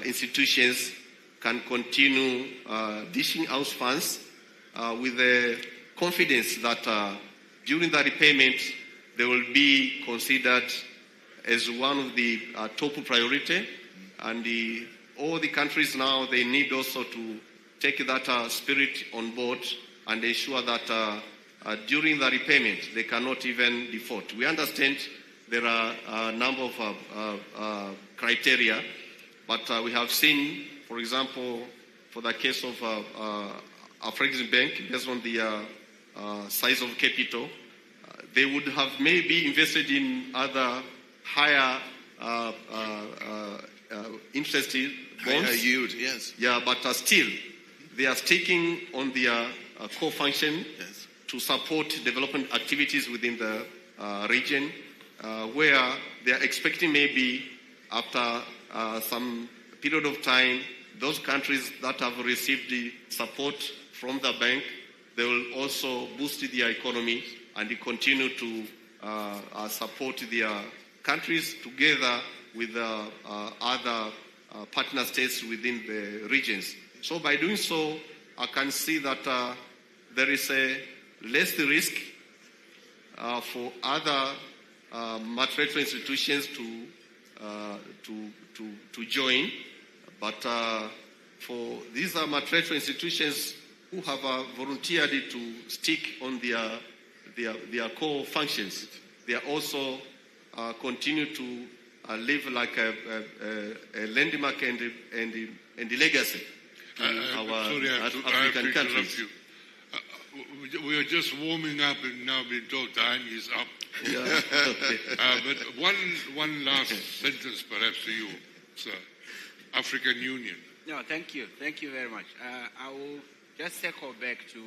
institutions can continue dishing out funds with the confidence that during the repayment they will be considered as one of the top priority, and all the countries now, they need also to take that spirit on board and ensure that during the repayment they cannot even default. We understand there are a number of criteria, but we have seen, for example, for the case of Afreximbank, based on the size of capital, they would have maybe invested in other higher interest bonds. Higher yield, yes. Yeah, but still, they are sticking on their core function to support development activities within the region, where they are expecting maybe after some period of time, those countries that have received the support from the bank, they will also boost their economy and continue to support their countries together with other partner states within the regions. So by doing so, I can see that there is a less risk for other multilateral institutions to join, but for these multilateral institutions who have volunteered to stick on their core functions, they are also continue to live like a landmark and a legacy to our African countries. We are just warming up and now being told time is up. Yeah. But one last sentence perhaps to you, sir. African Union. No, thank you. Thank you very much. I will just circle back to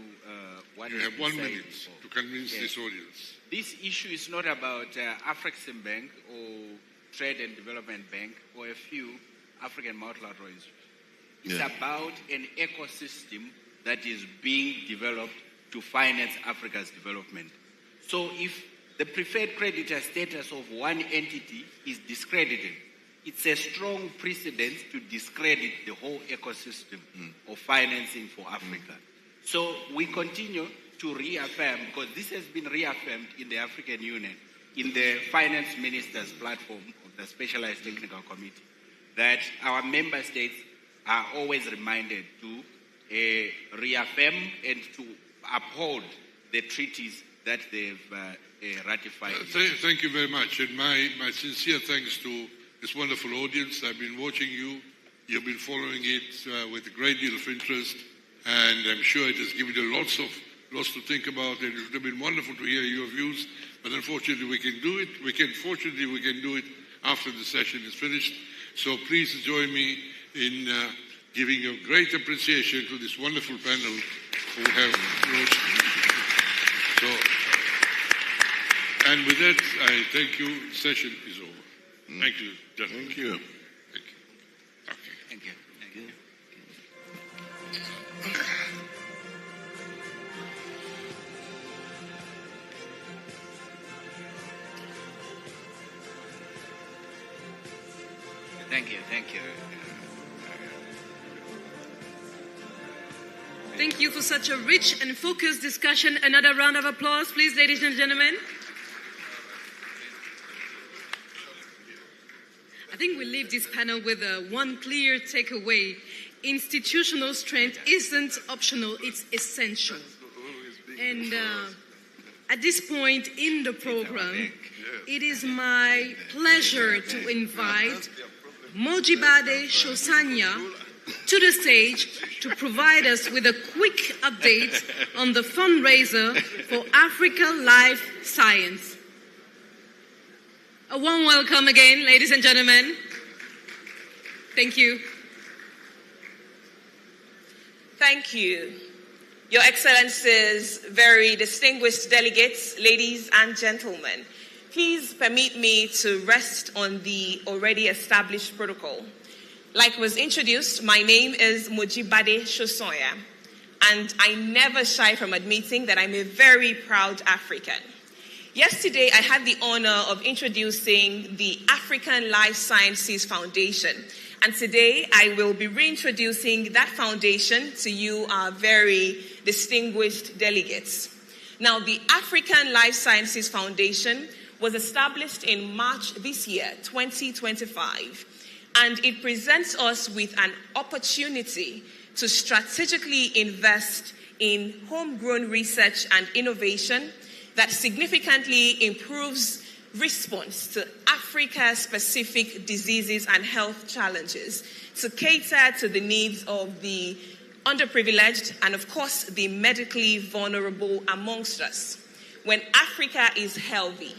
what you have 1 minute to convince this audience. This issue is not about Afreximbank or Trade and Development Bank or a few African multilateral institutions. It's about an ecosystem that is being developed to finance Africa's development. So if the preferred creditor status of one entity is discredited, it's a strong precedent to discredit the whole ecosystem of financing for Africa. So we continue to reaffirm, because this has been reaffirmed in the African Union, in the Finance Ministers platform of the Specialized Technical Committee, that our member states are always reminded to reaffirm and to uphold the treaties that they've ratified. Thank you very much. And my sincere thanks to this wonderful audience. I've been watching you. You've been following it with a great deal of interest. And I'm sure it has given you lots to think about. And it would have been wonderful to hear your views. But unfortunately, we can do it. Fortunately, we can do it after the session is finished. So please join me in giving a great appreciation to this wonderful panel who have wrote. So, and with that, I thank you. Session is over. Thank you, gentlemen. Thank you. Thank you. Okay. Thank you. Thank you. Thank you. Thank you. Thank you for such a rich and focused discussion. Another round of applause, please, ladies and gentlemen. I think we leave this panel with one clear takeaway. Institutional strength isn't optional, it's essential. And at this point in the program, it is my pleasure to invite Mojibade Shosanya to the stage to provide us with a quick update on the fundraiser for Africa Life Science. A warm welcome again, ladies and gentlemen. Thank you. Thank you. Your Excellencies, very distinguished delegates, ladies and gentlemen, please permit me to rest on the already established protocol. Like was introduced, my name is Mojibade Shosanya, and I never shy from admitting that I'm a very proud African. Yesterday, I had the honor of introducing the African Life Sciences Foundation And today, I will be reintroducing that foundation to you, our very distinguished delegates. Now, the African Life Sciences Foundation was established in March this year, 2025, and it presents us with an opportunity to strategically invest in homegrown research and innovation that significantly improves response to Africa-specific diseases and health challenges, to cater to the needs of the underprivileged and, of course, the medically vulnerable amongst us. When Africa is healthy,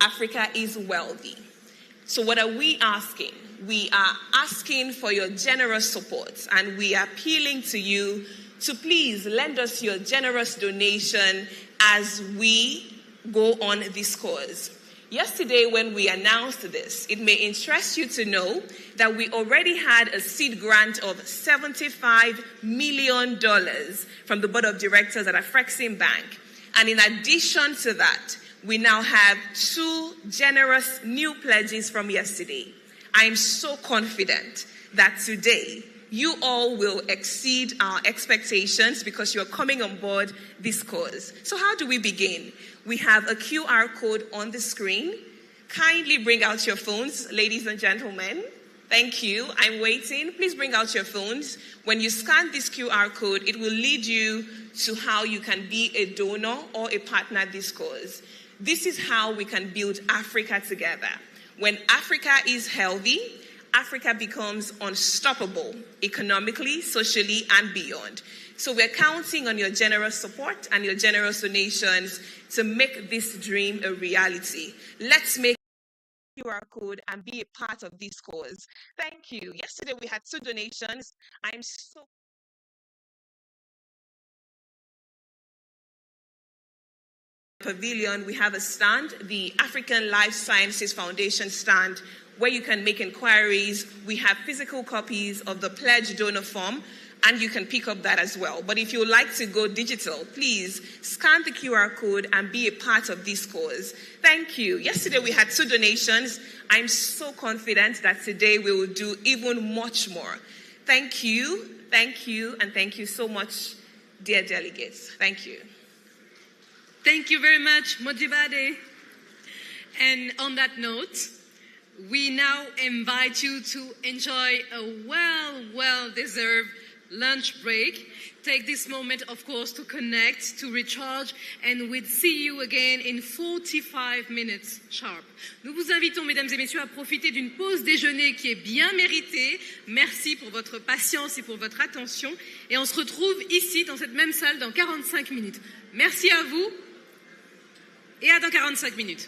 Africa is wealthy. So what are we asking? We are asking for your generous support, and we are appealing to you to please lend us your generous donation as we go on this cause. Yesterday, when we announced this, it may interest you to know that we already had a seed grant of $75 million from the board of directors at Afreximbank. And in addition to that, we now have 2 generous new pledges from yesterday. I am so confident that today you all will exceed our expectations because you're coming on board this cause. So how do we begin? We have a QR code on the screen. Kindly bring out your phones, ladies and gentlemen. Thank you. I'm waiting. Please bring out your phones. When you scan this QR code, it will lead you to how you can be a donor or a partner at this cause. This is how we can build Africa together. When Africa is healthy, Africa becomes unstoppable economically, socially, and beyond. So we're counting on your generous support and your generous donations to make this dream a reality. Let's make QR code and be a part of this cause. Thank you. Yesterday we had 2 donations. I'm so pavilion, we have a stand, the African Life Sciences Foundation stand, where you can make inquiries. We have physical copies of the pledge donor form, and you can pick up that as well. But if you would like to go digital, please scan the QR code and be a part of this cause. Thank you. Yesterday we had 2 donations. I'm so confident that today we will do even much more. Thank you, and thank you so much, dear delegates. Thank you. Thank you very much, Mojibade. And on that note, we now invite you to enjoy a well-deserved lunch break. Take this moment, of course, to connect, to recharge, and we'll see you again in 45 minutes sharp. Nous vous invitons, mesdames et messieurs, à profiter d'une pause déjeuner qui est bien méritée. Merci pour votre patience et pour votre attention. Et on se retrouve ici, dans cette même salle, dans 45 minutes. Merci à vous et à dans 45 minutes.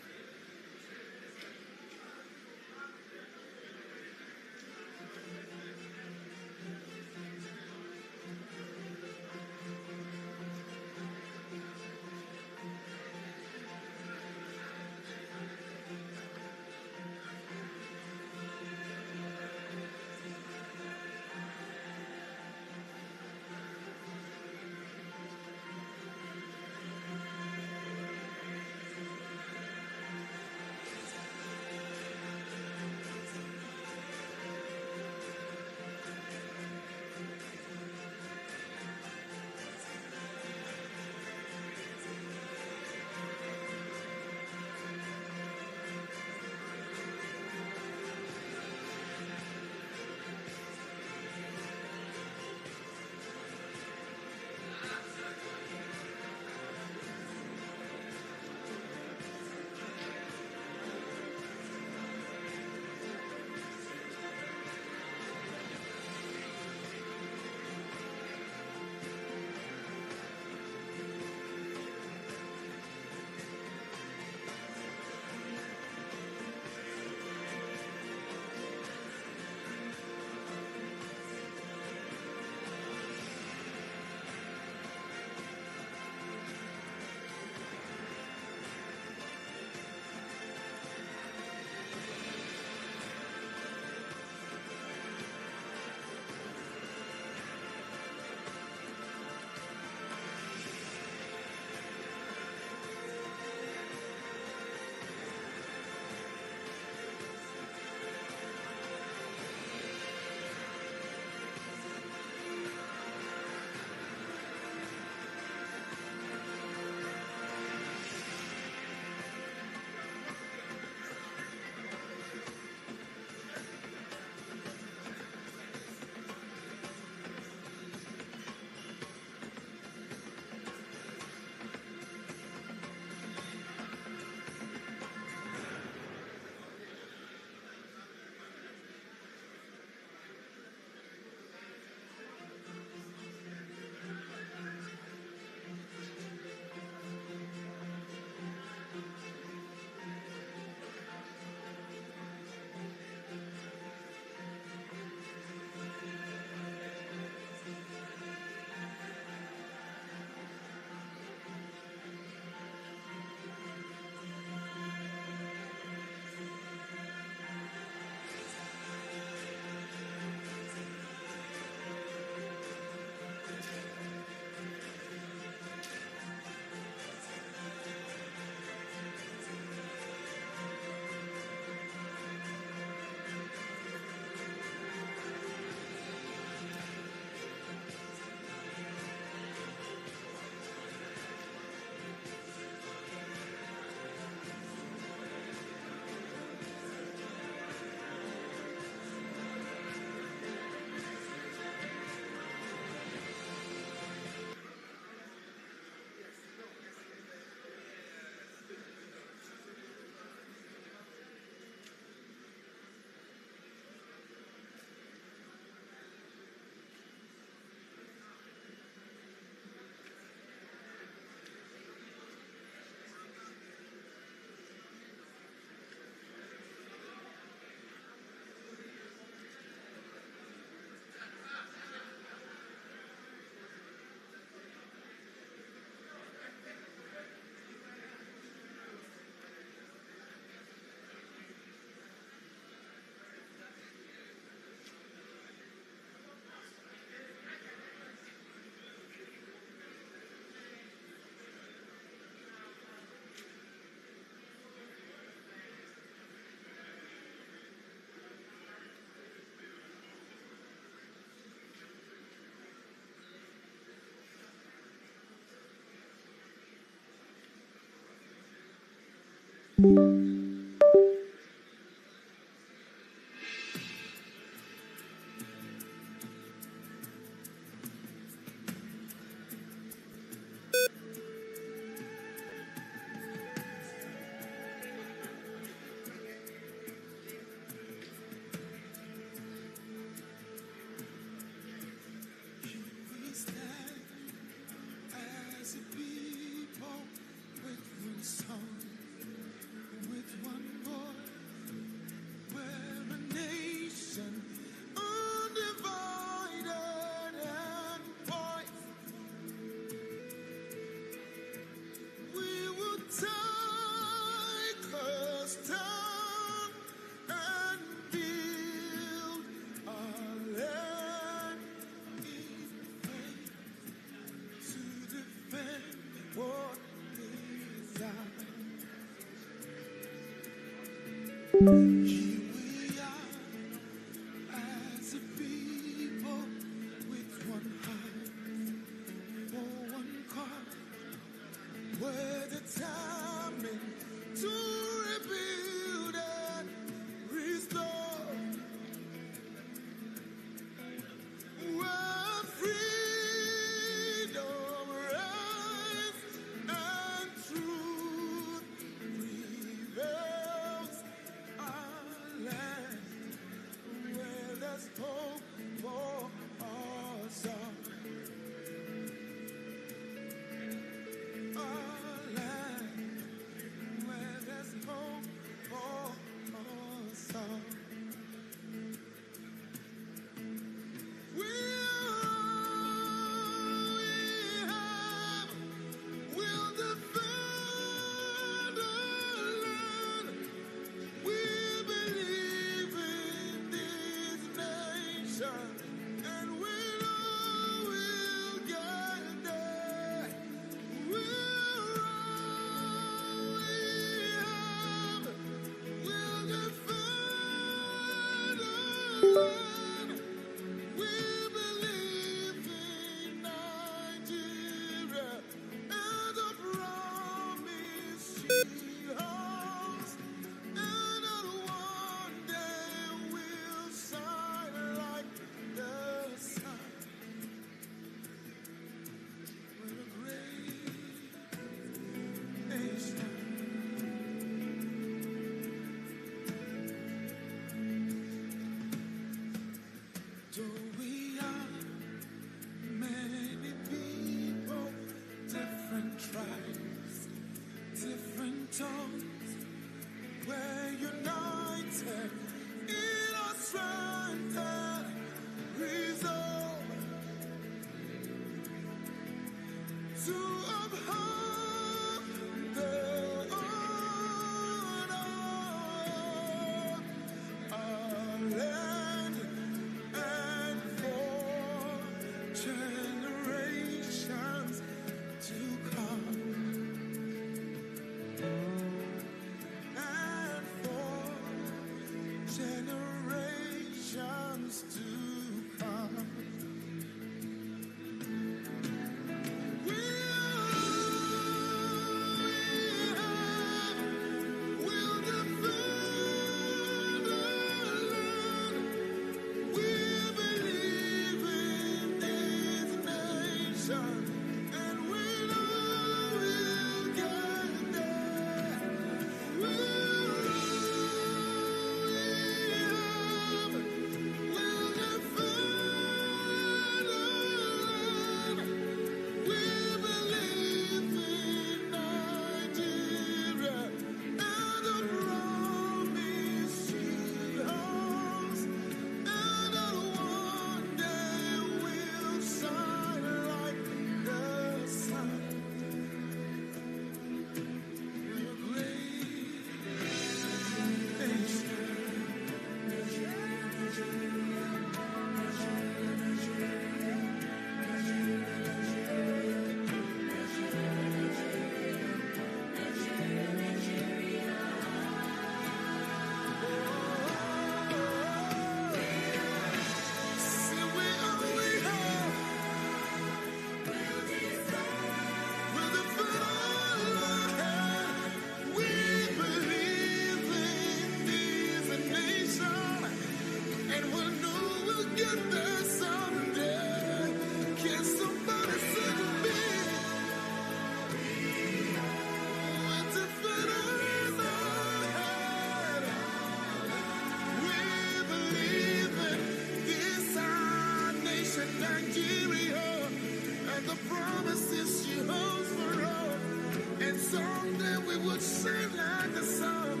Sing like a song.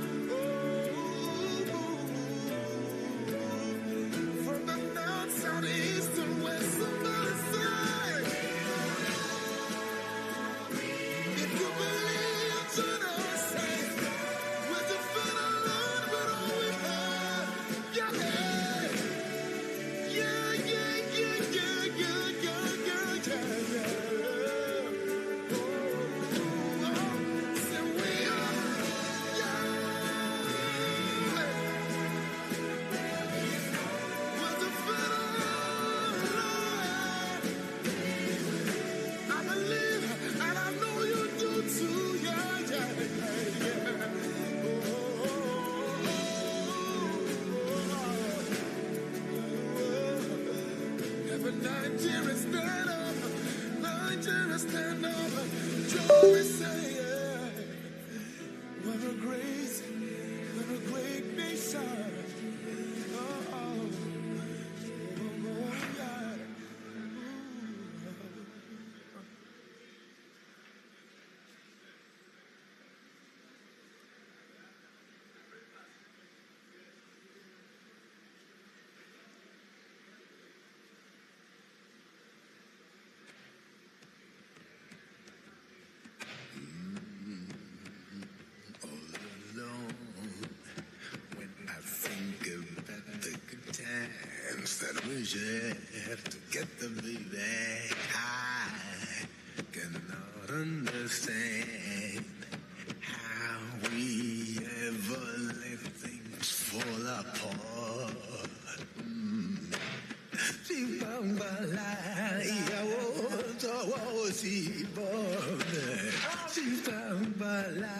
From the north, south, east, and west, somebody say, if you believe to the same, with the feel alone with all we have. Yeah, yeah, yeah, yeah, yeah, yeah, yeah, yeah, yeah. Say we are, yeah. With the feel alone, I believe, and I know you do too. Yeah, yeah, yeah, yeah. Every Nigeria stand up, Nigeria stand up. Joe is saying, we're a great nation. Oh, oh, oh, yeah. Alone, when I think about the good times that we shared together, baby, I cannot understand how we ever let things fall apart. Sibambala, Sibambala.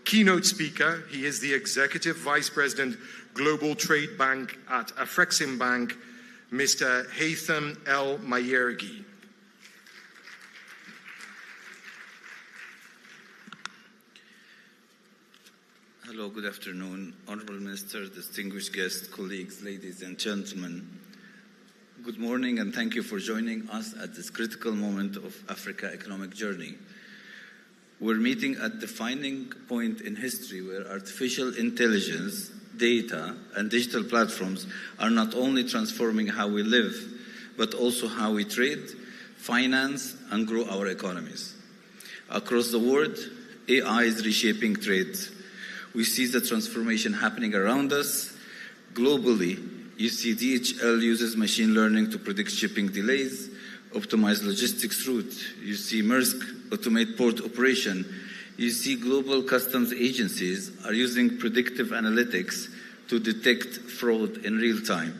keynote speaker. He is the Executive Vice President, Global Trade Bank at Afreximbank, Mr. Haytham El Mayergi. Hello, good afternoon, Honorable Minister, distinguished guests, colleagues, ladies and gentlemen. Good morning and thank you for joining us at this critical moment of Africa's economic journey. We're meeting at a defining point in history where artificial intelligence, data, and digital platforms are not only transforming how we live, but also how we trade, finance, and grow our economies. Across the world, AI is reshaping trade. We see the transformation happening around us. Globally, you see DHL uses machine learning to predict shipping delays, optimize logistics routes. You see Maersk automate port operation. You see global customs agencies are using predictive analytics to detect fraud in real time.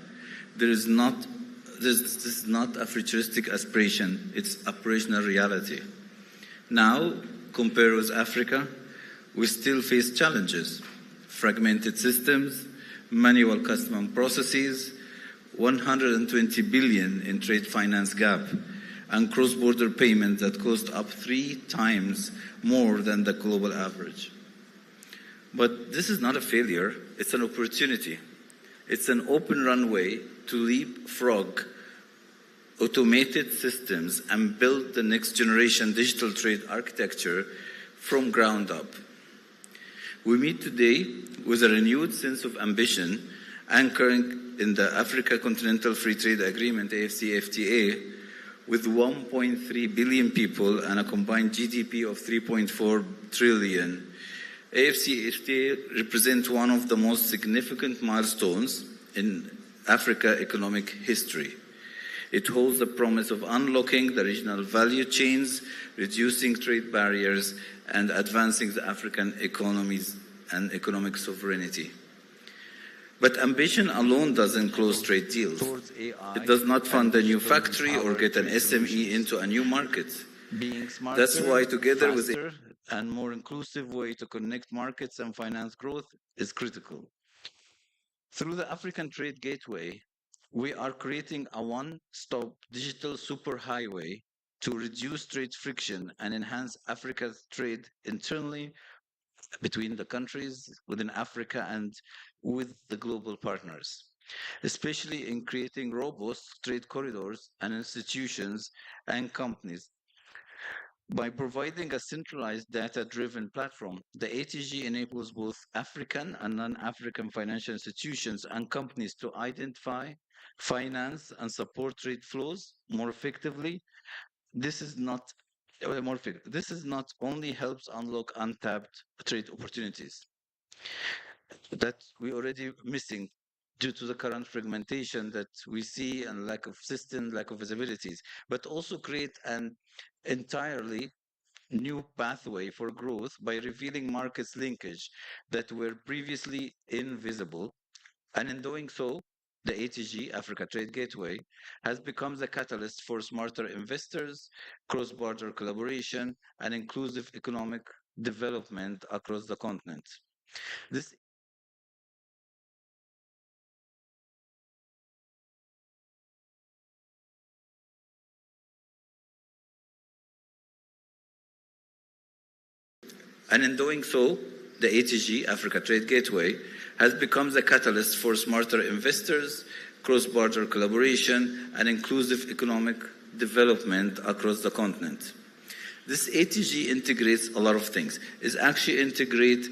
This is not a futuristic aspiration, it's operational reality. Now, compared with Africa, we still face challenges: fragmented systems, manual custom processes, 120 billion in trade finance gap, and cross-border payments that cost up 3 times more than the global average. But this is not a failure, it's an opportunity. It's an open runway to leapfrog automated systems and build the next generation digital trade architecture from ground up. We meet today with a renewed sense of ambition, anchoring in the Africa Continental Free Trade Agreement, AFCFTA, with 1.3 billion people and a combined GDP of 3.4 trillion. AFCFTA represents one of the most significant milestones in Africa economic history. It holds the promise of unlocking the regional value chains, reducing trade barriers, and advancing the African economies and economic sovereignty. But ambition alone doesn't close trade deals. It does not fund a new factory or get an SME into a new market. That's why together with a and more inclusive way to connect markets and finance growth is critical. Through the African Trade Gateway, we are creating a one-stop digital superhighway to reduce trade friction and enhance Africa's trade internally between the countries within Africa and with the global partners, especially in creating robust trade corridors and institutions and companies. By providing a centralized data-driven platform, the ATG enables both African and non-African financial institutions and companies to identify, finance, and support trade flows more effectively. This is not only helps unlock untapped trade opportunities that we already missing due to the current fragmentation that we see and lack of system, lack of visibilities, but also create an entirely new pathway for growth by revealing markets linkage that were previously invisible. And in doing so, the ATG, Africa Trade Gateway, has become the catalyst for smarter investors, cross-border collaboration, and inclusive economic development across the continent. This And in doing so, the ATG, Africa Trade Gateway, has become the catalyst for smarter investors, cross-border collaboration, and inclusive economic development across the continent. This ATG integrates a lot of things. It actually integrates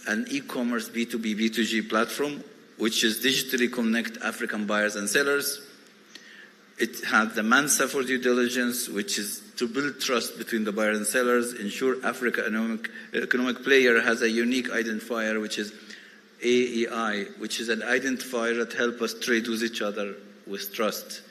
an e-commerce B2B, B2G platform, which is digitally connect African buyers and sellers. It has the Mansa for due diligence, which is to build trust between the buyers and sellers, ensure Africa economic player has a unique identifier, which is AEI, which is an identifier that helps us trade with each other with trust.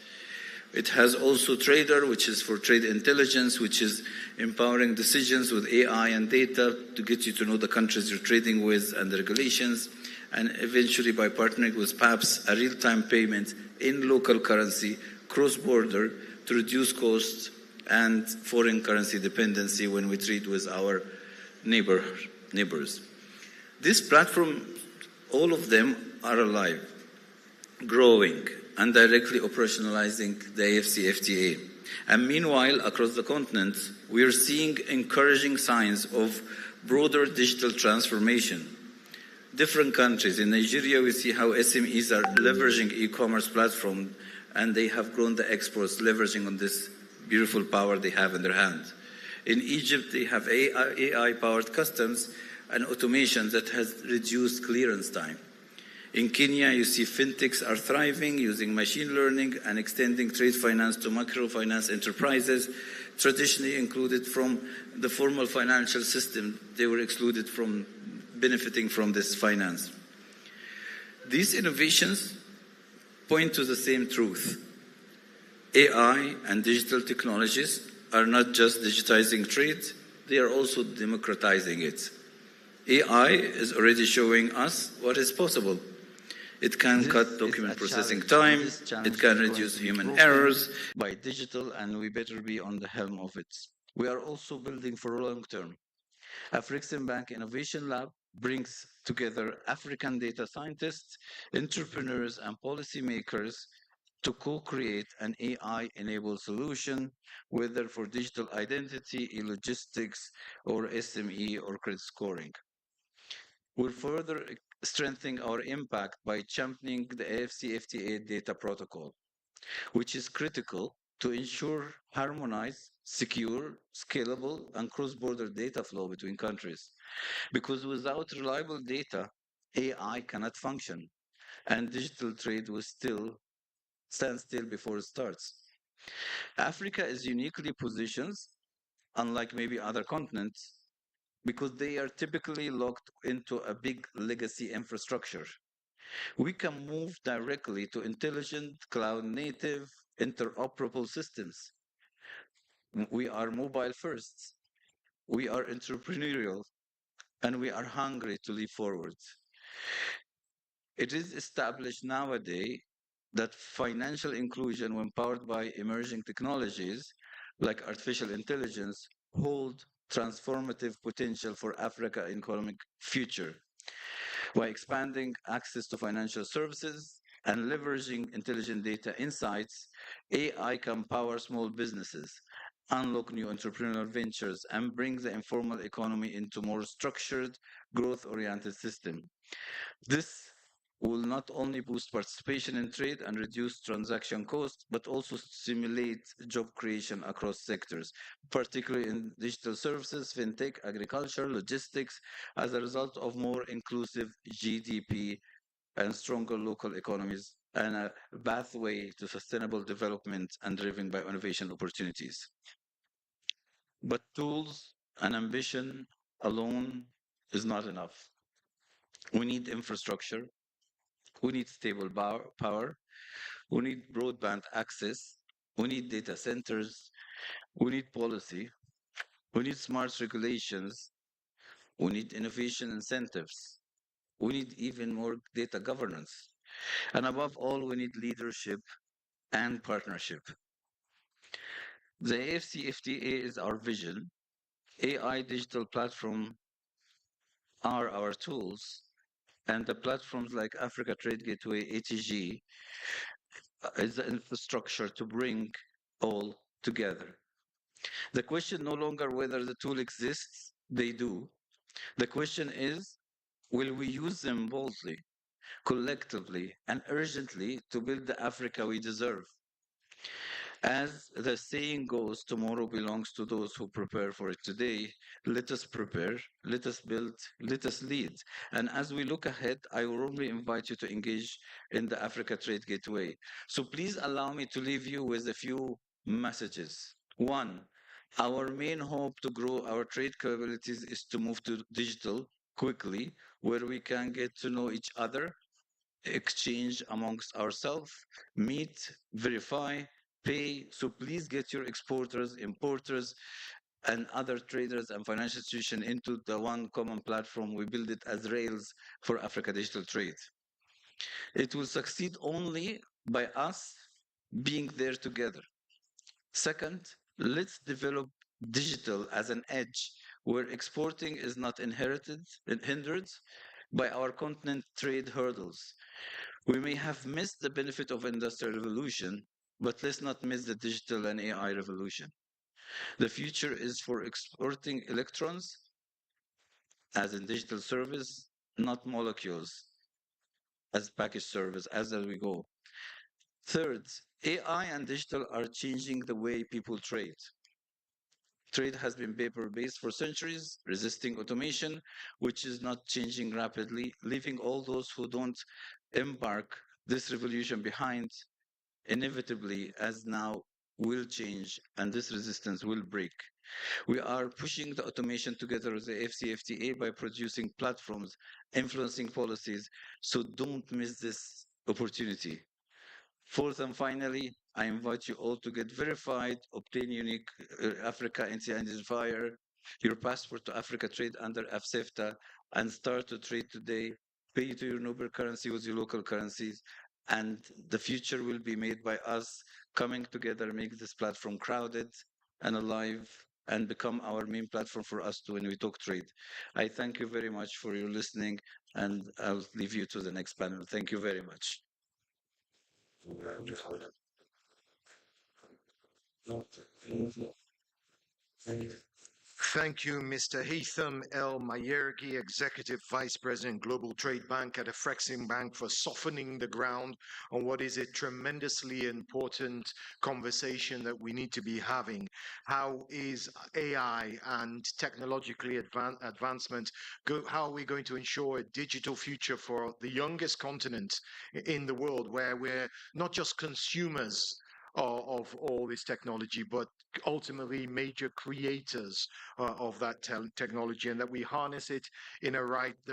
It has also Trader, which is for trade intelligence, which is empowering decisions with AI and data to get you to know the countries you're trading with and the regulations. And eventually, by partnering with PAPS, a real-time payment in local currency, cross-border, to reduce costs and foreign currency dependency when we trade with our neighbor neighbors. This platform, all of them are alive, growing, and directly operationalizing the AFCFTA. And meanwhile, across the continent, we are seeing encouraging signs of broader digital transformation. Different countries. In Nigeria, we see how SMEs are leveraging e-commerce platforms, and they have grown the exports leveraging on this beautiful power they have in their hand. In Egypt, they have AI-powered customs and automation that has reduced clearance time. In Kenya, you see fintechs are thriving, using machine learning and extending trade finance to microfinance enterprises, traditionally included from the formal financial system. They were excluded from benefiting from this finance. These innovations point to the same truth. AI and digital technologies are not just digitizing trade, they are also democratizing it. AI is already showing us what is possible. It can cut document processing time, it can reduce human errors by digital, and we better be on the helm of it. We are also building for long term. Afreximbank Innovation Lab brings together African data scientists, entrepreneurs, and policymakers to co-create an AI-enabled solution, whether for digital identity, e-logistics, or SME or credit scoring. We're further strengthening our impact by championing the AFCFTA data protocol, which is critical to ensure harmonized, secure, scalable, and cross-border data flow between countries. Because without reliable data, AI cannot function, and digital trade will still stand still before it starts. Africa is uniquely positioned, unlike maybe other continents, because they are typically locked into a big legacy infrastructure. We can move directly to intelligent, cloud-native, interoperable systems. We are mobile first, we are entrepreneurial, and we are hungry to leap forward. It is established nowadays that financial inclusion, when powered by emerging technologies like artificial intelligence, hold transformative potential for Africa's economic future. By expanding access to financial services and leveraging intelligent data insights, AI can power small businesses, unlock new entrepreneurial ventures, and bring the informal economy into more structured, growth-oriented system. This will not only boost participation in trade and reduce transaction costs, but also stimulate job creation across sectors, particularly in digital services, fintech, agriculture, logistics, as a result of more inclusive GDP and stronger local economies, and a pathway to sustainable development and driven by innovation opportunities. But tools and ambition alone is not enough. We need infrastructure, we need stable power, we need broadband access, we need data centers, we need policy, we need smart regulations, we need innovation incentives, we need even more data governance. And above all, we need leadership and partnership. The AFCFTA is our vision. AI digital platform are our tools, and the platforms like Africa Trade Gateway, ATG, is the infrastructure to bring all together. The question no longer whether the tool exists, they do. The question is, will we use them boldly, collectively, and urgently to build the Africa we deserve? As the saying goes, tomorrow belongs to those who prepare for it today. Let us prepare, let us build, let us lead. And as we look ahead, I warmly invite you to engage in the Africa Trade Gateway. So please allow me to leave you with a few messages. One, our main hope to grow our trade capabilities is to move to digital quickly, where we can get to know each other, exchange amongst ourselves, meet, verify, pay. So please get your exporters, importers, and other traders and financial institutions into the one common platform. We build it as rails for Africa digital trade. It will succeed only by us being there together. Second, let's develop digital as an edge where exporting is not hindered by our continent trade hurdles. We may have missed the benefit of industrial revolution, but let's not miss the digital and AI revolution. The future is for exporting electrons as in digital service, not molecules as packaged service as we go. Third, AI and digital are changing the way people trade. Trade has been paper-based for centuries, resisting automation, which is not changing rapidly, leaving all those who don't embark this revolution behind, inevitably, as now will change and this resistance will break. We are pushing the automation together with the FCFTA by producing platforms, influencing policies, so don't miss this opportunity. Fourth and finally, I invite you all to get verified, obtain unique Africa NCI identifier, your passport to Africa trade under AFCEFTA, and start to trade today. Pay to your noble currency with your local currencies, and the future will be made by us coming together, make this platform crowded and alive, and become our main platform for us to when we talk trade. I thank you very much for your listening, and I'll leave you to the next panel. Thank you very much. Thank you, Mr. Haitham El Mayergi, Executive Vice President, Global Trade Bank at Afreximbank, for softening the ground on what is a tremendously important conversation that we need to be having. How is AI and technologically advancement, how are we going to ensure a digital future for the youngest continent in the world, where we're not just consumers of all this technology, but ultimately major creators of that technology, and that we harness it in the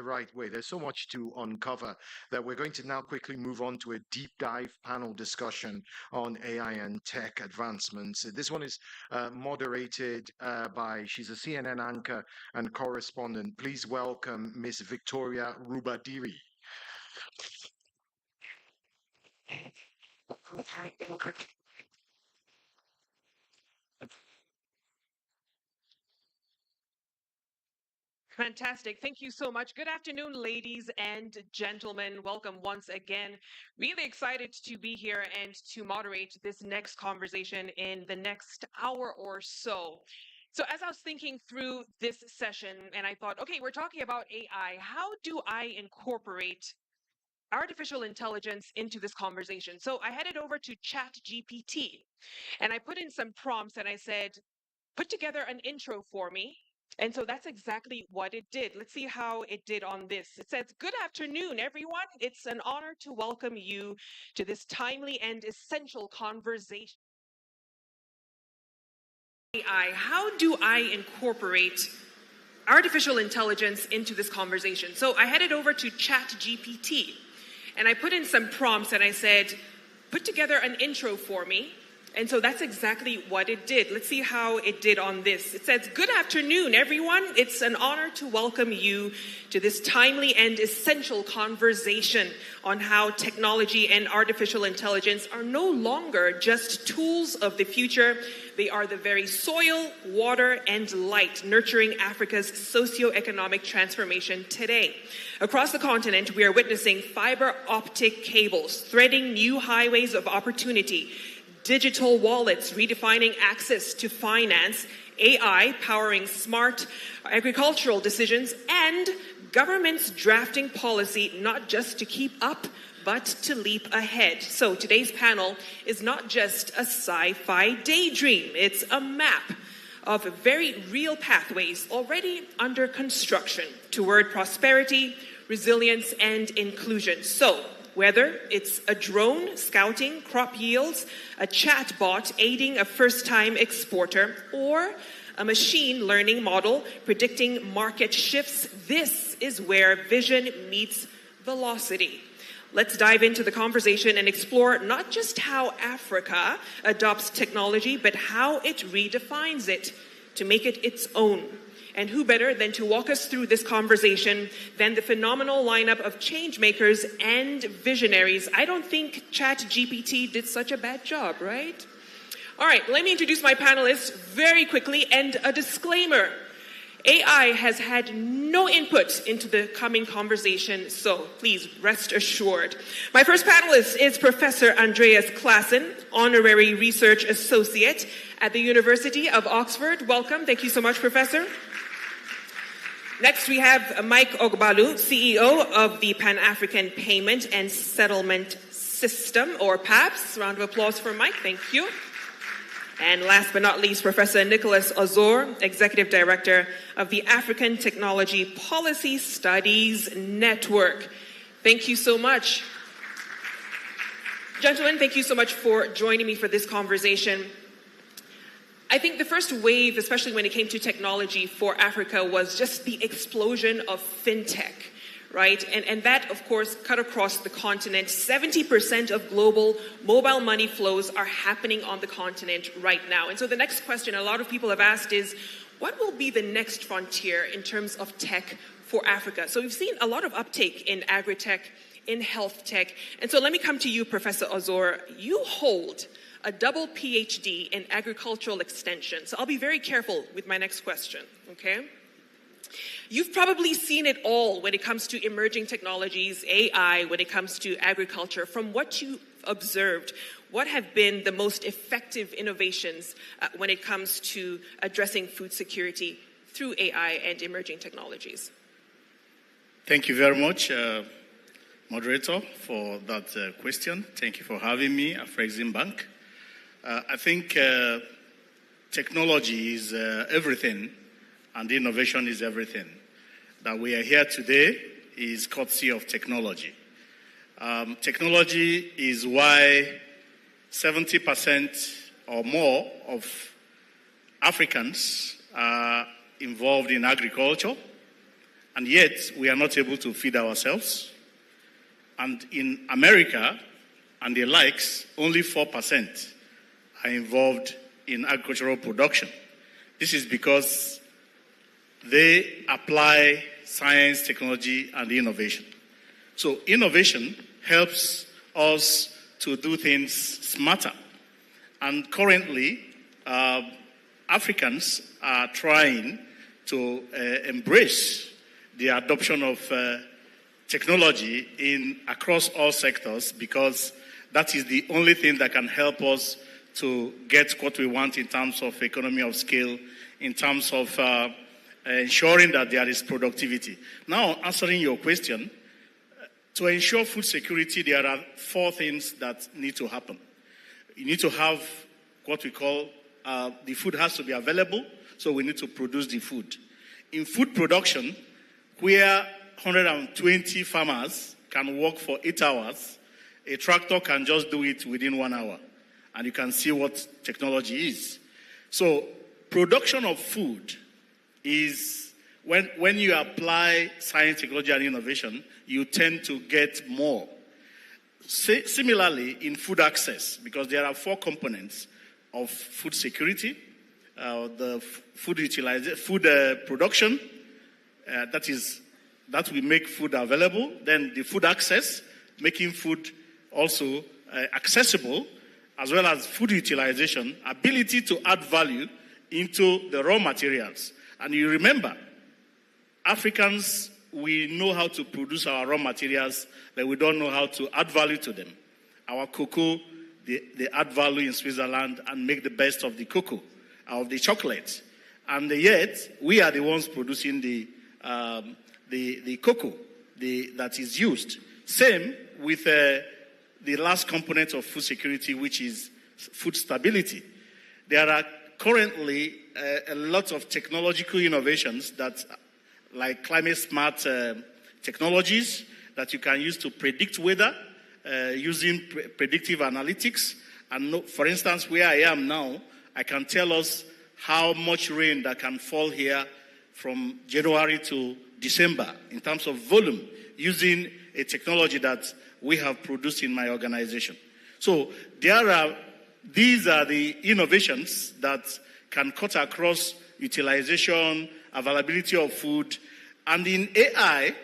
right way. There's so much to uncover that we're going to now quickly move on to a deep dive panel discussion on AI and tech advancements. This one is moderated she's a CNN anchor and correspondent. Please welcome Miss Victoria Rubadiri. Fantastic. Thank you so much. Good afternoon, ladies and gentlemen. Welcome once again. Really excited to be here and to moderate this next conversation in the next hour or so. So as I was thinking through this session, and I thought, okay, we're talking about AI. How do I incorporate artificial intelligence into this conversation? So I headed over to ChatGPT and I put in some prompts and I said, put together an intro for me. And so that's exactly what it did. Let's see how it did on this. It says, good afternoon, everyone. It's an honor to welcome you to this timely and essential conversation. AI, how do I incorporate artificial intelligence into this conversation? So I headed over to ChatGPT and I put in some prompts and I said, put together an intro for me. And so that's exactly what it did. Let's see how it did on this. It says, good afternoon, everyone. It's an honor to welcome you to this timely and essential conversation on how technology and artificial intelligence are no longer just tools of the future. They are the very soil, water, and light nurturing Africa's socioeconomic transformation today. Across the continent, we are witnessing fiber optic cables threading new highways of opportunity, digital wallets redefining access to finance, AI powering smart agricultural decisions, and governments drafting policy not just to keep up, but to leap ahead. So today's panel is not just a sci-fi daydream, it's a map of very real pathways already under construction toward prosperity, resilience, and inclusion. So whether it's a drone scouting crop yields, a chatbot aiding a first-time exporter, or a machine learning model predicting market shifts, this is where vision meets velocity. Let's dive into the conversation and explore not just how Africa adopts technology, but how it redefines it to make it its own. And who better than to walk us through this conversation than the phenomenal lineup of change makers and visionaries. I don't think ChatGPT did such a bad job, right? All right, let me introduce my panelists very quickly, and a disclaimer. AI has had no input into the coming conversation, so please rest assured. My first panelist is Professor Andreas Claassen, Honorary Research Associate at the University of Oxford. Welcome. Thank you so much, Professor. Next, we have Mike Ogbalu, CEO of the Pan-African Payment and Settlement System, or PAPS. Round of applause for Mike. Thank you. And last but not least, Professor Nicholas Ozor, Executive Director of the African Technology Policy Studies Network. Thank you so much. Gentlemen, thank you so much for joining me for this conversation. I think the first wave, especially when it came to technology for Africa, was just the explosion of fintech, right? And that, of course, cut across the continent. 70% of global mobile money flows are happening on the continent right now. And so the next question a lot of people have asked is, what will be the next frontier in terms of tech for Africa? So we've seen a lot of uptake in agri-tech, in health tech. And so let me come to you, Professor Ozor. You hold a double PhD in agricultural extension. So I'll be very careful with my next question, okay? You've probably seen it all when it comes to emerging technologies, AI, when it comes to agriculture. From what you observed, what have been the most effective innovations when it comes to addressing food security through AI and emerging technologies? Thank you very much, moderator, for that question. Thank you for having me, Afreximbank. I think technology is everything, and innovation is everything. That we are here today is courtesy of technology. Technology is why 70% or more of Africans are involved in agriculture, and yet we are not able to feed ourselves. And in America and the likes, only 4% are involved in agricultural production. This is because they apply science, technology, and innovation. So innovation helps us to do things smarter. And currently, Africans are trying to embrace the adoption of technology across all sectors, because that is the only thing that can help us to get what we want in terms of economy of scale, in terms of ensuring that there is productivity. Now, answering your question, to ensure food security, there are 4 things that need to happen. You need to have what we call, the food has to be available, so we need to produce the food. In food production, where 120 farmers can work for 8 hours, a tractor can just do it within 1 hour. And you can see what technology is. So production of food is, when you apply science, technology, and innovation, you tend to get more. Similarly, in food access, because there are 4 components of food security, the food production, that will make food available. Then the food access, making food also accessible, as well as food utilization, ability to add value into the raw materials. And you remember, Africans, we know how to produce our raw materials, but we don't know how to add value to them. Our cocoa, they add value in Switzerland and make the best of the cocoa, of the chocolate. And yet, we are the ones producing the cocoa that is used. Same with the last component of food security, which is food stability. There are currently a lot of technological innovations that, like climate smart technologies that you can use to predict weather using predictive analytics. And for instance, where I am now, I can tell us how much rain that can fall here from January to December in terms of volume, using a technology that we have produced in my organization. So these are the innovations that can cut across utilization, availability of food. And in AI,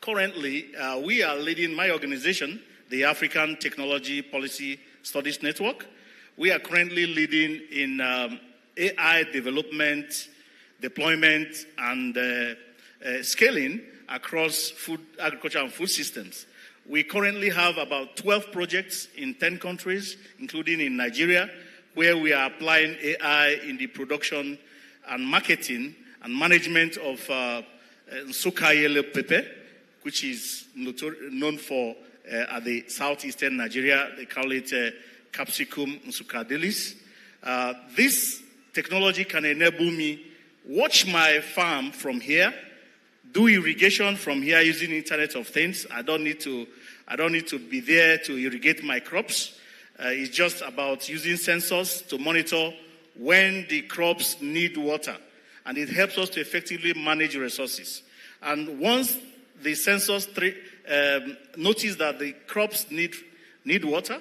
currently, we are leading my organization, the African Technology Policy Studies Network. We are currently leading in AI development deployment and scaling across food, agriculture and food systems. We currently have about 12 projects in 10 countries, including in Nigeria, where we are applying AI in the production and marketing and management of Nsuka yellow pepper, which is known for at the southeastern Nigeria. They call it Capsicum Nsukadelis. This technology can enable me watch my farm from here, do irrigation from here using Internet of Things. I don't need to be there to irrigate my crops. It's just about using sensors to monitor when the crops need water, and it helps us to effectively manage resources. And once the sensors notice that the crops need water,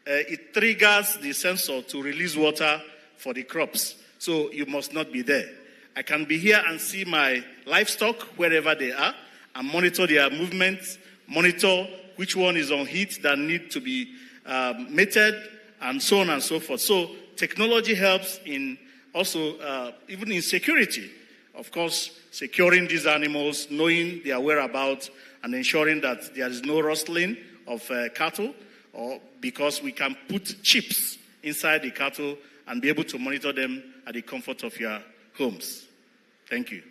it triggers the sensor to release water for the crops. So you must not be there. I can be here and see my livestock wherever they are and monitor their movements, monitor which one is on heat that need to be mated, and so on and so forth. So technology helps in also even in security. Of course, securing these animals, knowing their whereabouts, and ensuring that there is no rustling of cattle, or because we can put chips inside the cattle and be able to monitor them at the comfort of your homes. Thank you.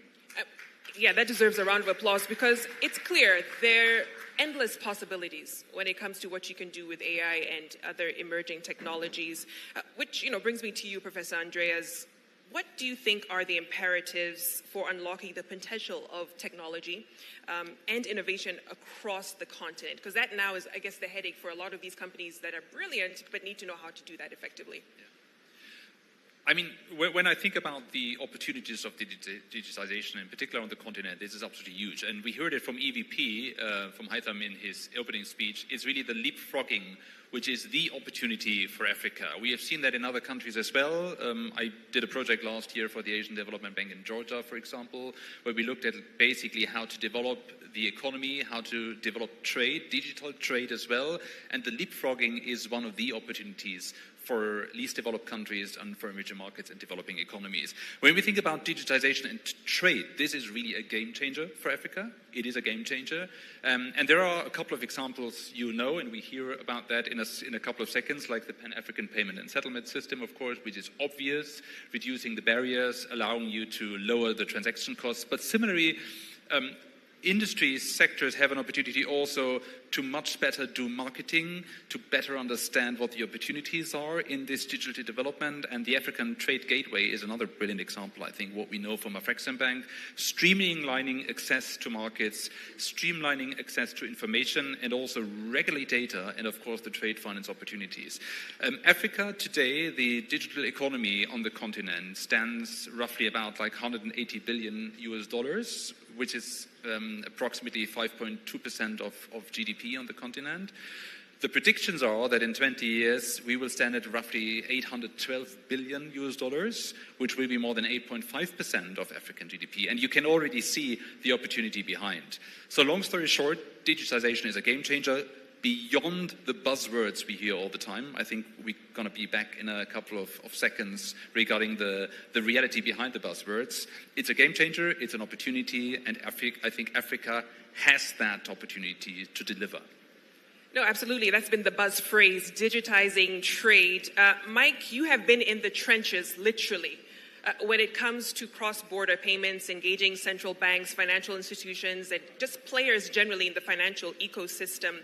Yeah, that deserves a round of applause because it's clear there are endless possibilities when it comes to what you can do with AI and other emerging technologies, which brings me to you, Professor Andreas. What do you think are the imperatives for unlocking the potential of technology and innovation across the continent? Because that now is, I guess, the headache for a lot of these companies that are brilliant but need to know how to do that effectively. Yeah. I mean, when I think about the opportunities of digitization, in particular on the continent, this is absolutely huge. And we heard it from EVP, from Haitham in his opening speech. It's really the leapfrogging, which is the opportunity for Africa. We have seen that in other countries as well. I did a project last year for the Asian Development Bank in Georgia, for example, where we looked at basically how to develop the economy, how to develop trade, digital trade as well. And the leapfrogging is one of the opportunities for least developed countries and for emerging markets and developing economies. When we think about digitization and trade, this is really a game changer for Africa. It is a game changer. And there are a couple of examples and we hear about that in a couple of seconds, like the Pan-African Payment and Settlement System, of course, which is obvious, reducing the barriers, allowing you to lower the transaction costs. But similarly, industries, sectors have an opportunity also to much better do marketing, to better understand what the opportunities are in this digital development. And the African Trade Gateway is another brilliant example, I think, what we know from Afreximbank, streamlining access to markets, streamlining access to information, and also regulate data, and of course the trade finance opportunities. Africa today, the digital economy on the continent stands roughly about like $180 billion, which is approximately 5.2% of GDP on the continent. The predictions are that in 20 years, we will stand at roughly $812 billion, which will be more than 8.5% of African GDP. And you can already see the opportunity behind. So long story short, digitization is a game changer. Beyond the buzzwords we hear all the time, I think we're going to be back in a couple of seconds regarding the reality behind the buzzwords. It's a game changer, it's an opportunity, and I think Africa has that opportunity to deliver. No, absolutely. That's been the buzz phrase, digitizing trade. Mike, you have been in the trenches, literally, when it comes to cross-border payments, engaging central banks, financial institutions, and just players generally in the financial ecosystem.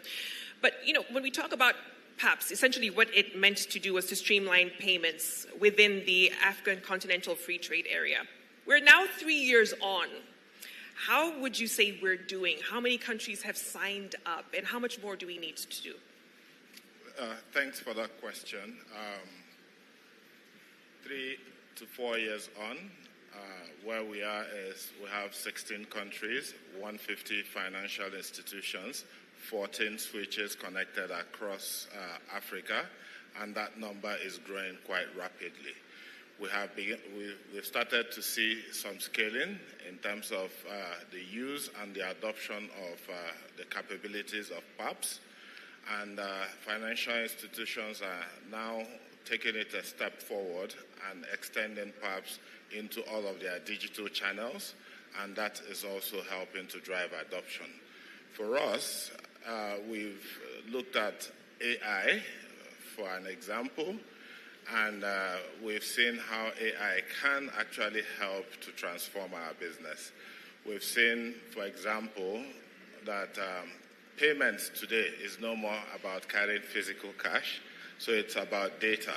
But, when we talk about PAPS, essentially what it meant to do was to streamline payments within the African Continental Free Trade Area. We're now 3 years on. How would you say we're doing? How many countries have signed up, and how much more do we need to do? Thanks for that question. 3 to 4 years on, where we are is we have 16 countries, 150 financial institutions, 14 switches connected across Africa, and that number is growing quite rapidly. We've started to see some scaling in terms of the use and the adoption of the capabilities of PAPS, and financial institutions are now taking it a step forward and extending perhaps into all of their digital channels, and that is also helping to drive adoption. For us, we've looked at AI for an example, and we've seen how AI can actually help to transform our business. We've seen, for example, that payments today is no more about carrying physical cash, so it's about data.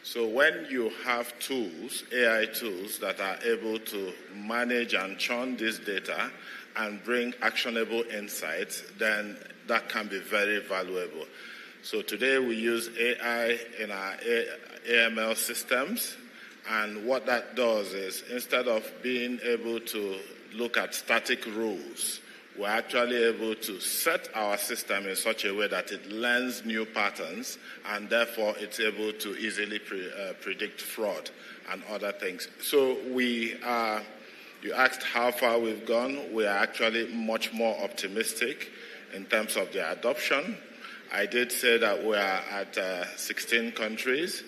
So when you have tools, AI tools, that are able to manage and churn this data and bring actionable insights, then that can be very valuable. So today we use AI in our AML systems, and what that does is, instead of being able to look at static rules, we're actually able to set our system in such a way that it learns new patterns, and therefore it's able to easily predict fraud and other things. So you asked how far we've gone. We are actually much more optimistic in terms of the adoption. I did say that we are at 16 countries.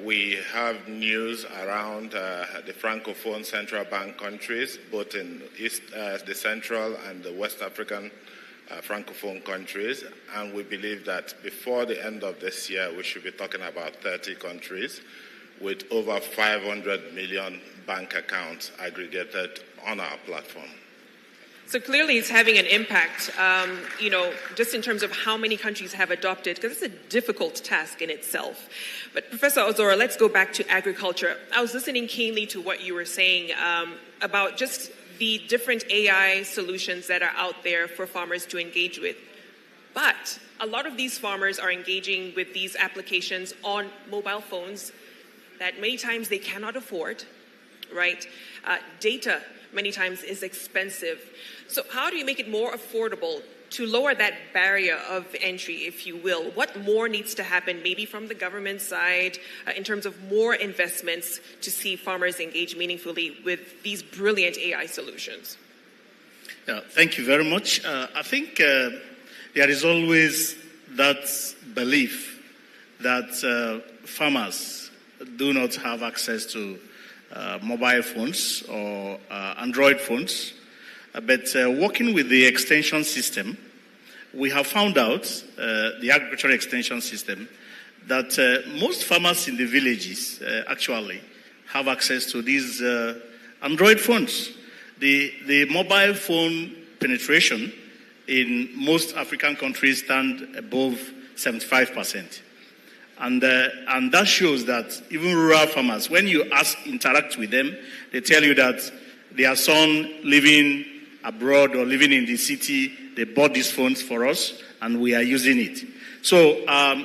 We have news around the Francophone Central Bank countries, both in the Central and the West African Francophone countries. And we believe that before the end of this year, we should be talking about 30 countries with over 500 million bank accounts aggregated on our platform. So clearly it's having an impact, just in terms of how many countries have adopted, because it's a difficult task in itself. But Professor Ozora, let's go back to agriculture. I was listening keenly to what you were saying about just the different AI solutions that are out there for farmers to engage with. But a lot of these farmers are engaging with these applications on mobile phones that many times they cannot afford, right? Data many times is expensive. So how do you make it more affordable to lower that barrier of entry, if you will? What more needs to happen, maybe from the government side, in terms of more investments to see farmers engage meaningfully with these brilliant AI solutions? Yeah, thank you very much. I think there is always that belief that farmers do not have access to mobile phones or Android phones. But working with the extension system, we have found out, the agricultural extension system, that most farmers in the villages actually have access to these Android phones. The mobile phone penetration in most African countries stand above 75%. And that shows that even rural farmers, when you interact with them, they tell you that their son living abroad or living in the city, they bought these phones for us and we are using it. So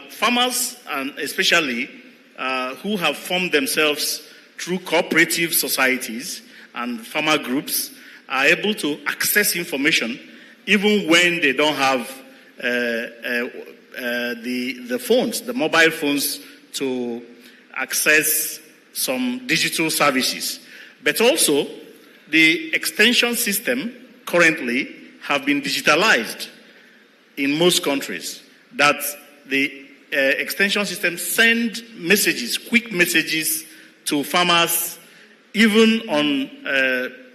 farmers, and especially who have formed themselves through cooperative societies and farmer groups, are able to access information even when they don't have the phones, the mobile phones, to access some digital services. But also, the extension system currently have been digitalized in most countries, that the extension system send messages, quick messages to farmers, even on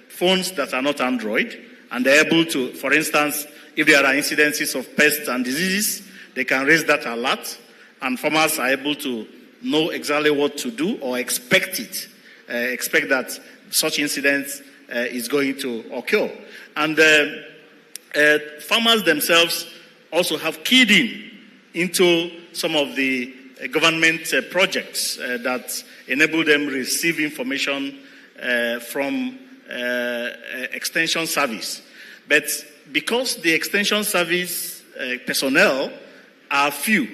phones that are not Android, and they're able to, for instance, if there are incidences of pests and diseases, they can raise that alert, and farmers are able to know exactly what to do or expect that such incidents is going to occur. And farmers themselves also have keyed into some of the government projects that enable them receive information from extension service. But because the extension service personnel are few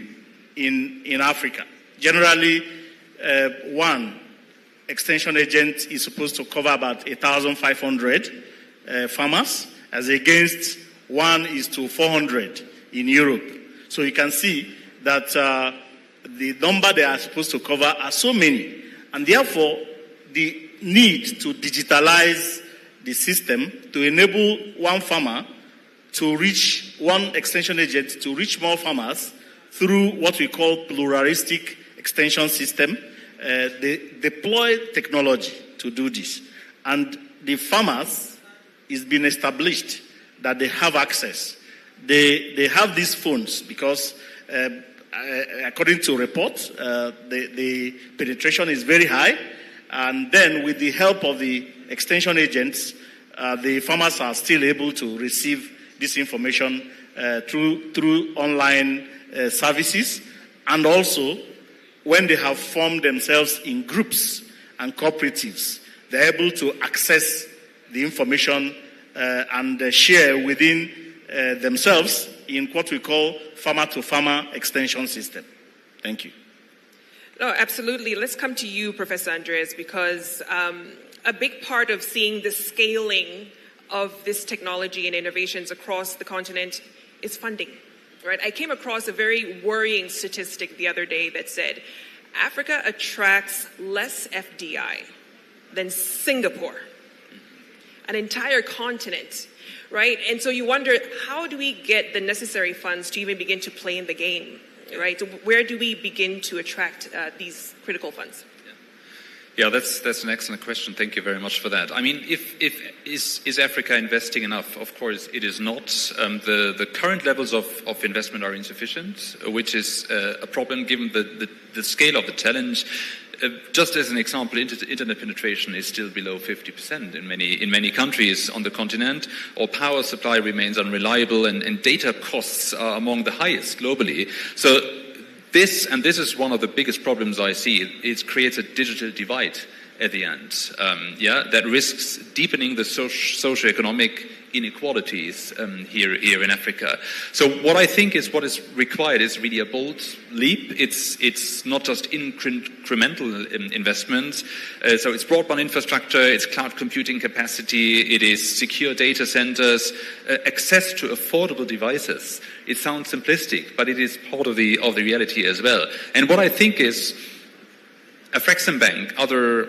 in Africa, generally one extension agent is supposed to cover about 1,500 farmers, as against 1:400 in Europe. So you can see that the number they are supposed to cover are so many, and therefore the need to digitalize the system to enable one farmer to reach, one extension agent to reach more farmers through what we call pluralistic extension system. They deploy technology to do this. And the farmers, it's been established that they have access. They have these phones because according to reports, the penetration is very high. And then with the help of the extension agents, the farmers are still able to receive this information through online services. And also, when they have formed themselves in groups and cooperatives, they're able to access the information and share within themselves in what we call farmer-to-farmer extension system. Thank you. No, absolutely. Let's come to you, Professor Andres, because a big part of seeing the scaling of this technology and innovations across the continent is funding. Right? I came across a very worrying statistic the other day that said Africa attracts less FDI than Singapore, an entire continent, right? And so you wonder, how do we get the necessary funds to even begin to play in the game, right? So where do we begin to attract these critical funds? Yeah, that's an excellent question. Thank you very much for that. I mean, is Africa investing enough? Of course, it is not. The current levels of investment are insufficient, which is a problem given the scale of the challenge. Just as an example, internet penetration is still below 50% in many countries on the continent, or power supply remains unreliable, and data costs are among the highest globally. So this is one of the biggest problems I see. It creates a digital divide at the end, that risks deepening the socioeconomic inequalities here in Africa. So what I think is what is required is really a bold leap. It's not just incremental investments. So it's broadband infrastructure, it's cloud computing capacity, it is secure data centers, access to affordable devices. It sounds simplistic, but it is part of the reality as well. And what I think is Afreximbank, other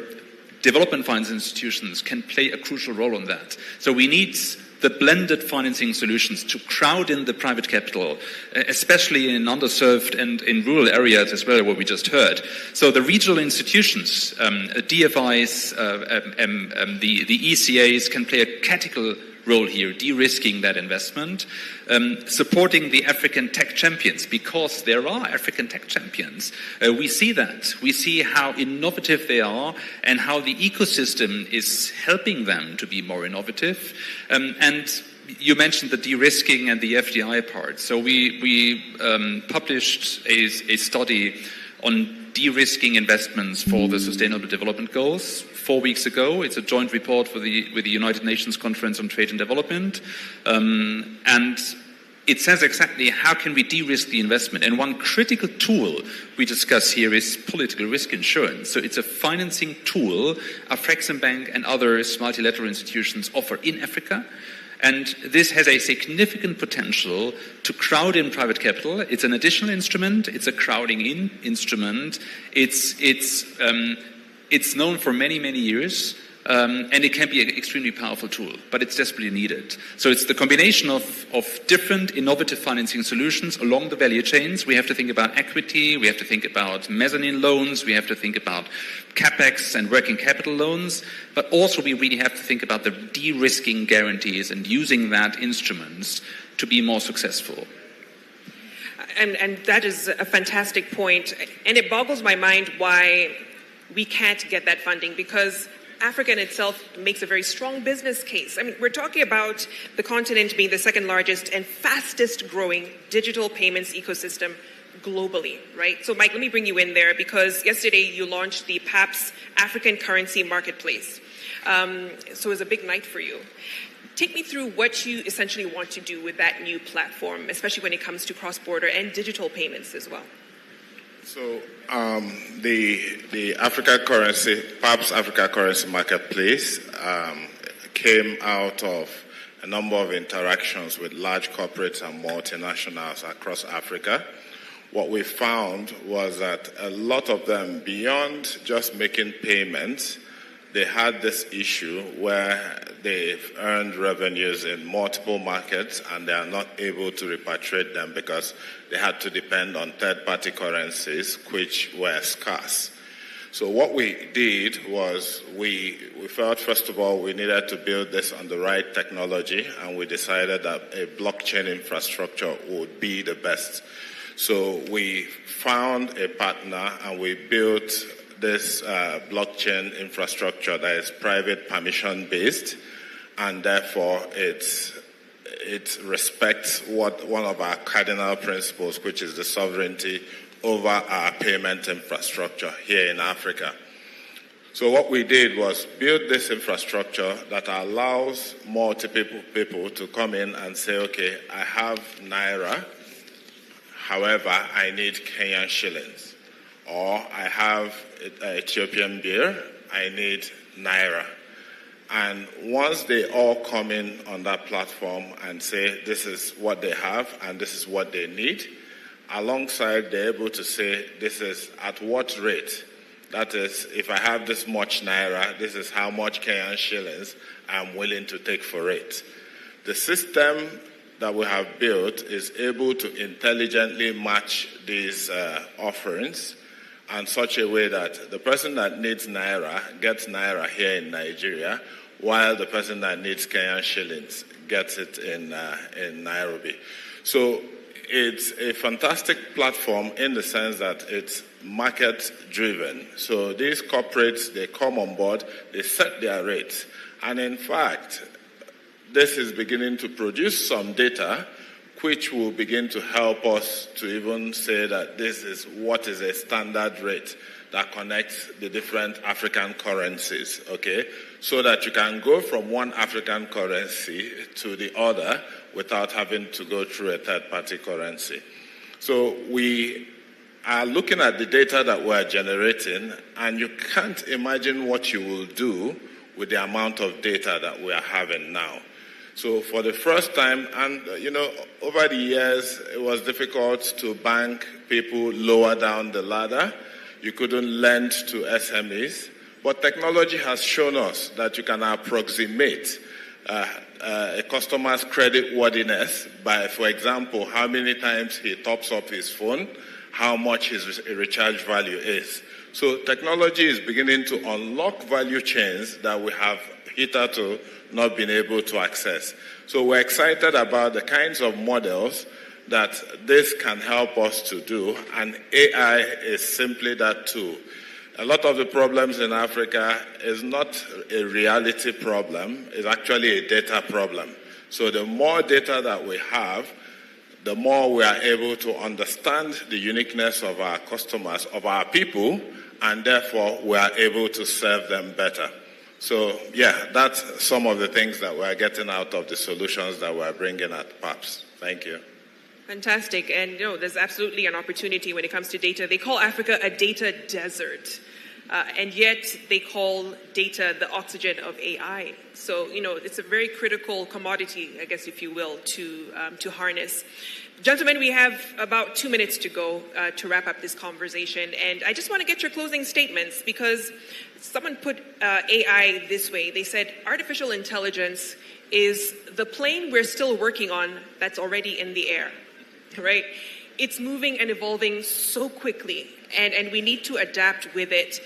development finance institutions can play a crucial role on that. So we need the blended financing solutions to crowd in the private capital, especially in underserved and in rural areas as well, what we just heard. So the regional institutions, DFIs, the ECAs can play a critical role here, de-risking that investment, supporting the African tech champions, because there are African tech champions. We see that. We see how innovative they are and how the ecosystem is helping them to be more innovative. And you mentioned the de-risking and the FDI part. So we published a study on de-risking investments for the Sustainable Development Goals 4 weeks ago. It's a joint report with the United Nations Conference on Trade and Development. And it says exactly how can we de-risk the investment. And one critical tool we discuss here is political risk insurance. So it's a financing tool Afreximbank and other multilateral institutions offer in Africa. And this has a significant potential to crowd in private capital. It's an additional instrument. It's a crowding in instrument. It's known for many, many years, and it can be an extremely powerful tool, but it's desperately needed. So it's the combination of different innovative financing solutions along the value chains. We have to think about equity, we have to think about mezzanine loans, we have to think about capex and working capital loans, but also we really have to think about the de-risking guarantees and using that instruments to be more successful. And that is a fantastic point. And it boggles my mind why we can't get that funding, because Africa in itself makes a very strong business case. I mean, we're talking about the continent being the second largest and fastest growing digital payments ecosystem globally, right? So Mike, let me bring you in there, because yesterday you launched the PAPS African Currency Marketplace. So it was a big night for you. Take me through what you essentially want to do with that new platform, especially when it comes to cross-border and digital payments as well. So the Africa Currency, PAPS Africa Currency Marketplace came out of a number of interactions with large corporates and multinationals across Africa. What we found was that a lot of them, beyond just making payments, they had this issue where they've earned revenues in multiple markets and they are not able to repatriate them because they had to depend on third-party currencies, which were scarce. So what we did was we felt, first of all, we needed to build this on the right technology, and we decided that a blockchain infrastructure would be the best. So we found a partner and we built this blockchain infrastructure that is private permission-based, and therefore it respects one of our cardinal principles, which is the sovereignty over our payment infrastructure here in Africa. So what we did was build this infrastructure that allows multiple people to come in and say, okay, I have Naira, however, I need Kenyan shillings. Or I have Ethiopian birr, I need Naira. And once they all come in on that platform and say this is what they have and this is what they need, alongside they're able to say this is at what rate. That is, if I have this much Naira, this is how much Kenyan shillings I'm willing to take for it. The system that we have built is able to intelligently match these offerings in such a way that the person that needs Naira gets Naira here in Nigeria, while the person that needs Kenyan shillings gets it in Nairobi. So it's a fantastic platform in the sense that it's market-driven. So these corporates, they come on board, they set their rates. And in fact, this is beginning to produce some data which will begin to help us to even say that this is what is a standard rate that connects the different African currencies, okay? So that you can go from one African currency to the other without having to go through a third-party currency. So we are looking at the data that we're generating, and you can't imagine what you will do with the amount of data that we are having now. So for the first time, and over the years, it was difficult to bank people lower down the ladder. You couldn't lend to SMEs. But technology has shown us that you can approximate a customer's credit worthiness by, for example, how many times he tops up his phone, how much his recharge value is. So technology is beginning to unlock value chains that we have hitherto not been able to access. So we're excited about the kinds of models that this can help us to do, and AI is simply that tool. A lot of the problems in Africa is not a reality problem, it's actually a data problem. So the more data that we have, the more we are able to understand the uniqueness of our customers, of our people, and therefore we are able to serve them better. So yeah, that's some of the things that we're getting out of the solutions that we're bringing at PAPS. Thank you. Fantastic. And there's absolutely an opportunity when it comes to data. They call Africa a data desert. And yet they call data the oxygen of AI. So, it's a very critical commodity, I guess, if you will, to harness. Gentlemen, we have about 2 minutes to go to wrap up this conversation. And I just want to get your closing statements because someone put AI this way. They said, artificial intelligence is the plane we're still working on that's already in the air, right? It's moving and evolving so quickly, and we need to adapt with it.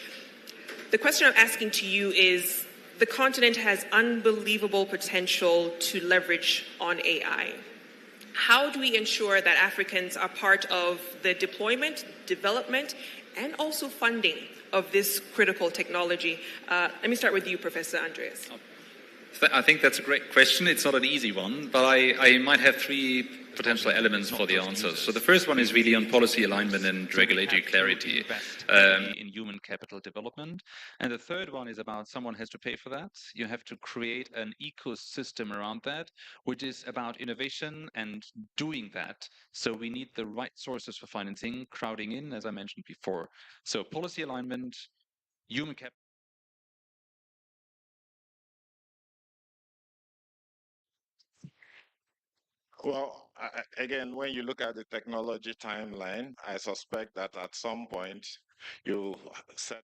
The question I'm asking to you is, the continent has unbelievable potential to leverage on AI. How do we ensure that Africans are part of the deployment, development, and also funding of this critical technology? Let me start with you, Professor Andreas. I think that's a great question. It's not an easy one, but I might have three potential elements for the answers. So the first one is really on policy alignment and regulatory clarity in human capital development. And the third one is about someone has to pay for that. You have to create an ecosystem around that, which is about innovation and doing that. So we need the right sources for financing, crowding in, as I mentioned before. So policy alignment, human capital. Well, again, when you look at the technology timeline, I suspect that at some point you set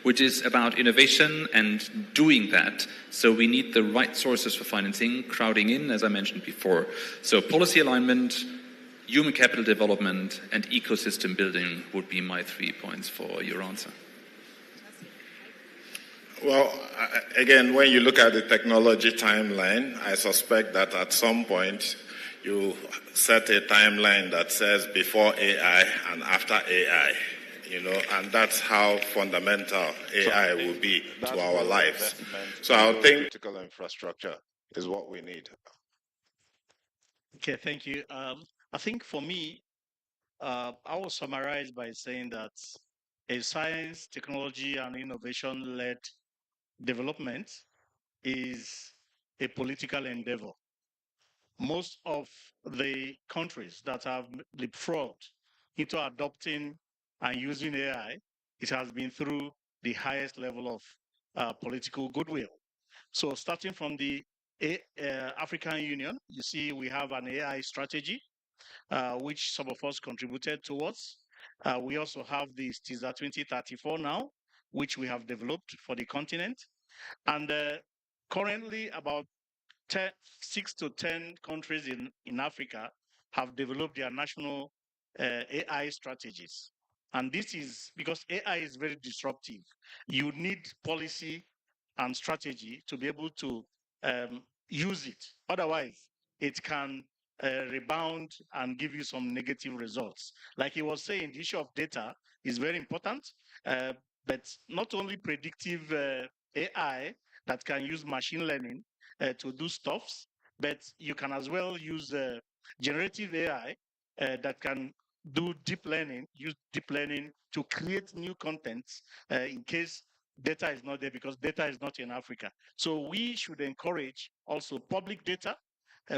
which is about innovation and doing that. So we need the right sources for financing, crowding in, as I mentioned before. So policy alignment, human capital development, and ecosystem building would be my 3 points for your answer. Well, again, when you look at the technology timeline, I suspect that at some point you set a timeline that says before AI and after AI, and that's how fundamental AI will be to our lives. So I think critical infrastructure is what we need. Okay, thank you. I think for me, I will summarize by saying that a science, technology, and innovation-led development is a political endeavor. Most of the countries that have leapfrogged into adopting and using AI, it has been through the highest level of political goodwill. So starting from the African Union, you see we have an AI strategy, which some of us contributed towards. We also have the STISA 2034 now, which we have developed for the continent. And currently about 6 to 10 countries in Africa have developed their national AI strategies. And this is because AI is very disruptive. You need policy and strategy to be able to use it. Otherwise, it can rebound and give you some negative results. Like he was saying, the issue of data is very important, but not only predictive AI that can use machine learning to do stuffs, but you can as well use generative AI that can do deep learning, use deep learning to create new contents in case data is not there, because data is not in Africa. So we should encourage also public data.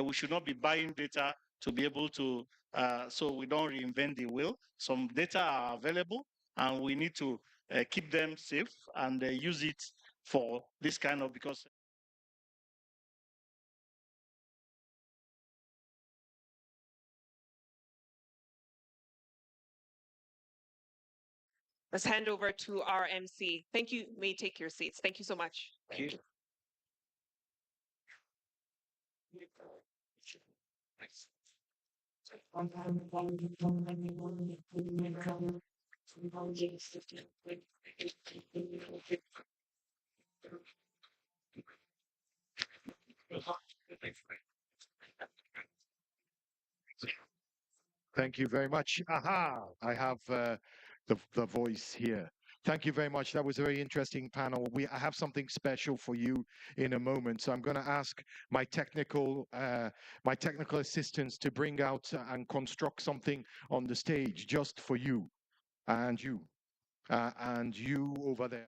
We should not be buying data to be able to, so we don't reinvent the wheel. Some data are available and we need to keep them safe and use it for this kind of, because Let's hand over to our MC. Thank you. May take your seats. Thank you so much. Thank you. Thank you very much. Aha, I have the voice here. Thank you very much. That was a very interesting panel. I have something special for you in a moment. So I'm going to ask my technical assistants to bring out and construct something on the stage just for you and you over there.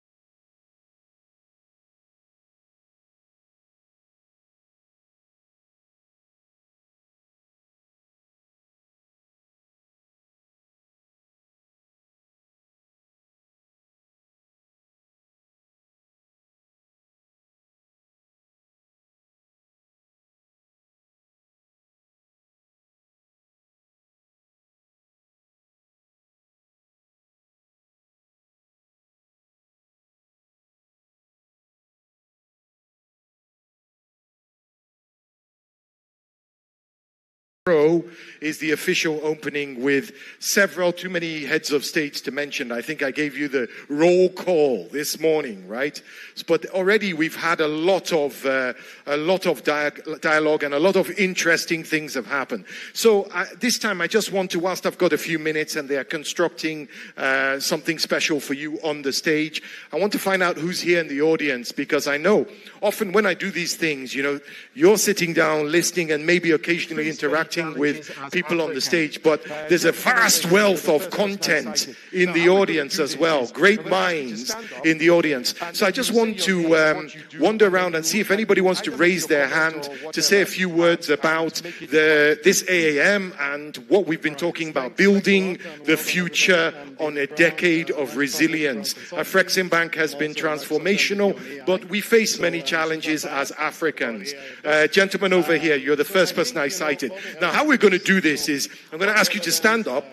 Is the official opening with several, too many heads of states to mention. I think I gave you the roll call this morning, right? But already we've had a lot of dialogue and a lot of interesting things have happened. So this time I just want to, whilst I've got a few minutes and they are constructing something special for you on the stage, I want to find out who's here in the audience, because I know often when I do these things, you're sitting down listening and maybe occasionally interacting with people on the stage, but there's a vast wealth of content in the audience as well, great minds in the audience. So I just want to wander around and see if anybody wants to raise their hand to say a few words about this AAM and what we've been talking about, building the future on a decade of resilience. Afreximbank has been transformational, but we face many challenges as Africans. Gentleman over here, you're the first person I cited. Now, how we're going to do this is, I'm going to ask you to stand up,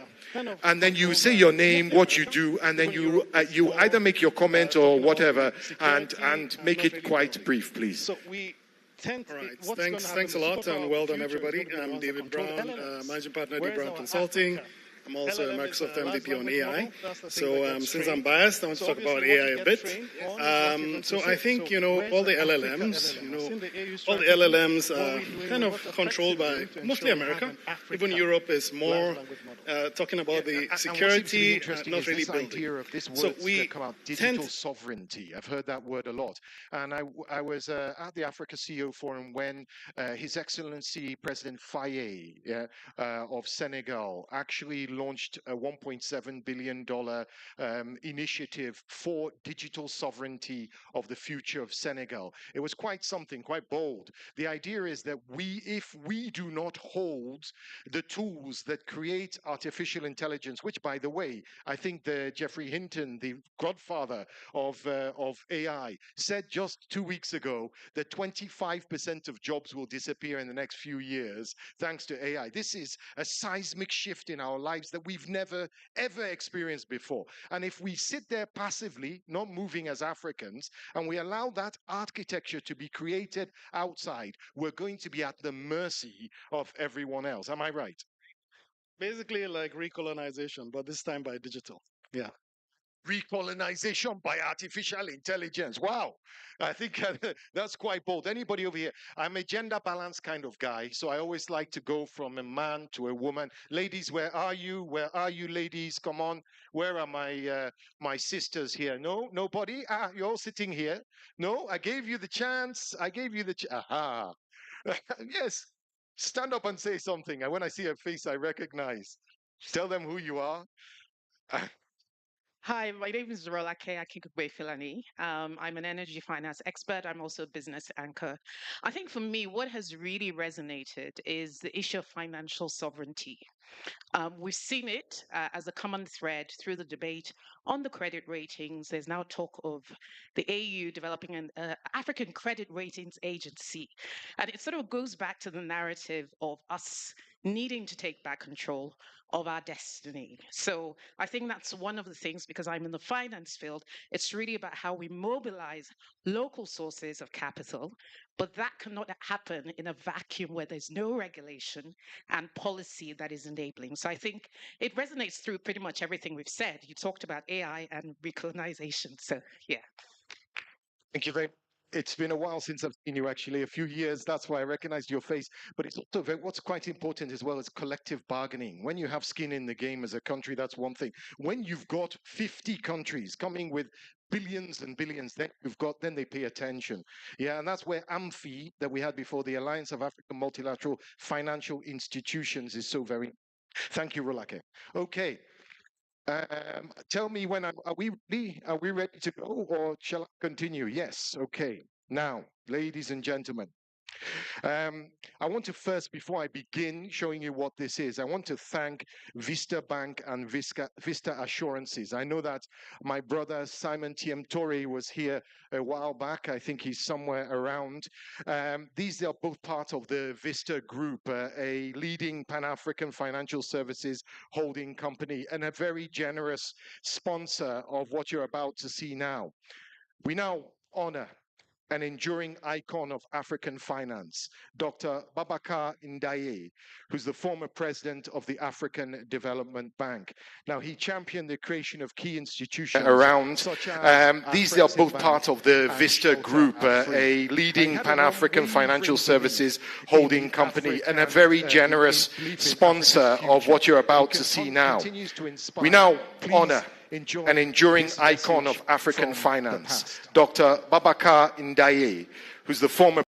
and then you say your name, what you do, and then you either make your comment or whatever, and make it quite brief, please. So all right, thanks a lot, and well done, everybody. I'm David Brown, Managing Partner at David Brown Consulting. I'm also a Microsoft MVP on AI. So since I'm biased, I want to talk about AI a bit. So I think, all the LLMs are kind of controlled by mostly America. Even Europe is more talking about the security, not really building. So we digital sovereignty. I've heard that word a lot. And I was at the Africa CEO Forum when His Excellency President Faye of Senegal actually launched a $1.7 billion initiative for digital sovereignty of the future of Senegal. It was quite something, quite bold. The idea is that if we do not hold the tools that create artificial intelligence, which, by the way, I think Jeffrey Hinton, the godfather of AI, said just 2 weeks ago that 25% of jobs will disappear in the next few years thanks to AI. This is a seismic shift in our lives that we've never, ever experienced before. And if we sit there passively, not moving as Africans, and we allow that architecture to be created outside, we're going to be at the mercy of everyone else. Am I right? basically like recolonization, but this time by digital. Yeah. Recolonization by artificial intelligence. Wow. I think that's quite bold. Anybody over here? I'm a gender balanced kind of guy, so I always like to go from a man to a woman. Ladies, where are you? Where are you, ladies? Come on. Where are my sisters here? No, nobody? You're all sitting here. No, I gave you the chance. I gave you the aha. Yes. Stand up and say something. And when I see a face I recognize, tell them who you are. Hi, my name is Rolake Akikugbe Filani. I'm an energy finance expert. I'm also a business anchor. I think for me, what has really resonated is the issue of financial sovereignty. We've seen it as a common thread through the debate on the credit ratings. There's now talk of the AU developing an African credit ratings agency. And it sort of goes back to the narrative of us needing to take back control of our destiny. So I think that's one of the things, because I'm in the finance field, it's really about how we mobilize local sources of capital, but that cannot happen in a vacuum where there's no regulation and policy that is enabling. So I think it resonates through pretty much everything we've said. You talked about AI and recolonization. So yeah. Thank you very much. It's been a while since I've seen you, actually, a few years. That's why I recognized your face. But it's also what's quite important as well is collective bargaining. When you have skin in the game as a country, that's one thing. When you've got 50 countries coming with billions and billions, then they pay attention. Yeah, and that's where AMFI that we had before, the Alliance of African Multilateral Financial Institutions, is so very. Thank you, Rolake. Okay. Tell me when are we ready? Are we ready to go, or shall I continue? Yes. Okay. Now, ladies and gentlemen, I want to first, before I begin showing you what this is, I want to thank Vista Bank and Vista Assurances. I know that my brother Simon TM Torre was here a while back. I think he's somewhere around. These are both part of the Vista Group, a leading Pan-African financial services holding company and a very generous sponsor of what you're about to see now. We now honor an enduring icon of African finance, Dr. Babacar Ndaye, who's the former president of the African Development Bank. Now, he championed the creation of key institutions around. These are both part of the Vista Group, a leading Pan-African financial services holding company and a very generous sponsor of what you're about to see now. We now honor an enduring icon of African finance, Dr. Babacar Ndaye, who's the former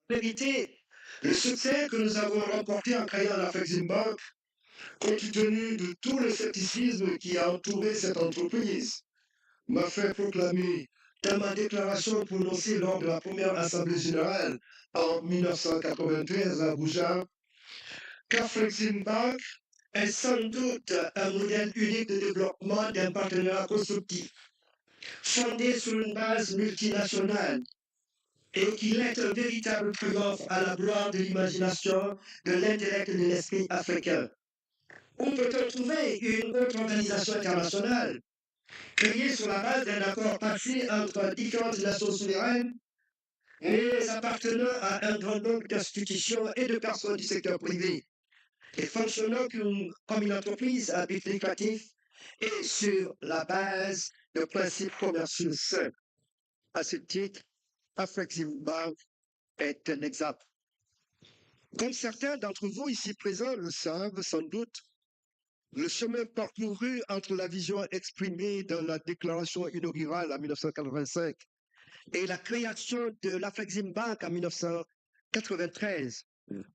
vérité, le succès que nous avons remporté en créant l'Afreximbank, compte tenu de tout le scepticisme qui a entouré cette entreprise, m'a fait proclamer dans ma déclaration prononcée lors de la première Assemblée générale en 1993 à Abuja qu'Afreximbank est sans doute un modèle unique de développement d'un partenariat constructif, fondé sur une base multinationale et qu'il est un véritable triomphe à la gloire de l'imagination, de l'intellect et de l'esprit africain. Où peut-on trouver une autre organisation internationale créée sur la base d'un accord passé entre différentes nations souveraines, mais appartenant à un grand nombre d'institutions et de personnes du secteur privé, et fonctionnant comme une entreprise à but lucratif et sur la base de principes commerciaux simples. À ce titre, Afreximbank est un exemple. Comme certains d'entre vous ici présents le savent sans doute, le chemin parcouru entre la vision exprimée dans la déclaration inaugurale en 1985 et la création de l'Afreximbank en 1993,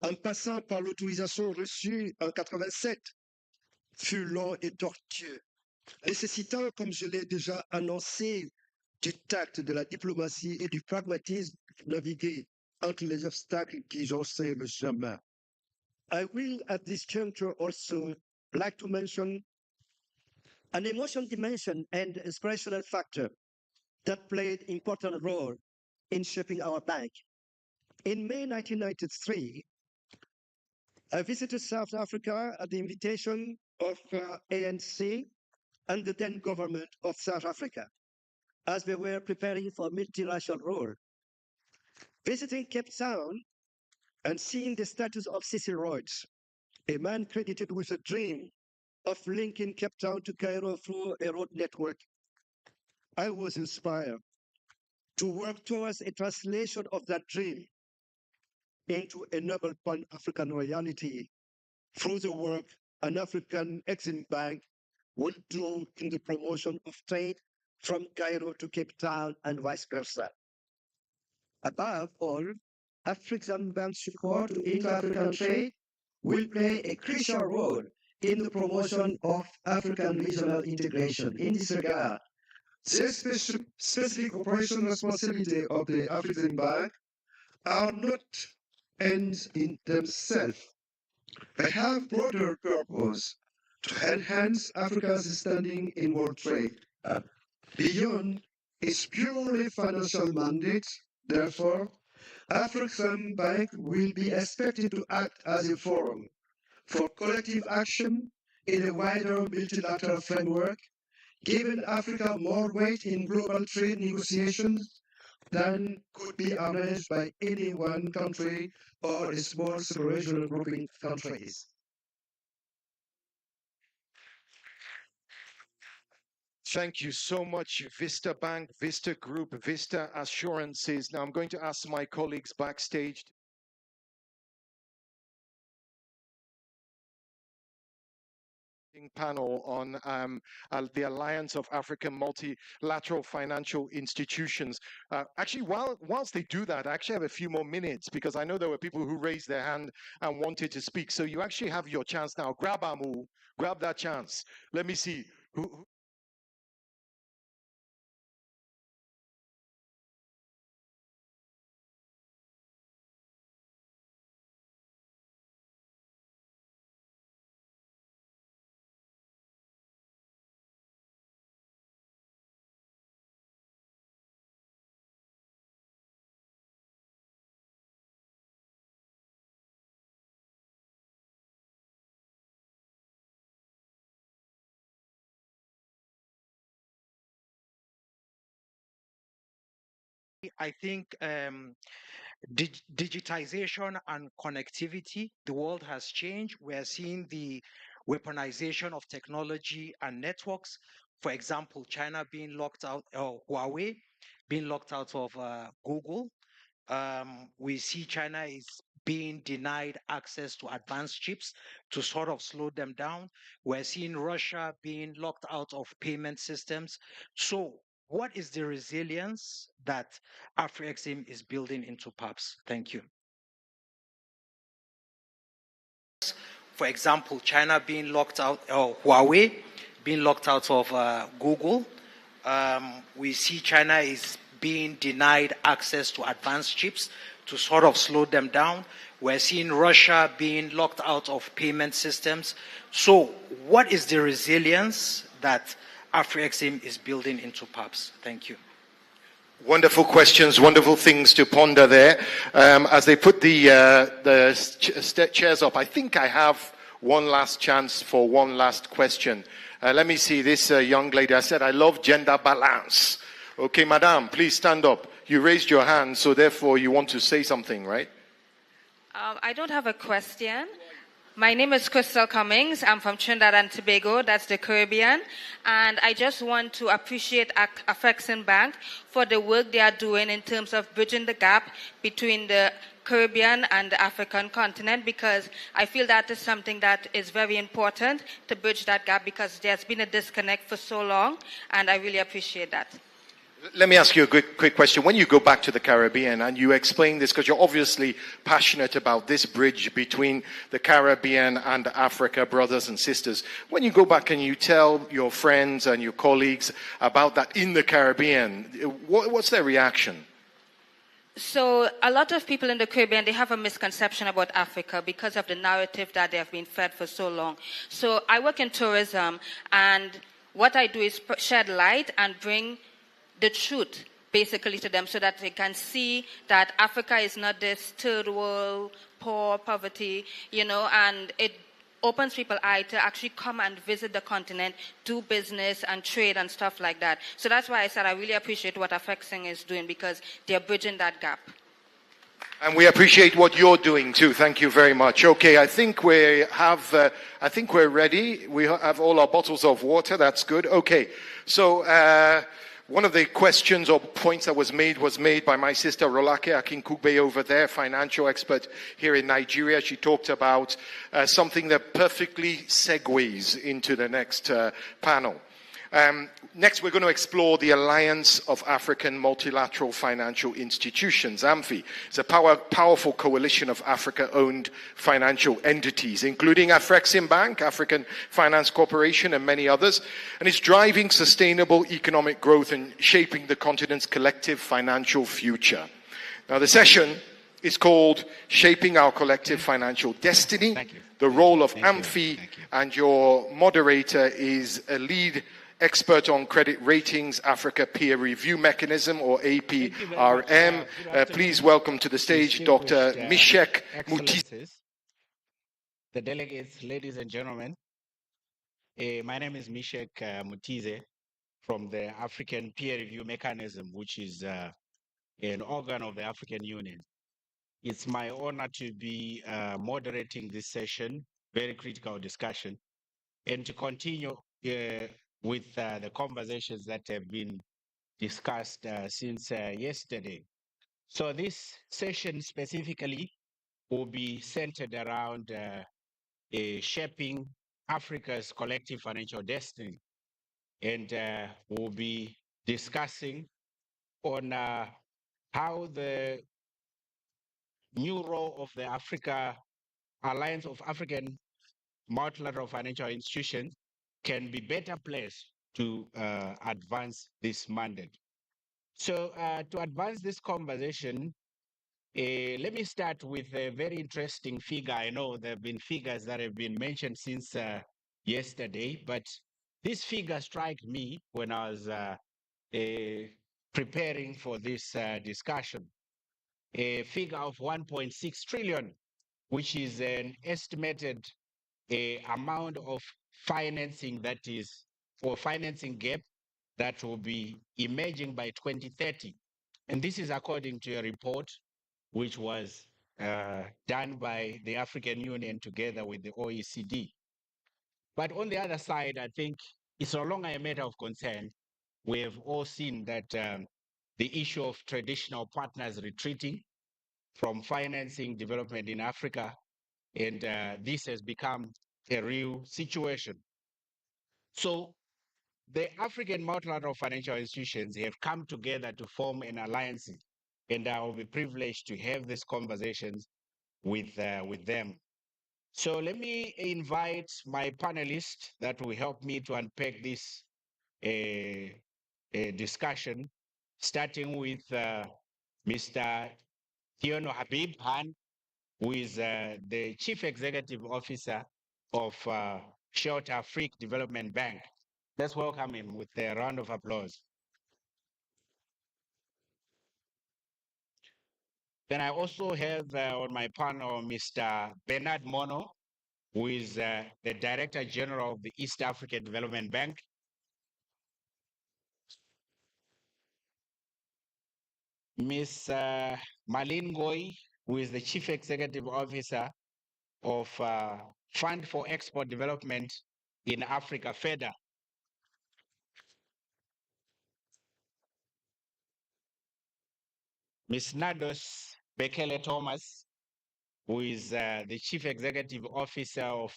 en passant par l'autorisation reçue en 87, fut long et tortueux, nécessitant, comme je l'ai déjà annoncé, du tact, de la diplomatie et du pragmatisme pour naviguer entre les obstacles qui jonchaient le chemin. I will at this juncture also like to mention an emotional dimension and inspirational factor that played an important role in shaping our bank. In May 1993, I visited South Africa at the invitation of ANC and the then government of South Africa, as we were preparing for a multilateral role. Visiting Cape Town and seeing the status of Cecil Rhodes, a man credited with a dream of linking Cape Town to Cairo through a road network, I was inspired to work towards a translation of that dream into a noble pan-African reality through the work an African Exim Bank will do in the promotion of trade from Cairo to Cape Town and vice versa. Above all, Afreximbank's support to inter-African trade will play a crucial role in the promotion of African regional integration. In this regard, the specific operational responsibility of the Afreximbank are not ends in themselves. They have broader purpose to enhance Africa's standing in world trade. Beyond its purely financial mandate, therefore, Afreximbank will be expected to act as a forum for collective action in a wider multilateral framework, giving Africa more weight in global trade negotiations than could be arranged by any one country or a small regional grouping of countries. Thank you so much, Vista Bank, Vista Group, Vista Assurances. Now I'm going to ask my colleagues backstage panel on the Alliance of African Multilateral Financial Institutions. Actually, whilst they do that, I actually have a few more minutes because I know there were people who raised their hand and wanted to speak. So you actually have your chance now. Grab Amu, grab that chance. Let me see. Who I think digitization and connectivity, the world has changed. We are seeing the weaponization of technology and networks. For example, China being locked out, or Huawei being locked out of Google. We see China is being denied access to advanced chips to sort of slow them down. We're seeing Russia being locked out of payment systems. So what is the resilience that Afrexim is building into PAPS? Thank you. For example, China being locked out, or Huawei being locked out of Google. We see China is being denied access to advanced chips to sort of slow them down. We're seeing Russia being locked out of payment systems. So what is the resilience that Afrexim is building into PAPS? Thank you. Wonderful questions, wonderful things to ponder there. As they put the chairs up, I think I have one last chance for one last question. Let me see this young lady. I said, I love gender balance. Okay, madam, please stand up. You raised your hand, so therefore you want to say something, right? I don't have a question. My name is Crystal Cummings. I'm from Trinidad and Tobago, that's the Caribbean. And I just want to appreciate Afreximbank for the work they are doing in terms of bridging the gap between the Caribbean and the African continent, because I feel that is something that is very important to bridge that gap, because there's been a disconnect for so long, and I really appreciate that. Let me ask you a quick question. When you go back to the Caribbean and you explain this, because you're obviously passionate about this bridge between the Caribbean and Africa, brothers and sisters, when you go back and you tell your friends and your colleagues about that in the Caribbean, what's their reaction? So a lot of people in the Caribbean, they have a misconception about Africa because of the narrative that they have been fed for so long. So I work in tourism, and what I do is shed light and bring the truth basically to them so that they can see that Africa is not this third world, poor, poverty, and it opens people's eyes to actually come and visit the continent, do business and trade and stuff like that. So that's why I said I really appreciate what Afrexim is doing, because they're bridging that gap. And we appreciate what you're doing too. Thank you very much. Okay, I think we're ready. We have all our bottles of water. That's good. Okay, so one of the questions or points that was made by my sister Rolake Akinkugbe over there, financial expert here in Nigeria. She talked about something that perfectly segues into the next panel. Next, we're going to explore the Alliance of African Multilateral Financial Institutions, AMFI. It's a powerful coalition of Africa-owned financial entities, including Afreximbank, African Finance Corporation, and many others. And it's driving sustainable economic growth and shaping the continent's collective financial future. Now, the session is called Shaping Our Collective Financial Destiny, the role of AMFI, and your moderator is a lead expert on credit ratings, Africa Peer Review Mechanism, or APRM. Please welcome to the stage Dr. Mishek Mutize. The delegates, ladies and gentlemen, my name is Mishek Mutize from the African Peer Review Mechanism, which is an organ of the African Union. It's my honor to be moderating this session, very critical discussion, and to continue with the conversations that have been discussed since yesterday. So this session specifically will be centered around shaping Africa's collective financial destiny. And we'll be discussing on how the new role of the Alliance of African Multilateral Financial Institutions can be better placed to advance this mandate. So to advance this conversation, let me start with a very interesting figure. I know there have been figures that have been mentioned since yesterday, but this figure struck me when I was preparing for this discussion. A figure of 1.6 trillion, which is an estimated amount of financing that is, or financing gap that will be emerging by 2030. And this is according to a report which was done by the African Union together with the OECD. But on the other side, I think it's no longer a matter of concern. We have all seen that the issue of traditional partners retreating from financing development in Africa, and this has become a real situation. So the African multilateral financial institutions have come together to form an alliance, and I will be privileged to have these conversations with them. So let me invite my panelists that will help me to unpack this discussion, starting with Mr. Thiono Habib Han, who is the Chief Executive Officer of Shelter Afrique Development Bank. Let's welcome him with a round of applause. Then I also have on my panel Mr. Bernard Mono, who is the Director General of the East African Development Bank. Ms. Malin Goy, who is the Chief Executive Officer of Fund for Export Development in Africa, FEDA. Ms. Nados Bekele Thomas, who is the Chief Executive Officer of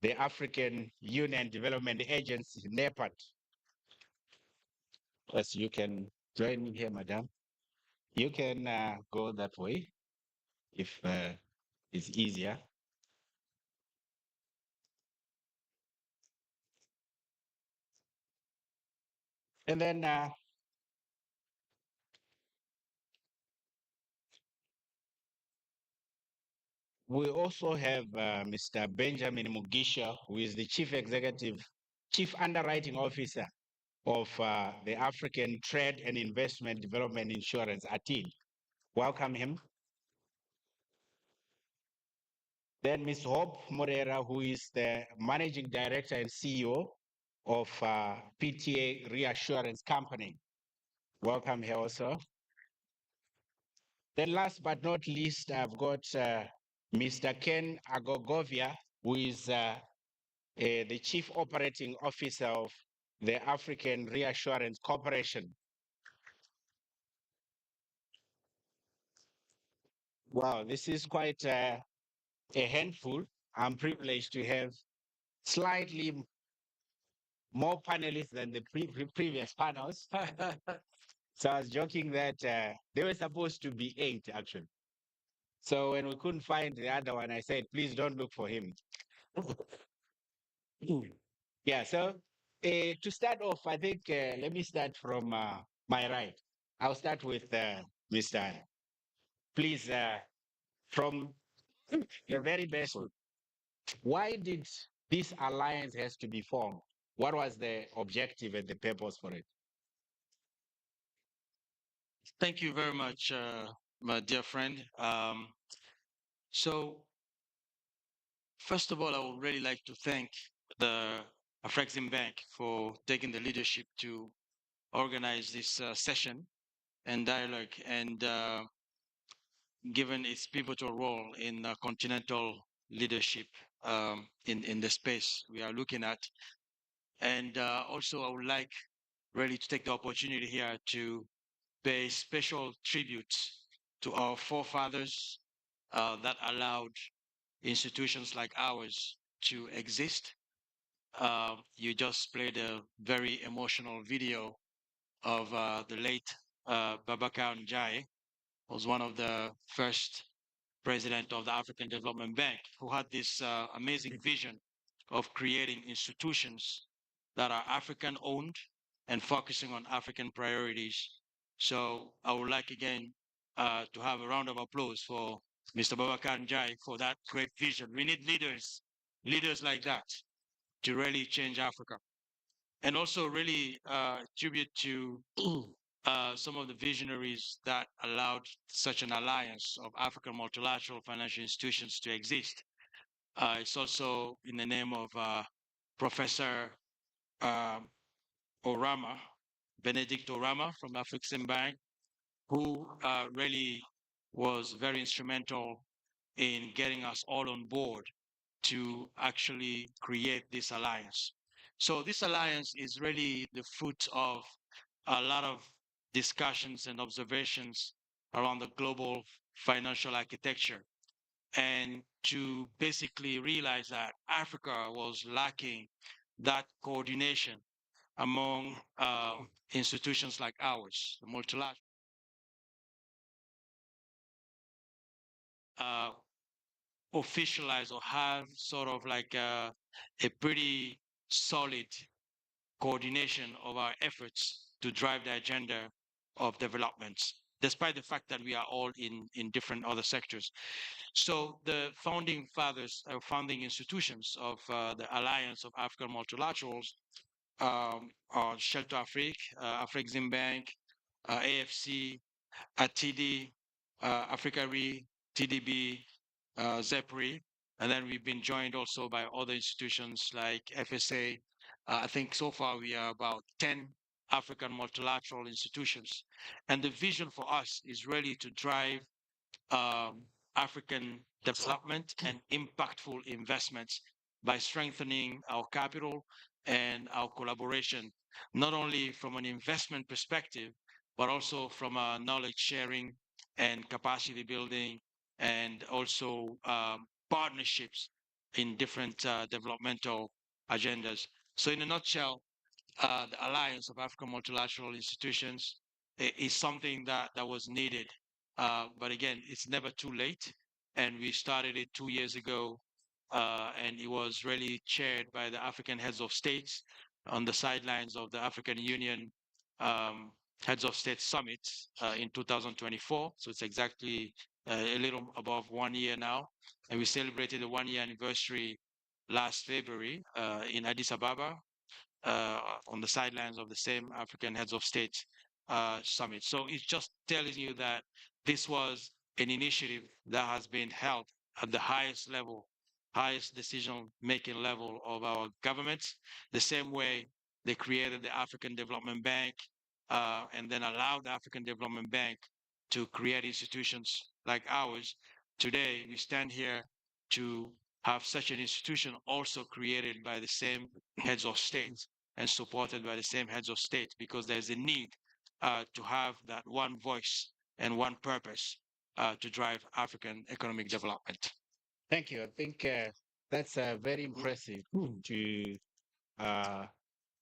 the African Union Development Agency, NEPAD. Yes, you can join me here, madam. You can go that way if it's easier. And then we also have Mr. Benjamin Mugisha, who is the Chief Underwriting Officer of the African Trade and Investment Development Insurance, ATID. Welcome him. Then Ms. Hope Moreira, who is the Managing Director and CEO of PTA Reassurance Company. Welcome here also. Then last but not least, I've got Mr. Ken Agogovia, who is the Chief Operating Officer of the African Reassurance Corporation. Wow, this is quite a handful. I'm privileged to have slightly more panelists than the previous panels. So I was joking that they were supposed to be 8, actually. So when we couldn't find the other one, I said, please don't look for him. Yeah, so to start off, I think let me start from my right. I'll start with Mr. Please, from the very best, why did this alliance has to be formed? What was the objective and the purpose for it? Thank you very much, my dear friend. So, first of all, I would really like to thank the Afreximbank for taking the leadership to organize this session and dialogue, and given its pivotal role in continental leadership in the space we are looking at. And also, I would like really to take the opportunity here to pay special tribute to our forefathers that allowed institutions like ours to exist. You just played a very emotional video of the late Babacar Njai, was one of the first president of the African Development Bank, who had this amazing vision of creating institutions that are African owned and focusing on African priorities. So I would like again to have a round of applause for Mr. Babacar Njai for that great vision. We need leaders like that to really change Africa. And also really tribute to some of the visionaries that allowed such an alliance of African multilateral financial institutions to exist. It's also in the name of Professor Orama, Benedict Orama from Afreximbank, who really was very instrumental in getting us all on board to actually create this alliance. So this alliance is really the fruit of a lot of discussions and observations around the global financial architecture, and to basically realize that Africa was lacking that coordination among institutions like ours, the multilateral. officialize or have sort of like a pretty solid coordination of our efforts to drive the agenda of development, despite the fact that we are all in different other sectors. So the founding fathers, founding institutions of the Alliance of African Multilaterals are Shelter Afrique, Afreximbank, AFC, TD, Africa Re, TDB, ZEPRI, and then we've been joined also by other institutions like FSA. I think so far we are about 10 African multilateral institutions. And the vision for us is really to drive African development and impactful investments by strengthening our capital and our collaboration, not only from an investment perspective, but also from a knowledge sharing and capacity building, and also partnerships in different developmental agendas. So in a nutshell, the Alliance of African Multilateral Institutions is something that was needed. But again, it's never too late. And we started it 2 years ago. And it was really chaired by the African heads of states on the sidelines of the African Union Heads of State Summit in 2024. So it's exactly a little above 1 year now. And we celebrated the 1 year anniversary last February in Addis Ababa, on the sidelines of the same African Heads of State Summit. So it's just telling you that this was an initiative that has been held at the highest level, highest decision-making level of our governments, the same way they created the African Development Bank and then allowed the African Development Bank to create institutions like ours. Today, we stand here to have such an institution also created by the same heads of state and supported by the same heads of state, because there's a need to have that one voice and one purpose to drive African economic development. Thank you. I think that's very impressive to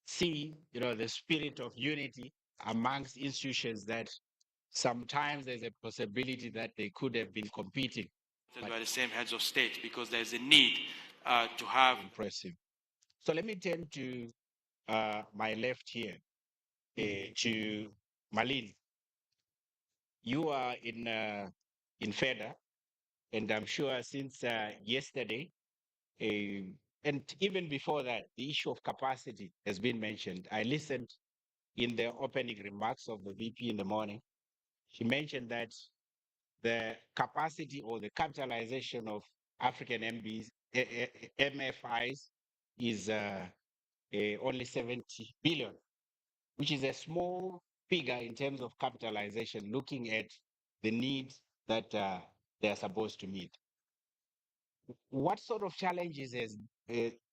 see, the spirit of unity amongst institutions that sometimes there's a possibility that they could have been competing. By the same heads of state, because there's a need to have. Impressive. So let me turn to my left here, to Malin. You are in FEDA, and I'm sure since yesterday, and even before that, the issue of capacity has been mentioned. I listened in the opening remarks of the VP in the morning. She mentioned that the capacity or the capitalization of African MFIs is only 70 billion, which is a small figure in terms of capitalization, looking at the needs that they are supposed to meet. What sort of challenges has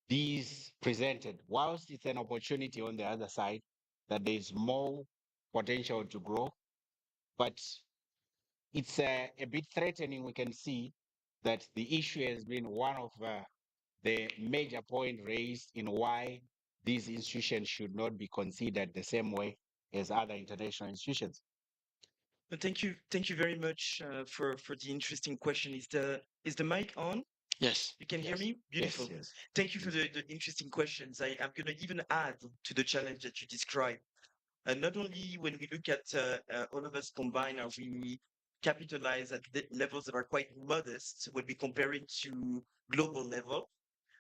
these presented? Whilst it's an opportunity on the other side, that there's more potential to grow, but it's a bit threatening. We can see that the issue has been one of the major point raised in why these institutions should not be considered the same way as other international institutions. Thank you very much for the interesting question. Is the mic on? Yes. You can hear me? Beautiful. Yes. Thank you for the interesting questions. I'm going to even add to the challenge that you described. Not only when we look at all of us combined, are we capitalized at levels that are quite modest when we compare it to global level.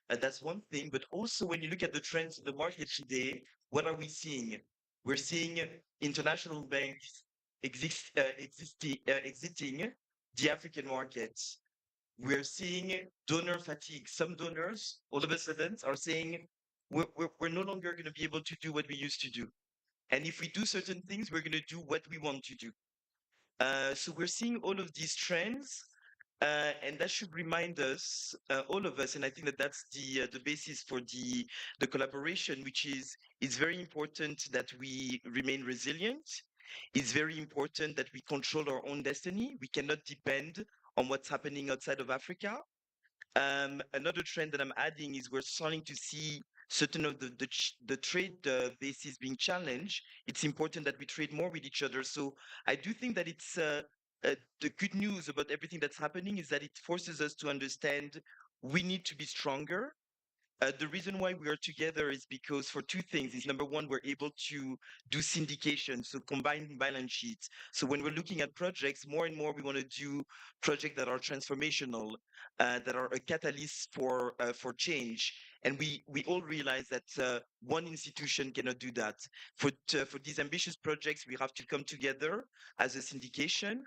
That's one thing. But also when you look at the trends of the market today, what are we seeing? We're seeing international banks exiting the African markets. We're seeing donor fatigue. Some donors, all of a sudden, are saying we're no longer going to be able to do what we used to do. And if we do certain things, we're going to do what we want to do. So we're seeing all of these trends, and that should remind us, all of us, and I think that that's the basis for the collaboration, which is it's very important that we remain resilient. It's very important that we control our own destiny. We cannot depend on what's happening outside of Africa. Another trend that I'm adding is we're starting to see certain of the trade bases being challenged. It's important that we trade more with each other. So I do think that it's the good news about everything that's happening is that it forces us to understand we need to be stronger. The reason why we are together is because for two things. Is number one, we're able to do syndication, so combined balance sheets. So when we're looking at projects, more and more we want to do projects that are transformational, that are a catalyst for change. And we all realize that one institution cannot do that. For these ambitious projects, we have to come together as a syndication.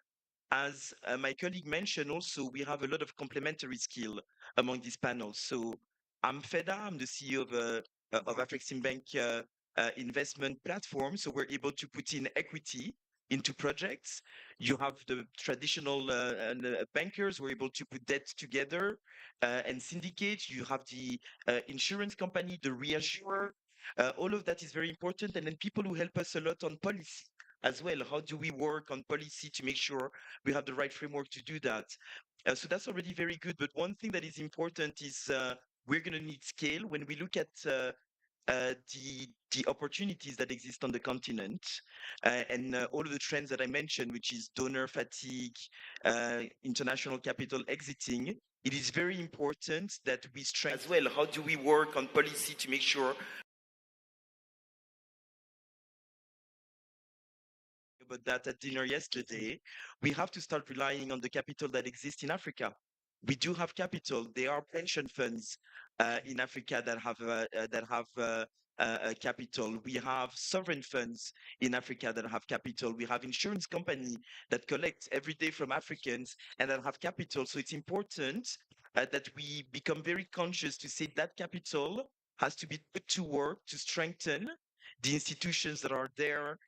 As my colleague mentioned, also we have a lot of complementary skill among these panels. So I'm Feda. I'm the CEO of Afreximbank investment platform. So we're able to put in equity into projects. You have the traditional bankers. We're able to put debt together and syndicate. You have the insurance company, the reassurer. All of that is very important. And then people who help us a lot on policy as well. How do we work on policy to make sure we have the right framework to do that? So that's already very good. But one thing that is important is we're going to need scale when we look at the opportunities that exist on the continent and all of the trends that I mentioned, which is donor fatigue, international capital exiting. It is very important that we strengthen as well. How do we work on policy to make sure about that at dinner yesterday? We have to start relying on the capital that exists in Africa. We do have capital. There are pension funds in Africa that have capital. We have sovereign funds in Africa that have capital. We have insurance company that collect every day from Africans and that have capital. So it's important that we become very conscious to say that capital has to be put to work to strengthen the institutions that are there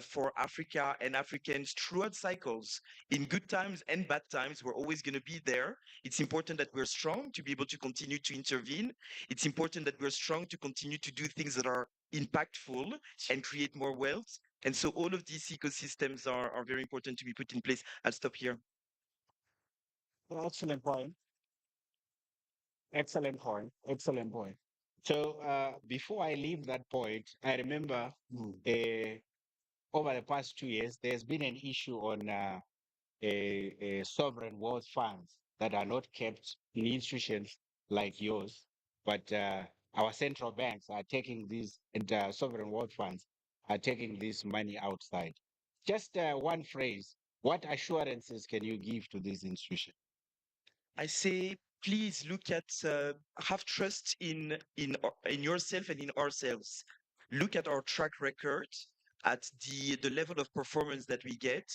for Africa and Africans throughout cycles. In good times and bad times, we're always going to be there. It's important that we're strong to be able to continue to intervene. It's important that we're strong to continue to do things that are impactful and create more wealth. And so all of these ecosystems are very important to be put in place. I'll stop here. Excellent point. Excellent point. Excellent point. So before I leave that point, I remember over the past 2 years, there's been an issue on sovereign wealth funds that are not kept in institutions like yours, but our central banks are taking these, and sovereign wealth funds are taking this money outside. Just one phrase, what assurances can you give to these institutions? I say, please look at, have trust in yourself and in ourselves. Look at our track record, at the level of performance that we get.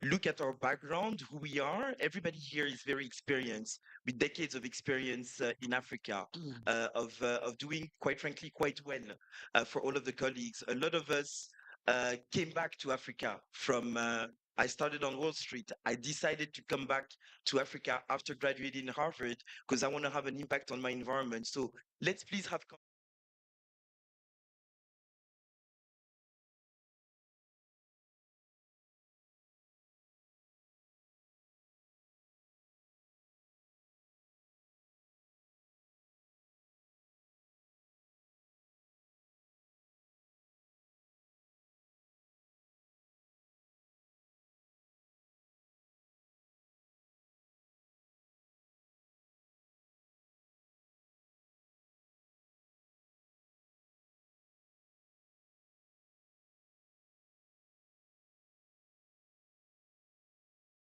Look at our background, who we are. Everybody here is very experienced, with decades of experience in Africa, of doing, quite frankly, quite well for all of the colleagues. A lot of us came back to Africa from I started on Wall Street. I decided to come back to Africa after graduating in Harvard because I want to have an impact on my environment. So let's please have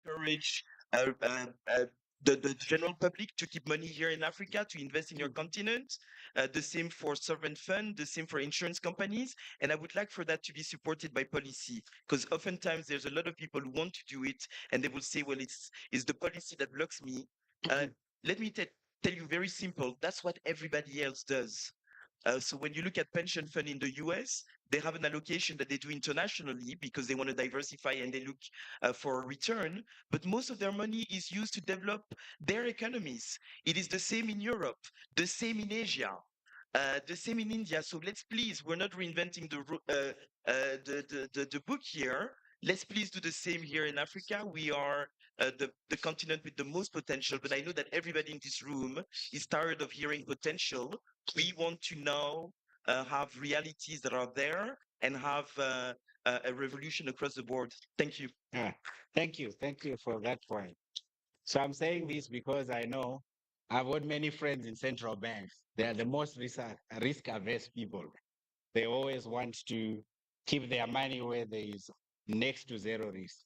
encourage the general public to keep money here in Africa, to invest in your continent. The same for sovereign fund, the same for insurance companies. And I would like for that to be supported by policy, because oftentimes there's a lot of people who want to do it, and they will say, well, it's the policy that blocks me. Let me tell you very simple. That's what everybody else does. So when you look at pension fund in the US, they have an allocation that they do internationally because they want to diversify and they look for a return. But most of their money is used to develop their economies. It is the same in Europe, the same in Asia. The same in India. So let's please, we're not reinventing the book here. Let's please do the same here in Africa. We are the continent with the most potential, but I know that everybody in this room is tired of hearing potential. We want to now have realities that are there and have a revolution across the board. Thank you. Thank you. Thank you for that point. So I'm saying this because I know I've got many friends in central banks. They are the most risk-averse people. They always want to keep their money where there is next to zero risk.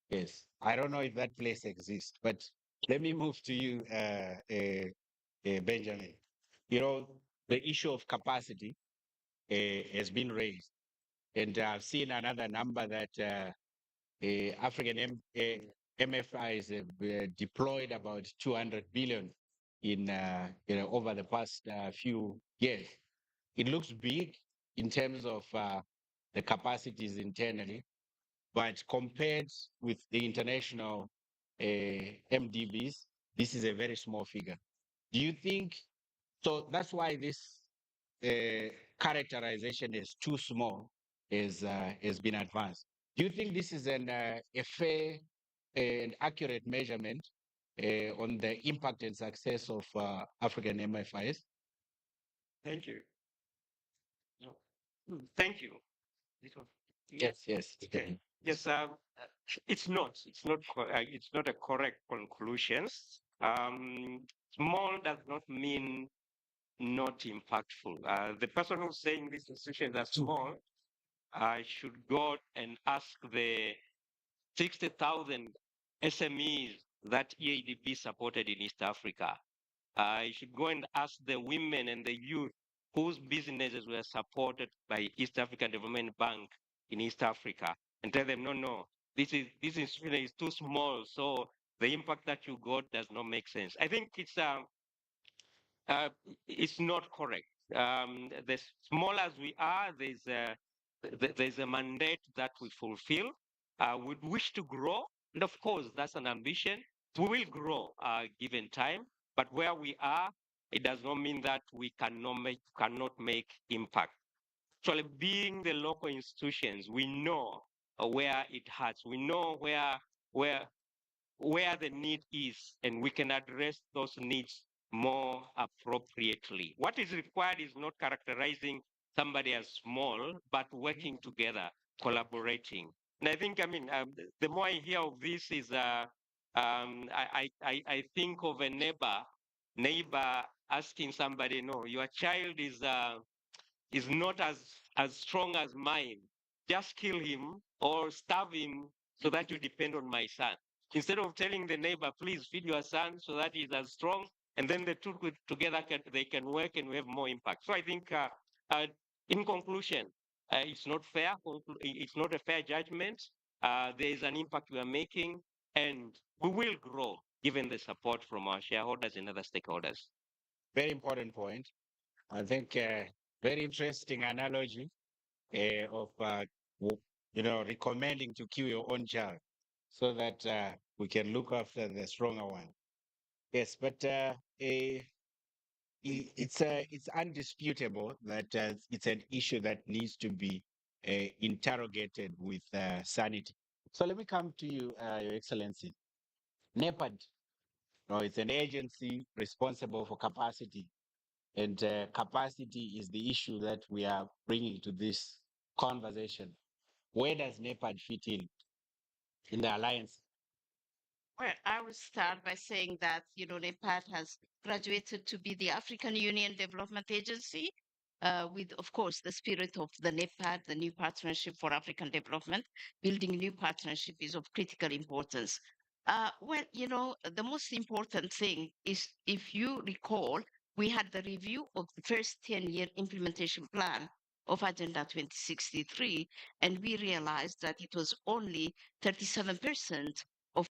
Yes, I don't know if that place exists, but let me move to you, Benjamin. You know, the issue of capacity has been raised, and I've seen another number that MFIs have deployed about 200 billion in over the past few years. It looks big in terms of the capacities internally, but compared with the international MDBs, this is a very small figure. Do you think so? That's why this characterization is too small has been advanced. Do you think this is a fair and accurate measurement on the impact and success of African MFIs? Thank you. Thank you. This one. Yes, yes. Okay. Yes, it's not. It's not a correct conclusion. Small does not mean not impactful. The person who's saying these institutions are small should go and ask the 60,000 SMEs that EADB supported in East Africa. I should go and ask the women and the youth whose businesses were supported by East African Development Bank in East Africa and tell them, no, this institution is too small, so the impact that you got does not make sense. I think it's not correct. The small as we are, there's a mandate that we fulfill. We wish to grow, and of course, that's an ambition. We will grow given time, but where we are, it does not mean that we cannot make impact. Actually, being the local institutions, we know where it hurts. We know where the need is, and we can address those needs more appropriately. What is required is not characterizing somebody as small, but working together, collaborating. And I think, the more I hear of this is, I think of a neighbor asking somebody, no, your child is not as strong as mine. Just kill him or starve him so that you depend on my son. Instead of telling the neighbor, please feed your son so that he's as strong, and then the two together they can work and we have more impact. So I think, in conclusion, it's not fair. It's not a fair judgment. There is an impact we are making, and we will grow given the support from our shareholders and other stakeholders. Very important point. I think very interesting analogy of recommending to kill your own child so that we can look after the stronger one. Yes, but it's undisputable that it's an issue that needs to be interrogated with sanity. So let me come to you, Your Excellency. NEPAD, it's an agency responsible for capacity, and capacity is the issue that we are bringing to this conversation. Where does NEPAD fit in the alliance? Well, I will start by saying that, NEPAD has graduated to be the African Union Development Agency, with, of course, the spirit of the NEPAD, the New Partnership for African Development. Building new partnership is of critical importance. The most important thing is, if you recall, we had the review of the first 10-year implementation plan of Agenda 2063, and we realized that it was only 37% of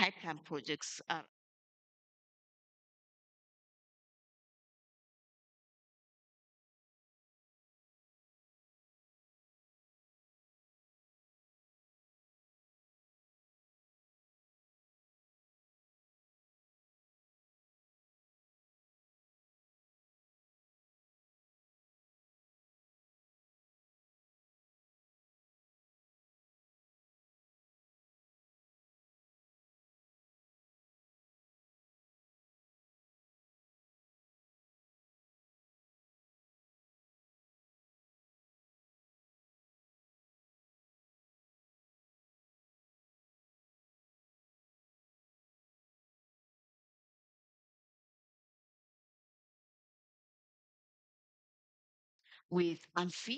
pipeline projects are with AMFI.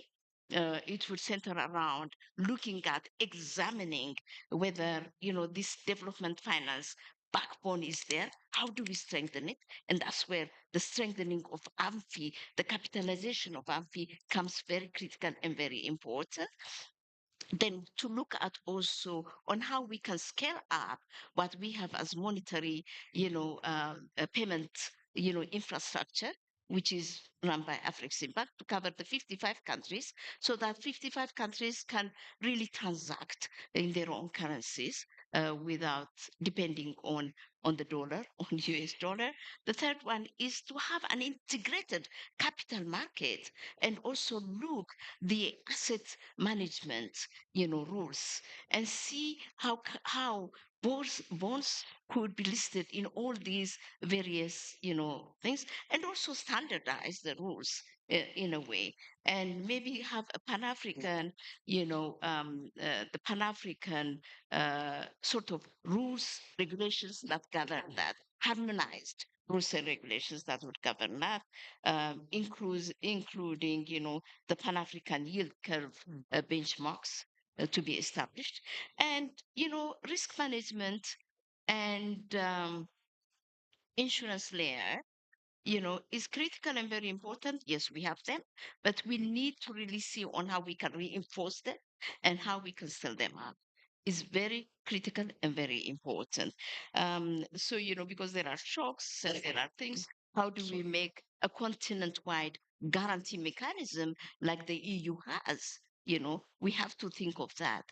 It would center around looking at examining whether this development finance backbone is there. How do we strengthen it? And that's where the strengthening of AMFI, the capitalization of AMFI, comes very critical and very important. Then to look at also on how we can scale up what we have as monetary, payment, infrastructure, which is run by Afreximbank to cover the 55 countries, so that 55 countries can really transact in their own currencies without depending on the dollar, on US dollar. The third one is to have an integrated capital market and also look the asset management, rules and see how bonds could be listed in all these various, things, and also standardize the rules in a way, and maybe have a Pan-African, the Pan-African sort of rules, regulations that govern that, harmonized rules and regulations that would govern that, including, the Pan-African yield curve benchmarks to be established, and risk management and insurance layer, is critical and very important. Yes, we have them, but we need to really see on how we can reinforce them and how we can sell them up. Is very critical and very important. So, because there are shocks and there are things, how do we make a continent-wide guarantee mechanism like the EU has? We have to think of that.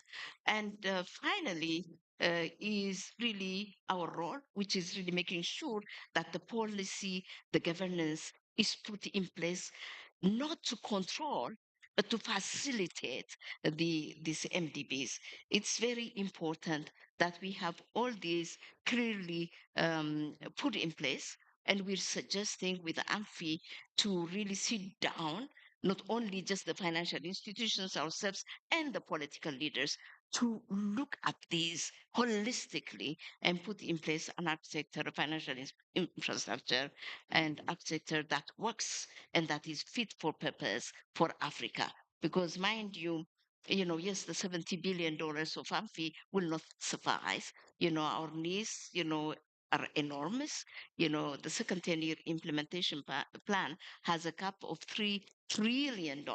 And finally, is really our role, which is really making sure that the policy, the governance is put in place not to control, but to facilitate these MDBs. It's very important that we have all these clearly put in place. And we're suggesting with AMFI to really sit down, not only just the financial institutions ourselves and the political leaders, to look at these holistically and put in place an architecture of financial infrastructure and architecture that works and that is fit for purpose for Africa. Because mind you, yes, the $70 billion of AMFI will not suffice. Our needs, are enormous. The second 10-year implementation plan has a cap of $3 trillion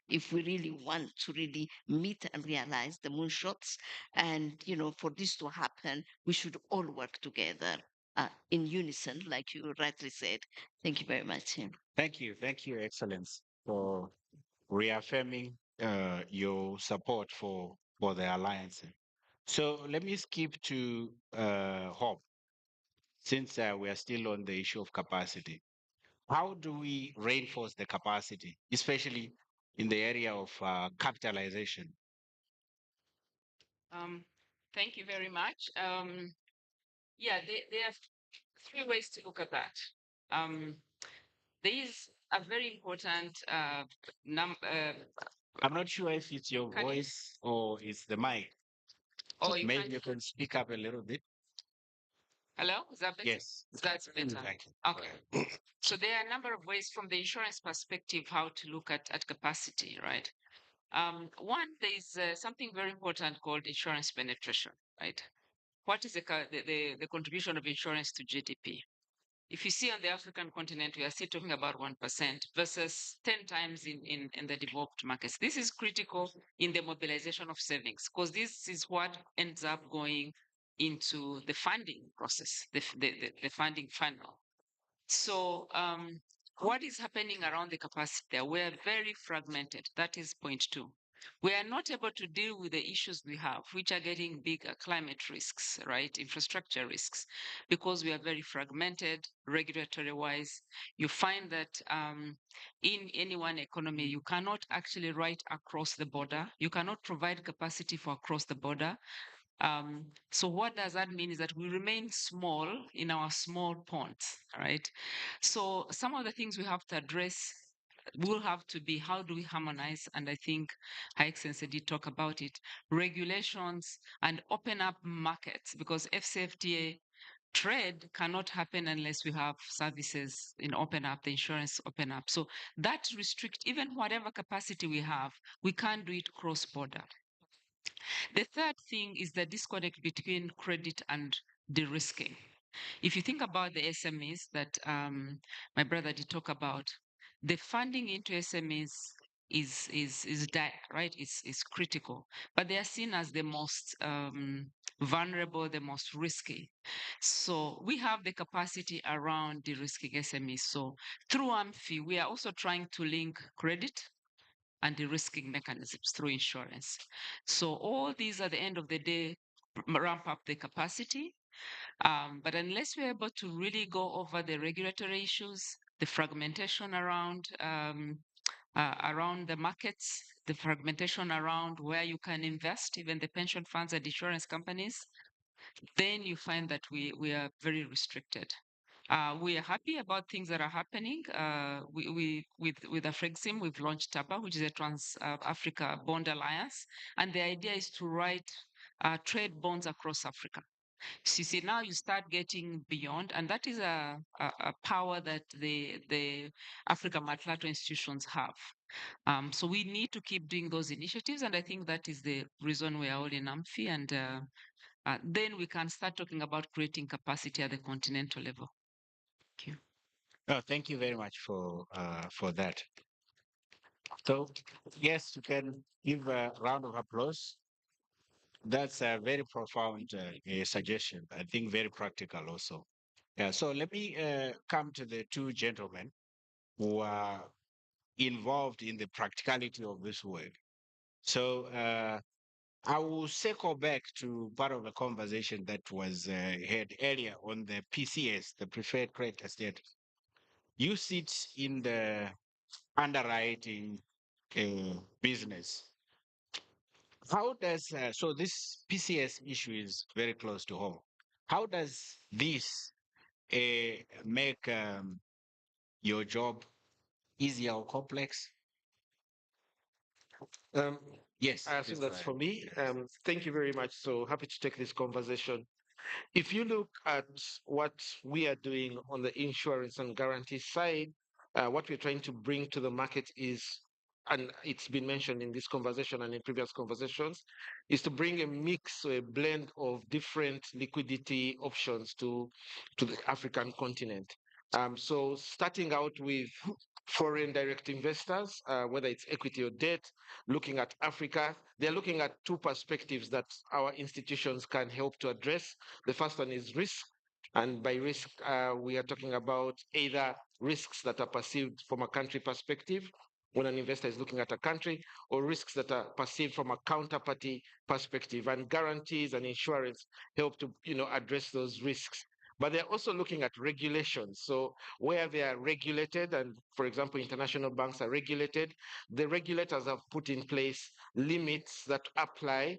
if we really want to really meet and realize the moonshots. And, for this to happen, we should all work together in unison, like you rightly said. Thank you very much. Thank you. Thank you, Excellence, for reaffirming your support for the alliance. So let me skip to Hope, since we are still on the issue of capacity. How do we reinforce the capacity, especially in the area of capitalization? Um, Thank you very much. Yeah, there are three ways to look at that. There is a very important I'm not sure if it's your voice or it's the mic. Oh, you Maybe can. you can speak up a little bit. Hello, is that better? Yes. That's better. Thank you. Okay. So there are a number of ways from the insurance perspective how to look at capacity, right? One, there is something very important called insurance penetration, right? What is the contribution of insurance to GDP? If you see on the African continent, we are still talking about 1% versus 10 times in the developed markets. This is critical in the mobilization of savings because this is what ends up going into the funding process, the funding funnel. So what is happening around the capacity there? We're very fragmented. That is point two. We are not able to deal with the issues we have, which are getting bigger: climate risks, right? Infrastructure risks, because we are very fragmented regulatory wise. You find that in any one economy, you cannot actually write across the border. You cannot provide capacity for across the border. So what does that mean is that we remain small in our small ponds, right? So some of the things we have to address will have to be, how do we harmonize? And I think High Excellency did talk about it, regulations and open up markets, because FCFTA trade cannot happen unless we have services in open up, the insurance open up. So that restrict even whatever capacity we have, we can't do it cross border. The third thing is the disconnect between credit and de-risking. If you think about the SMEs that my brother did talk about, the funding into SMEs is dire, right? Is critical, but they are seen as the most vulnerable, the most risky. So we have the capacity around de-risking SMEs. So through AMFI, we are also trying to link credit and de-risking mechanisms through insurance. So all these at the end of the day ramp up the capacity. But unless we're able to really go over the regulatory issues, the fragmentation around the markets, the fragmentation around where you can invest, even the pension funds and insurance companies, then you find that we are very restricted. We are happy about things that are happening. With Afrexim, we've launched TABA, which is a Trans-Africa Bond Alliance, and the idea is to write trade bonds across Africa. So you see, now you start getting beyond, and that is a power that the Africa Multilateral institutions have. So we need to keep doing those initiatives, and I think that is the reason we are all in AMFI, and then we can start talking about creating capacity at the continental level. Thank you. Oh, thank you very much for that. So, yes, you can give a round of applause. That's a very profound suggestion. I think very practical also. Yeah. So let me come to the two gentlemen who are involved in the practicality of this work. So I will circle back to part of the conversation that was had earlier on the PCS, the preferred credit status. You sit in the underwriting business. How does so this PCS issue is very close to home? How does this make your job easier or complex? Yes, I please assume go that's ahead. for me. Thank you very much. So happy to take this conversation. If you look at what we are doing on the insurance and guarantee side, what we're trying to bring to the market is, and it's been mentioned in this conversation and in previous conversations, is to bring a mix or a blend of different liquidity options to the African continent. So starting out with foreign direct investors, whether it's equity or debt, looking at Africa, they're looking at two perspectives that our institutions can help to address. The first one is risk. And by risk, we are talking about either risks that are perceived from a country perspective when an investor is looking at a country, or risks that are perceived from a counterparty perspective. And guarantees and insurance help to address those risks. But they're also looking at regulations. So where they are regulated, and for example, international banks are regulated, the regulators have put in place limits that apply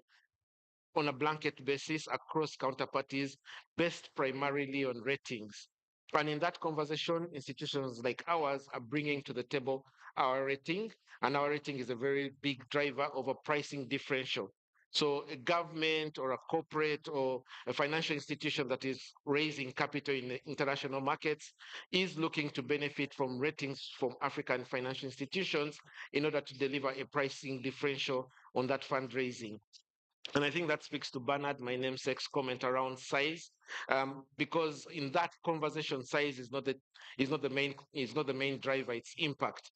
on a blanket basis across counterparties based primarily on ratings. And in that conversation, institutions like ours are bringing to the table our rating, and our rating is a very big driver of a pricing differential. So a government or a corporate or a financial institution that is raising capital in the international markets is looking to benefit from ratings from African financial institutions in order to deliver a pricing differential on that fundraising. And I think that speaks to Bernard, my namesake's comment around size, because in that conversation, size is not the main driver; it's impact.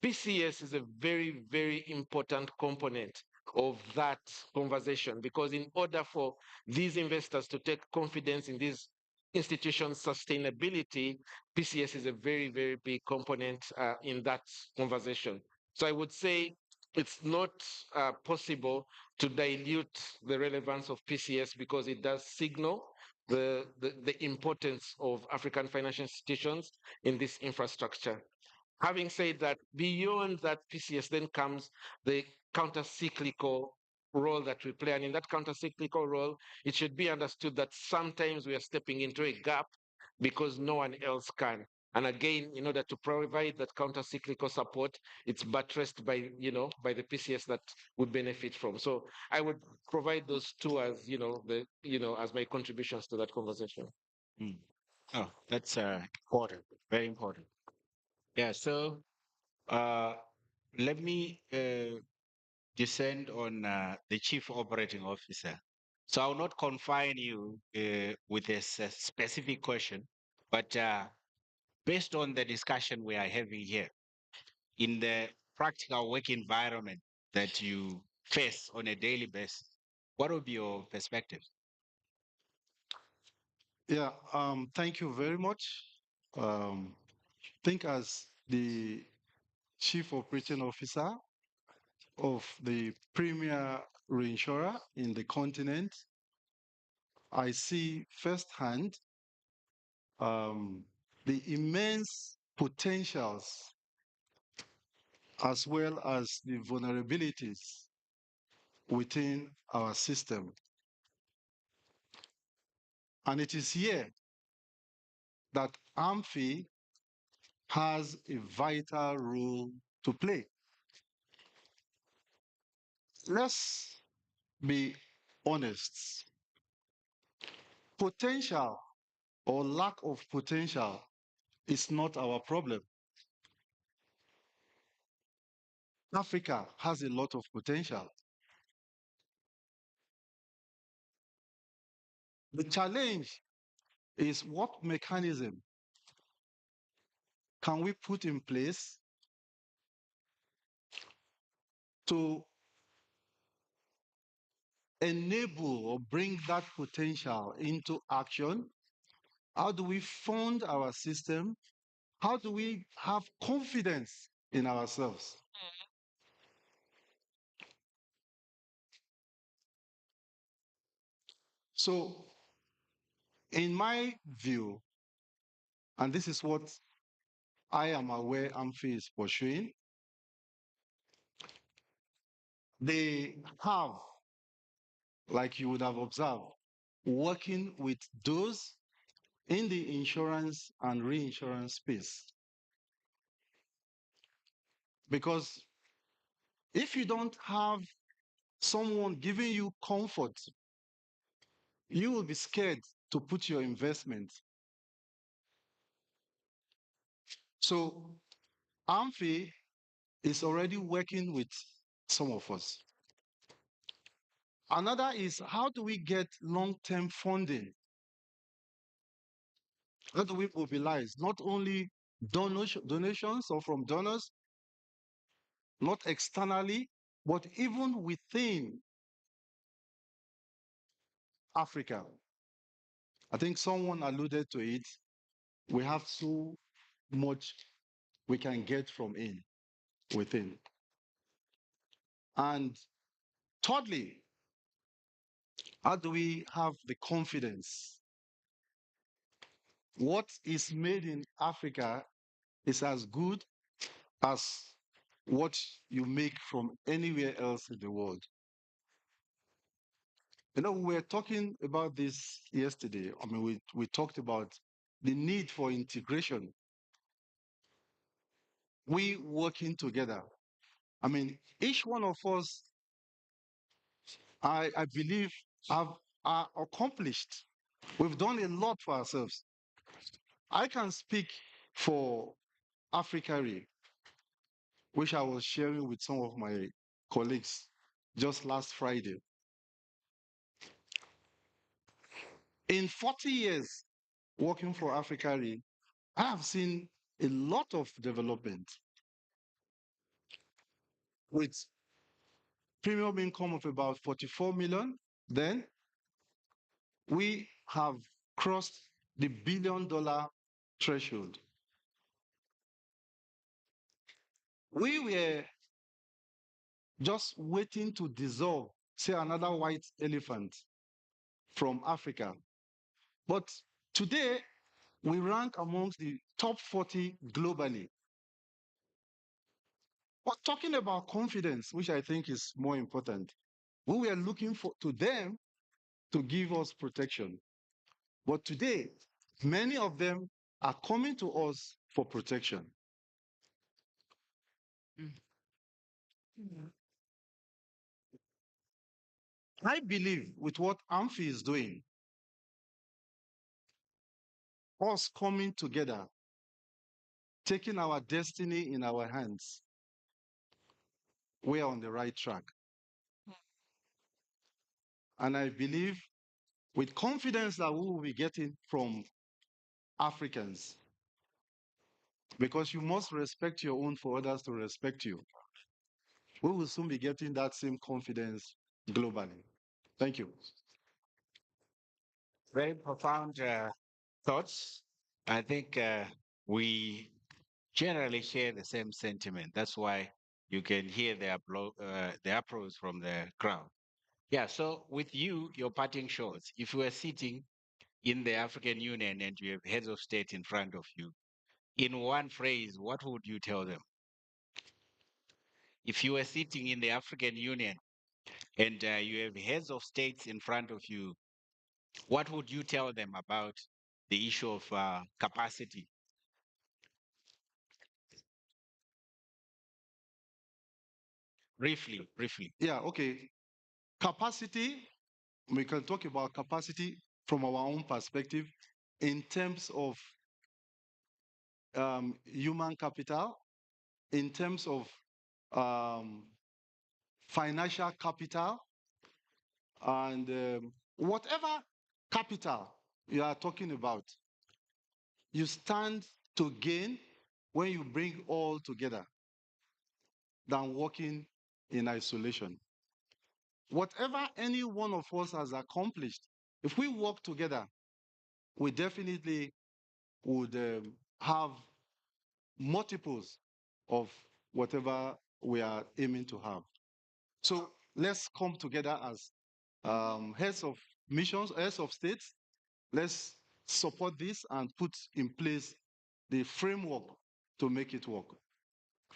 PCS is a very, very important component of that conversation, because in order for these investors to take confidence in these institutions' sustainability, PCS is a very, very big component in that conversation. So I would say it's not possible to dilute the relevance of PCS because it does signal the importance of African financial institutions in this infrastructure. Having said that, beyond that PCS then comes the counter-cyclical role that we play. And in that counter-cyclical role, it should be understood that sometimes we are stepping into a gap because no one else can. And again, in order to provide that counter-cyclical support, it's buttressed by, by the PCS that we benefit from. So I would provide those two as, as my contributions to that conversation. Mm. Oh, that's important, very important. Yeah, so uh, let me descend on the chief operating officer. So I will not confine you with a specific question, but based on the discussion we are having here, in the practical work environment that you face on a daily basis, what would be your perspective? Yeah, thank you very much. Think as the Chief Operating Officer of the premier reinsurer in the continent, I see firsthand the immense potentials as well as the vulnerabilities within our system. And it is here that AMFI has a vital role to play. Let's be honest. Potential or lack of potential is not our problem. Africa has a lot of potential. The challenge is what mechanism can we put in place to enable or bring that potential into action? How do we fund our system? How do we have confidence in ourselves? So, in my view, and this is what I am aware AMFI is pursuing, they have, like you would have observed, working with those in the insurance and reinsurance space. Because if you don't have someone giving you comfort, you will be scared to put your investment. So AMFI is already working with some of us. Another is, how do we get long-term funding? How do we mobilize not only donations or from donors, not externally, but even within Africa? I think someone alluded to it. We have so much we can get from within. And thirdly, how do we have the confidence? What is made in Africa is as good as what you make from anywhere else in the world. We were talking about this yesterday. I mean, we talked about the need for integration. We working together. I mean, each one of us, I believe, are accomplished. We've done a lot for ourselves. I can speak for Africa Re, which I was sharing with some of my colleagues just last Friday. In 40 years working for Africa Re, I have seen a lot of development with premium income of about 44 million, then we have crossed the $1 billion threshold. We were just waiting to dissolve, say, another white elephant from Africa. But today, we rank amongst the top 40 globally. But talking about confidence, which I think is more important, we were looking to them to give us protection. But today, many of them are coming to us for protection. I believe with what Amphi is doing, us coming together, taking our destiny in our hands, we are on the right track. And I believe with confidence that we will be getting from Africans, because you must respect your own for others to respect you. We will soon be getting that same confidence globally. Thank you. Very profound thoughts. I think we generally share the same sentiment. That's why you can hear the applause from the crowd. Yeah, so with you, your parting shots, if you were sitting in the African Union and you have heads of state in front of you, in one phrase, what would you tell them? If you were sitting in the African Union and you have heads of states in front of you, what would you tell them about the issue of capacity? Briefly. Yeah, okay. Capacity, we can talk about capacity from our own perspective in terms of human capital, in terms of financial capital, and whatever capital you are talking about, you stand to gain when you bring all together than working in isolation. Whatever any one of us has accomplished, if we work together, we definitely would have multiples of whatever we are aiming to have. So let's come together as heads of missions, heads of states. Let's support this and put in place the framework to make it work.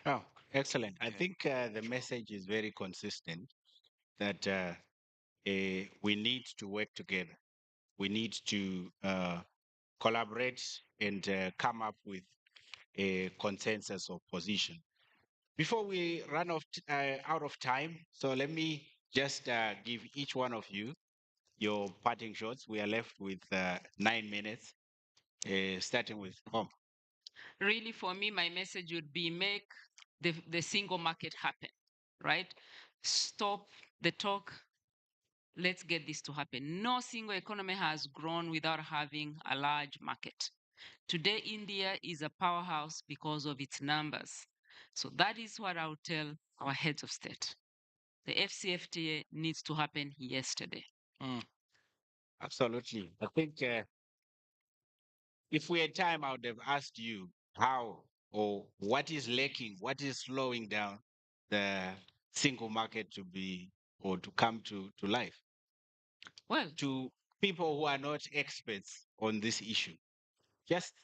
Oh, excellent. I think the message is very consistent that we need to work together. We need to collaborate and come up with a consensus of position. Before we run out of time, so let me just give each one of you your parting shots. We are left with 9 minutes, starting with Tom. Really, for me, my message would be make the single market happen, right? Stop the talk. Let's get this to happen. No single economy has grown without having a large market. Today, India is a powerhouse because of its numbers. So that is what I would tell our heads of state. The FCFTA needs to happen yesterday. Absolutely. I think if we had time, I would have asked you how or what is lacking, what is slowing down the single market to be or to come to life. Well, to people who are not experts on this issue, just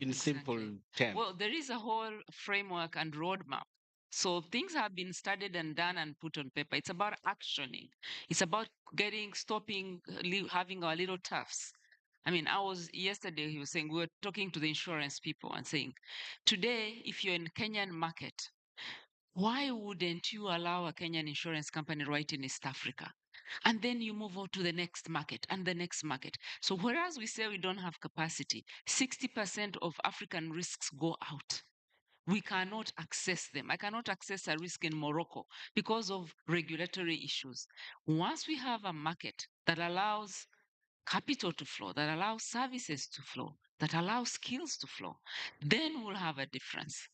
in simple terms. Well, there is a whole framework and roadmap. So things have been studied and done and put on paper. It's about actioning. It's about stopping, having our little toughs. I mean, yesterday, he was saying, we were talking to the insurance people and saying, today, if you're in Kenyan market, why wouldn't you allow a Kenyan insurance company right in East Africa? And then you move on to the next market and the next market. So whereas we say we don't have capacity, 60% of African risks go out. We cannot access them. I cannot access a risk in Morocco because of regulatory issues. Once we have a market that allows capital to flow, that allows services to flow, that allows skills to flow, then we'll have a difference.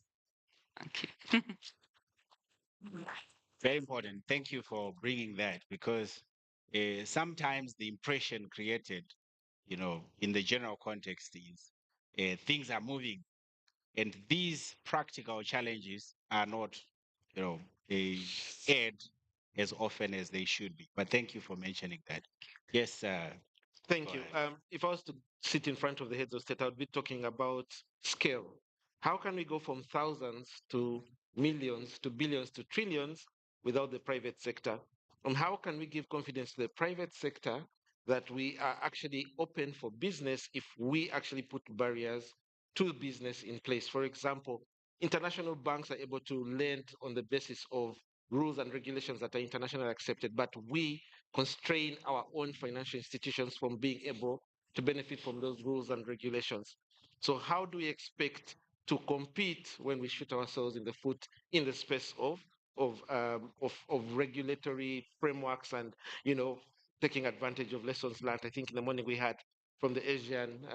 Thank you. Very important. Thank you for bringing that because sometimes the impression created, in the general context is things are moving, and these practical challenges are not, aired as often as they should be. But thank you for mentioning that. Yes. Thank you. If I was to sit in front of the heads of state, I would be talking about scale. How can we go from thousands to millions to billions to trillions without the private sector? And how can we give confidence to the private sector that we are actually open for business if we actually put barriers to business in place? For example, international banks are able to lend on the basis of rules and regulations that are internationally accepted, but we constrain our own financial institutions from being able to benefit from those rules and regulations. So how do we expect to compete when we shoot ourselves in the foot in the space of regulatory frameworks and taking advantage of lessons learned? I think in the morning we had from the Asian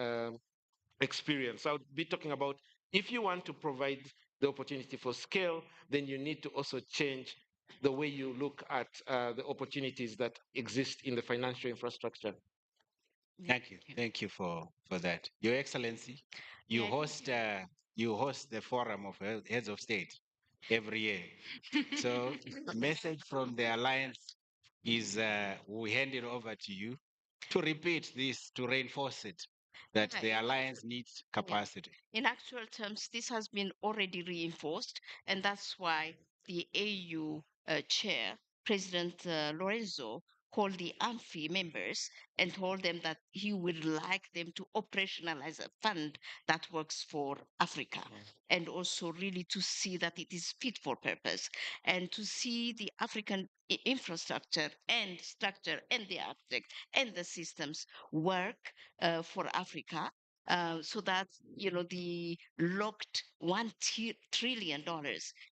experience. I would be talking about if you want to provide the opportunity for scale, then you need to also change the way you look at the opportunities that exist in the financial infrastructure. Thank you. Thank you for that. Your Excellency, you host the forum of heads of state every year. So the message from the alliance is we hand it over to you to repeat this, to reinforce it, that the alliance needs capacity. In actual terms, this has been already reinforced, and that's why the AU chair, President Lorenzo, called the AMFI members and told them that he would like them to operationalize a fund that works for Africa, and also really to see that it is fit for purpose, and to see the African infrastructure and structure and the architect and the systems work for Africa, so that the locked $1 trillion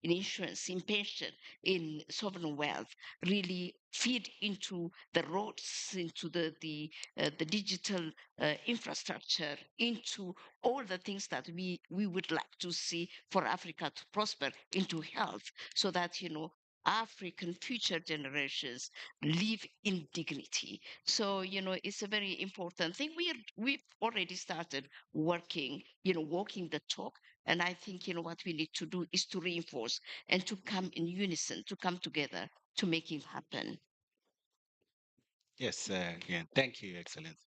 in insurance, in pension, in sovereign wealth really feed into the roads, into the digital infrastructure, into all the things that we would like to see for Africa to prosper, into health, so that African future generations live in dignity. So, it's a very important thing. We've already started working, walking the talk. And I think, what we need to do is to reinforce and to come in unison, to come together to make it happen. Yes, again, thank you, Excellency.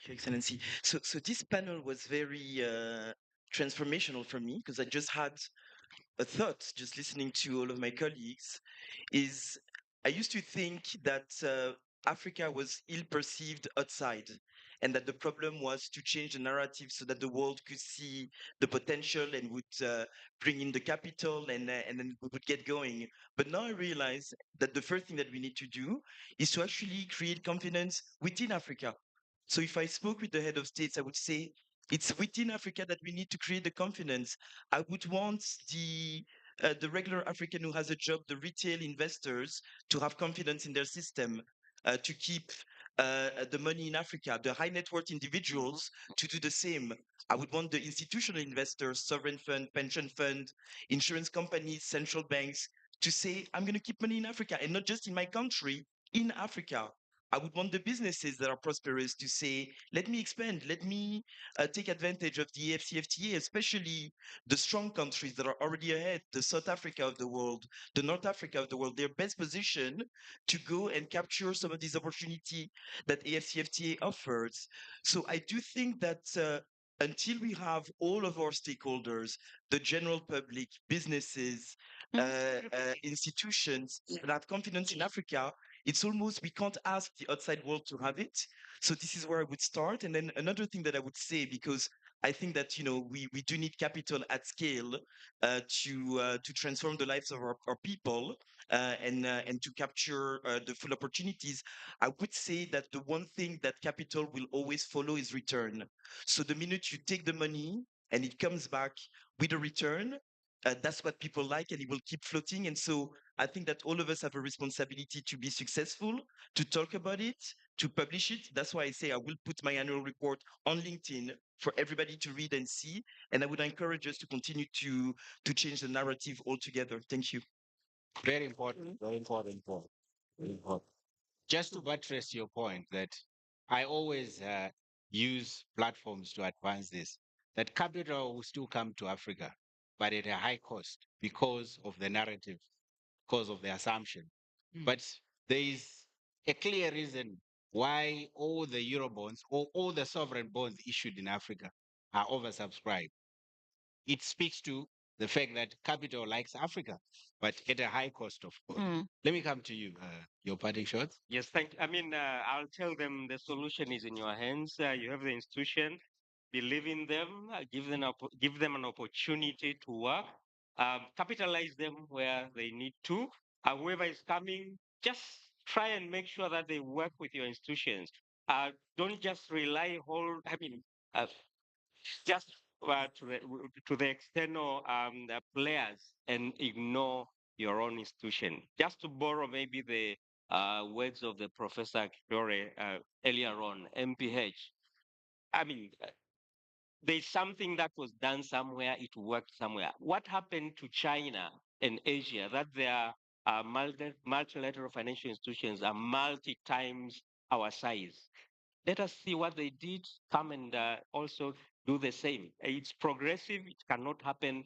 Your Excellency. So this panel was very transformational for me because I just had a thought just listening to all of my colleagues. Is I used to think that Africa was ill perceived outside, and that the problem was to change the narrative so that the world could see the potential and would bring in the capital, and then we would get going. But now I realize that the first thing that we need to do is to actually create confidence within Africa. So if I spoke with the head of states, I would say it's within Africa that we need to create the confidence. I would want the regular African who has a job, the retail investors, to have confidence in their system, to keep the money in Africa, the high net worth individuals to do the same. I would want the institutional investors, sovereign fund, pension fund, insurance companies, central banks to say, I'm going to keep money in Africa and not just in my country, in Africa. I would want the businesses that are prosperous to say, let me expand, let me take advantage of the AFCFTA, especially the strong countries that are already ahead, the South Africa of the world, the North Africa of the world. They're best positioned to go and capture some of these opportunity that AFCFTA offers. So I do think that until we have all of our stakeholders, the general public, businesses, institutions that have confidence in Africa, it's almost we can't ask the outside world to have it. So this is where I would start. And then another thing that I would say, because I think that we do need capital at scale to transform the lives of our people and to capture the full opportunities. I would say that the one thing that capital will always follow is return. So the minute you take the money and it comes back with a return, that's what people like, and it will keep floating. And so I think that all of us have a responsibility to be successful, to talk about it, to publish it. That's why I say I will put my annual report on LinkedIn for everybody to read and see. And I would encourage us to continue to change the narrative altogether. Thank you. Very important, very important point. Very important. Just to buttress your point that I always use platforms to advance this, that capital will still come to Africa, but at a high cost because of the narrative, because of the assumption. But there is a clear reason why all the Eurobonds or all the sovereign bonds issued in Africa are oversubscribed. It speaks to the fact that capital likes Africa, but at a high cost, of course. Let me come to you, your parting shots. Yes, I mean, I'll tell them the solution is in your hands. You have the institution. Believe in them. Give them an opportunity to work. Capitalize them where they need to. Whoever is coming, just try and make sure that they work with your institutions. Don't just rely whole. I mean, just to the external players and ignore your own institution. Just to borrow maybe the words of the Professor Kishore earlier on, MPH. I mean, there's something that was done somewhere, it worked somewhere. What happened to China and Asia that their multilateral financial institutions are multi times our size? Let us see what they did, come and also do the same. It's progressive, it cannot happen.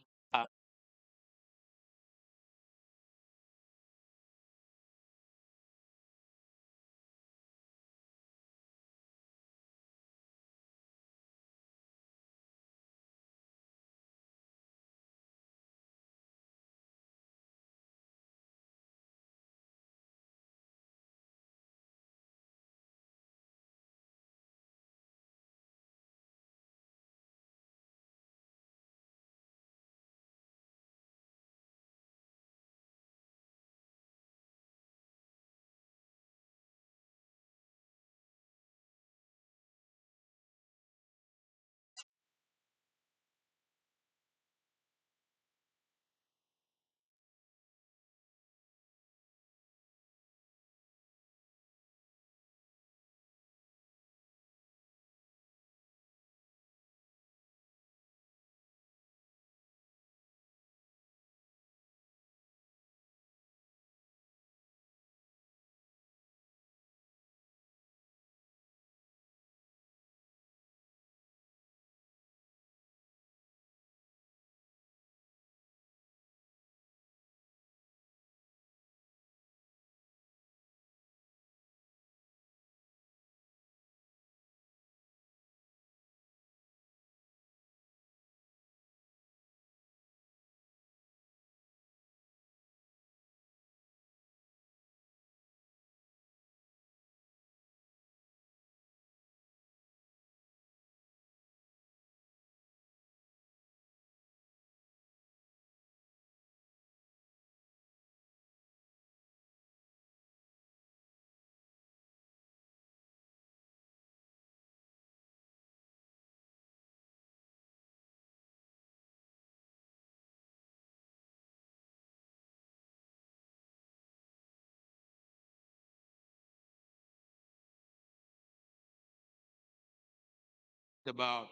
About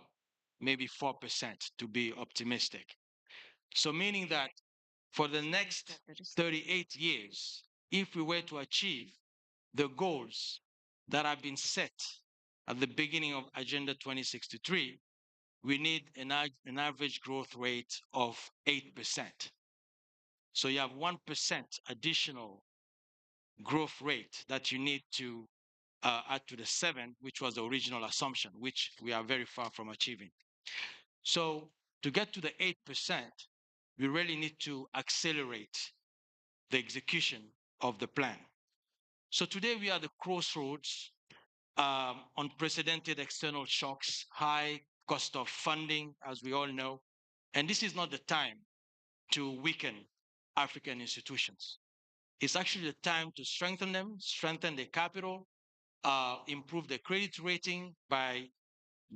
maybe 4% to be optimistic. So meaning that for the next 38 years, if we were to achieve the goals that have been set at the beginning of Agenda 2063, we need an average growth rate of 8%. So you have 1% additional growth rate that you need to add to the 7, which was the original assumption, which we are very far from achieving. So to get to the 8%, we really need to accelerate the execution of the plan. So today we are at the crossroads, unprecedented external shocks, high cost of funding, as we all know. And this is not the time to weaken African institutions. It's actually the time to strengthen them, strengthen their capital, improve their credit rating by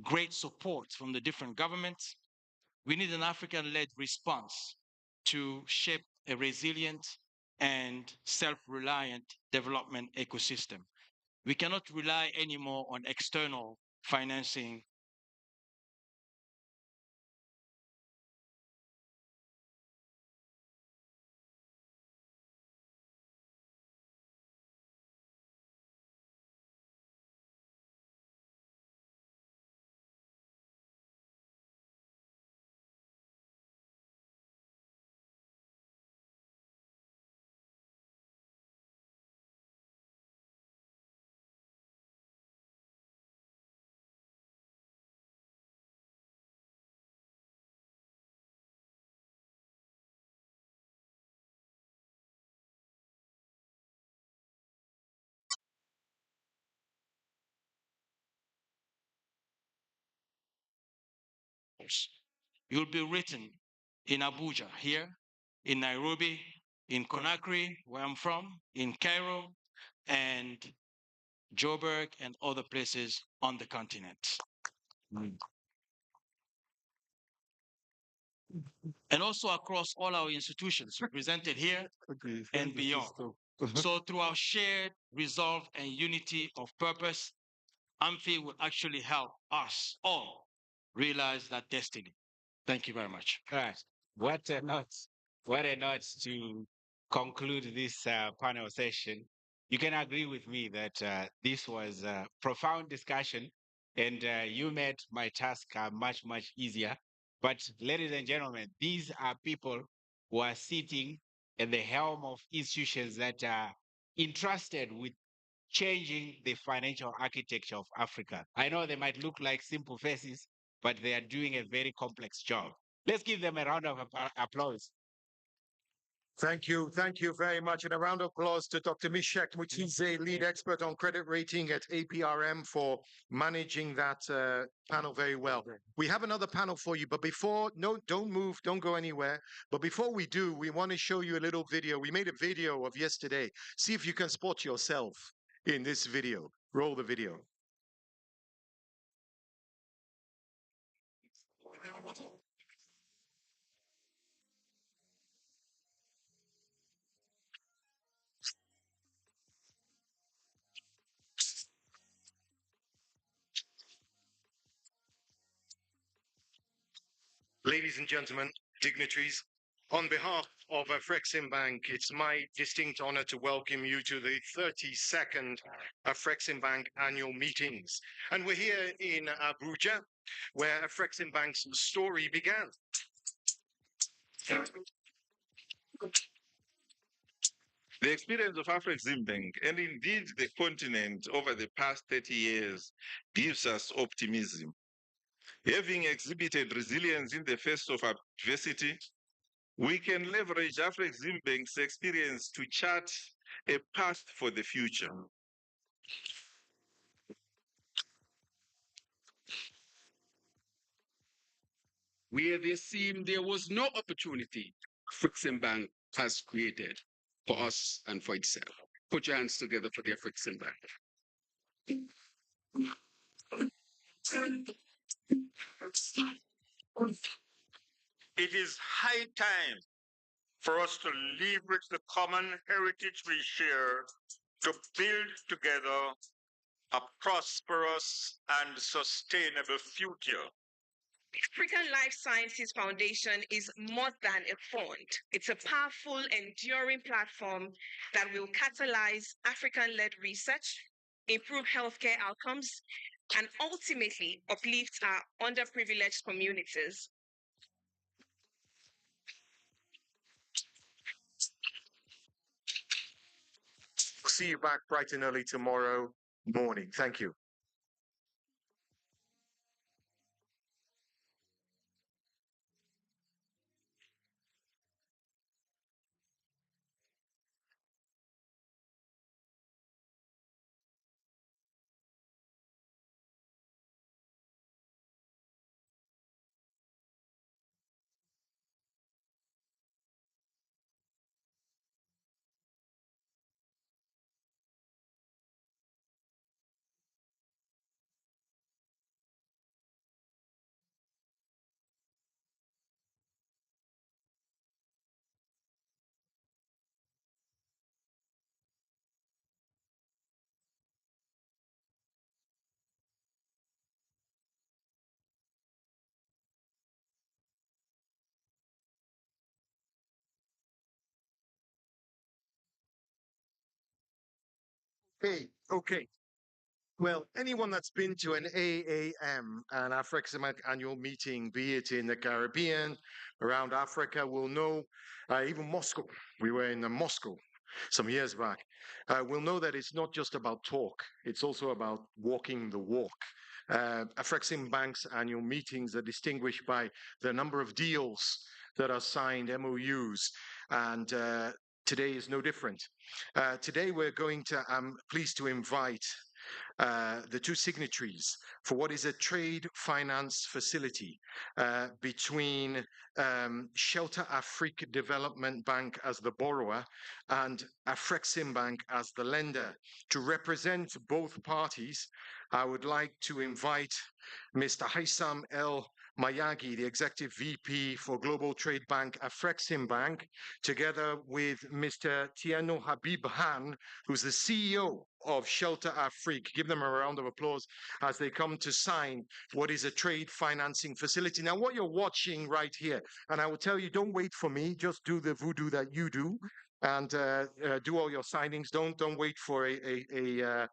great support from the different governments. We need an African-led response to shape a resilient and self-reliant development ecosystem. We cannot rely anymore on external financing. chapters. You'll be written in Abuja, here, in Nairobi, in Conakry, where I'm from, in Cairo, and Joburg, and other places on the continent. And also across all our institutions represented here and beyond. So through our shared resolve and unity of purpose, AMFI will actually help us all realize that destiny. Thank you very much. All right. What a note. What a note to conclude this panel session. You can agree with me that this was a profound discussion, and you made my task much, much easier. But ladies and gentlemen, these are people who are sitting at the helm of institutions that are entrusted with changing the financial architecture of Africa. I know they might look like simple faces, but they are doing a very complex job. Let's give them a round of applause. Thank you very much. And a round of applause to Dr. Mishek Mutize, lead expert on credit rating at APRM, for managing that panel very well. We have another panel for you, but before, no, don't move, don't go anywhere. But before we do, we want to show you a little video. We made a video of yesterday. See if you can spot yourself in this video. Roll the video. Ladies and gentlemen, dignitaries, on behalf of Afreximbank, it's my distinct honor to welcome you to the 32nd Afreximbank annual meetings. And we're here in Abuja, where Afreximbank's story began. The experience of Afreximbank, and indeed the continent over the past 30 years, gives us optimism. Having exhibited resilience in the face of adversity, we can leverage Afreximbank's experience to chart a path for the future. Where there seemed there was no opportunity, Afreximbank has created for us and for itself. Put your hands together for the Afreximbank. It is high time for us to leverage the common heritage we share to build together a prosperous and sustainable future. African Life Sciences Foundation is more than a fund. It's a powerful, enduring platform that will catalyze African-led research, improve healthcare outcomes, and ultimately uplift our underprivileged communities. See you back bright and early tomorrow morning. Thank you. Hey, okay. Well, anyone that's been to an AAM, an Afreximbank annual meeting, be it in the Caribbean, around Africa, will know, even Moscow, we were in Moscow some years back, will know that it's not just about talk, it's also about walking the walk. Afreximbank's annual meetings are distinguished by the number of deals that are signed, MOUs, and today is no different. Today we're going to, I'm pleased to invite the two signatories for what is a trade finance facility between Shelter Afrique Development Bank as the borrower and Afreximbank as the lender. To represent both parties, I would like to invite Mr. Haitham El Mayagi, the Executive VP for Global Trade Bank Afreximbank, together with Mr. Tieno Habib Han, who's the CEO of Shelter Afrique. Give them a round of applause as they come to sign what is a trade financing facility. Now, what you're watching right here, and I will tell you, don't wait for me, just do the voodoo that you do and do all your signings. Don't wait for a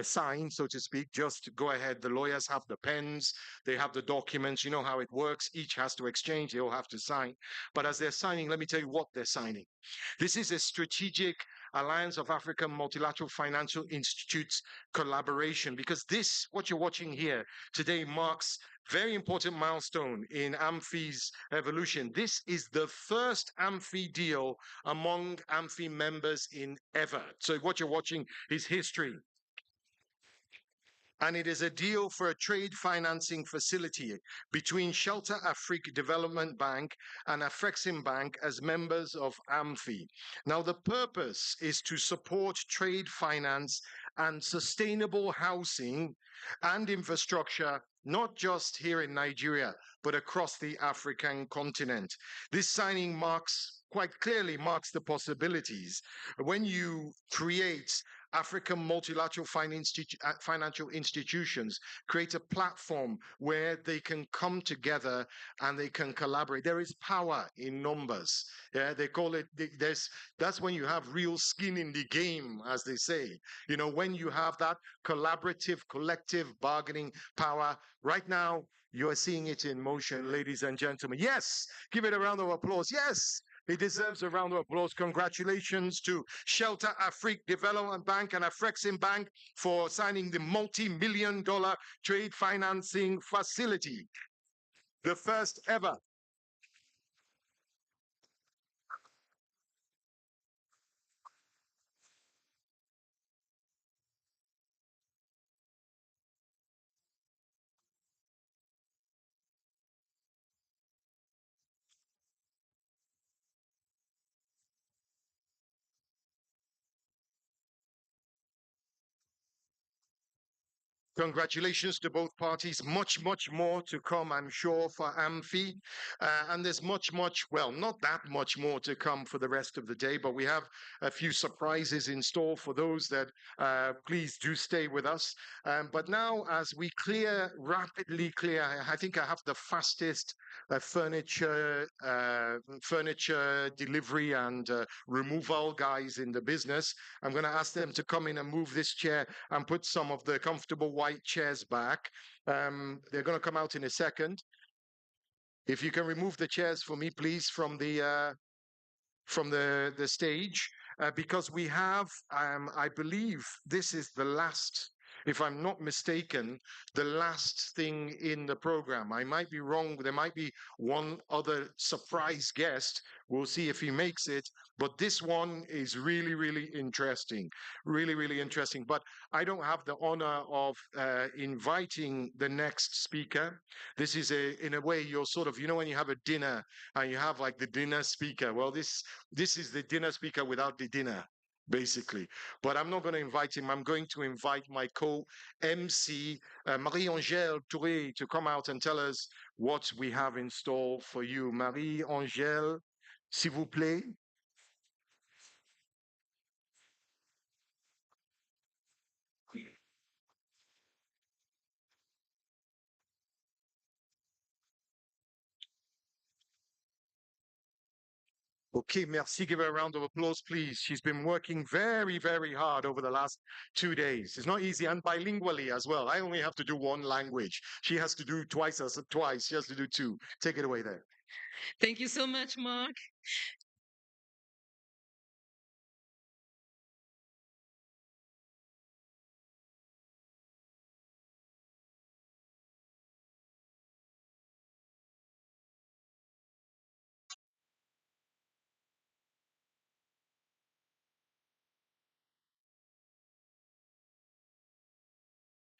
sign, so to speak. Just go ahead. The lawyers have the pens, they have the documents. You know how it works. Each has to exchange. They all have to sign. But as they're signing, let me tell you what they're signing. This is a strategic Alliance of African Multilateral Financial Institutes collaboration, because this, what you're watching here today, marks very important milestone in AMFI's evolution. This is the first AMFI deal among AMFI members in ever. So what you're watching is history. And it is a deal for a trade financing facility between Shelter Afrique Development Bank and Afreximbank as members of AMFI. Now, the purpose is to support trade finance and sustainable housing and infrastructure, not just here in Nigeria, but across the African continent. This signing quite clearly marks the possibilities. When you create African multilateral financial institutions, create a platform where they can come together and they can collaborate. There is power in numbers. Yeah, they call it, that's when you have real skin in the game, as they say. You know, when you have that collaborative, collective bargaining power. Right now, you are seeing it in motion, ladies and gentlemen. Yes, give it a round of applause. Yes, it deserves a round of applause. Congratulations to Shelter Afrique Development Bank and Afreximbank for signing the multi-million-dollar trade financing facility, the first ever. Congratulations to both parties. Much, much more to come, I'm sure, for AMFI. And there's much, well, not that much more to come for the rest of the day, but we have a few surprises in store for those that please do stay with us. But now, as we rapidly clear, I think I have the fastest furniture delivery and removal guys in the business. I'm going to ask them to come in and move this chair and put some of the comfortable white chairs back. They're going to come out in a second. If you can remove the chairs for me, please, from the stage, because we have, I believe this is the last, if I'm not mistaken, the last thing in the program. I might be wrong. There might be one other surprise guest. We'll see if he makes it. But this one is really, really interesting. Really, really interesting. But I don't have the honor of inviting the next speaker. This is in a way, you're sort of, you know, when you have a dinner and you have like the dinner speaker. Well, this is the dinner speaker without the dinner, basically. But I'm not going to invite him. I'm going to invite my co-MC, Marie-Angèle Touré, to come out and tell us what we have in store for you. Marie-Angèle, s'il vous plaît. Okay, merci. Give her a round of applause, please. She's been working very, very hard over the last 2 days. It's not easy, and bilingually as well. I only have to do one language. She has to do twice. She has to do two. Take it away there. Thank you so much, Mark.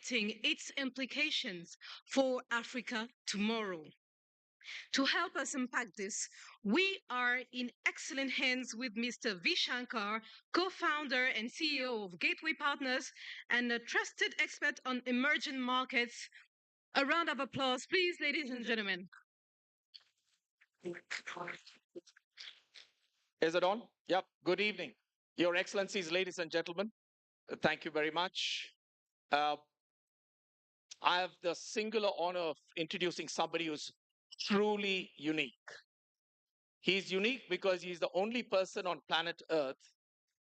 reflecting its implications for Africa tomorrow. To help us unpack this, we are in excellent hands with Mr. V. Shankar, co-founder and CEO of Gateway Partners and a trusted expert on emerging markets. A round of applause, please, ladies and gentlemen. Is it on? Yep. Good evening. Your Excellencies, ladies and gentlemen, thank you very much. I have the singular honor of introducing somebody who's truly unique. He's unique because he's the only person on planet Earth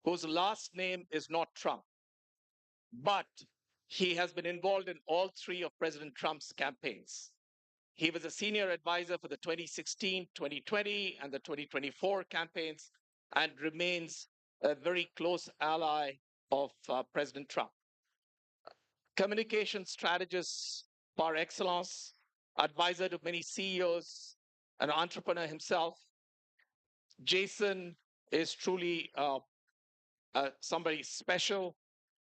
whose last name is not Trump. But he has been involved in all three of President Trump's campaigns. He was a senior advisor for the 2016, 2020, and the 2024 campaigns and remains a very close ally of President Trump. Communication strategist par excellence, advisor to many CEOs, an entrepreneur himself. Jason is truly somebody special.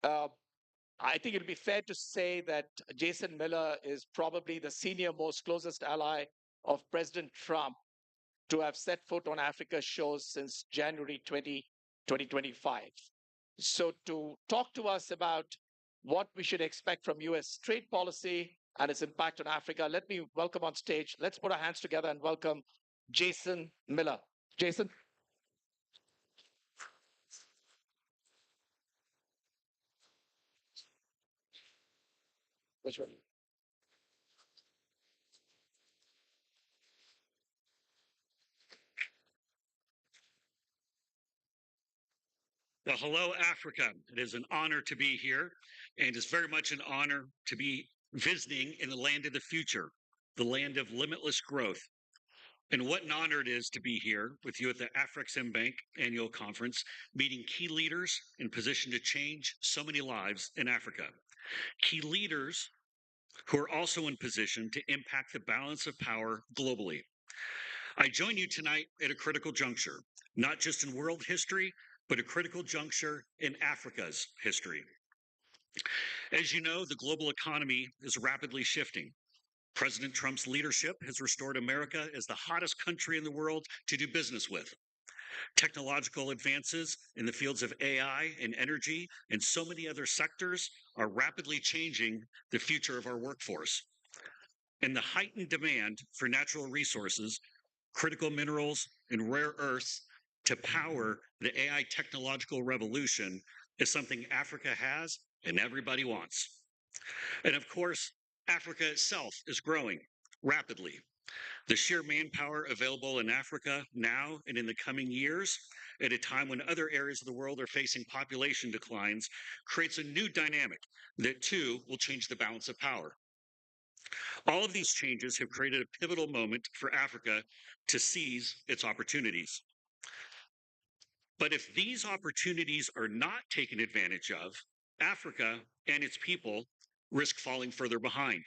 I think it'd be fair to say that Jason Miller is probably the senior most closest ally of President Trump to have set foot on Africa's shores since January 2025. So to talk to us about what we should expect from US trade policy and its impact on Africa, let me welcome on stage. Let's put our hands together and welcome Jason Miller. Jason. Which one? Well, hello, Africa. It is an honor to be here, and it's very much an honor to be visiting in the land of the future, the land of limitless growth. And what an honor it is to be here with you at the Afreximbank annual conference, meeting key leaders in position to change so many lives in Africa. Key leaders who are also in position to impact the balance of power globally. I join you tonight at a critical juncture, not just in world history, but a critical juncture in Africa's history. As you know, the global economy is rapidly shifting. President Trump's leadership has restored America as the hottest country in the world to do business with. Technological advances in the fields of AI and energy and so many other sectors are rapidly changing the future of our workforce. And the heightened demand for natural resources, critical minerals, and rare earths to power the AI technological revolution is something Africa has and everybody wants. And of course, Africa itself is growing rapidly. The sheer manpower available in Africa now and in the coming years, at a time when other areas of the world are facing population declines, creates a new dynamic that too will change the balance of power. All of these changes have created a pivotal moment for Africa to seize its opportunities. But if these opportunities are not taken advantage of, Africa and its people risk falling further behind.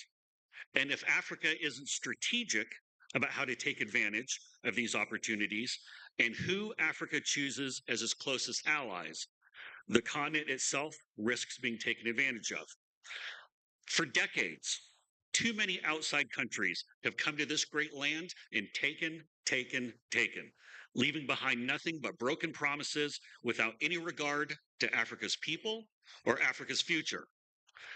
And if Africa isn't strategic about how to take advantage of these opportunities and who Africa chooses as its closest allies, the continent itself risks being taken advantage of. For decades, too many outside countries have come to this great land and taken, leaving behind nothing but broken promises without any regard to Africa's people or Africa's future.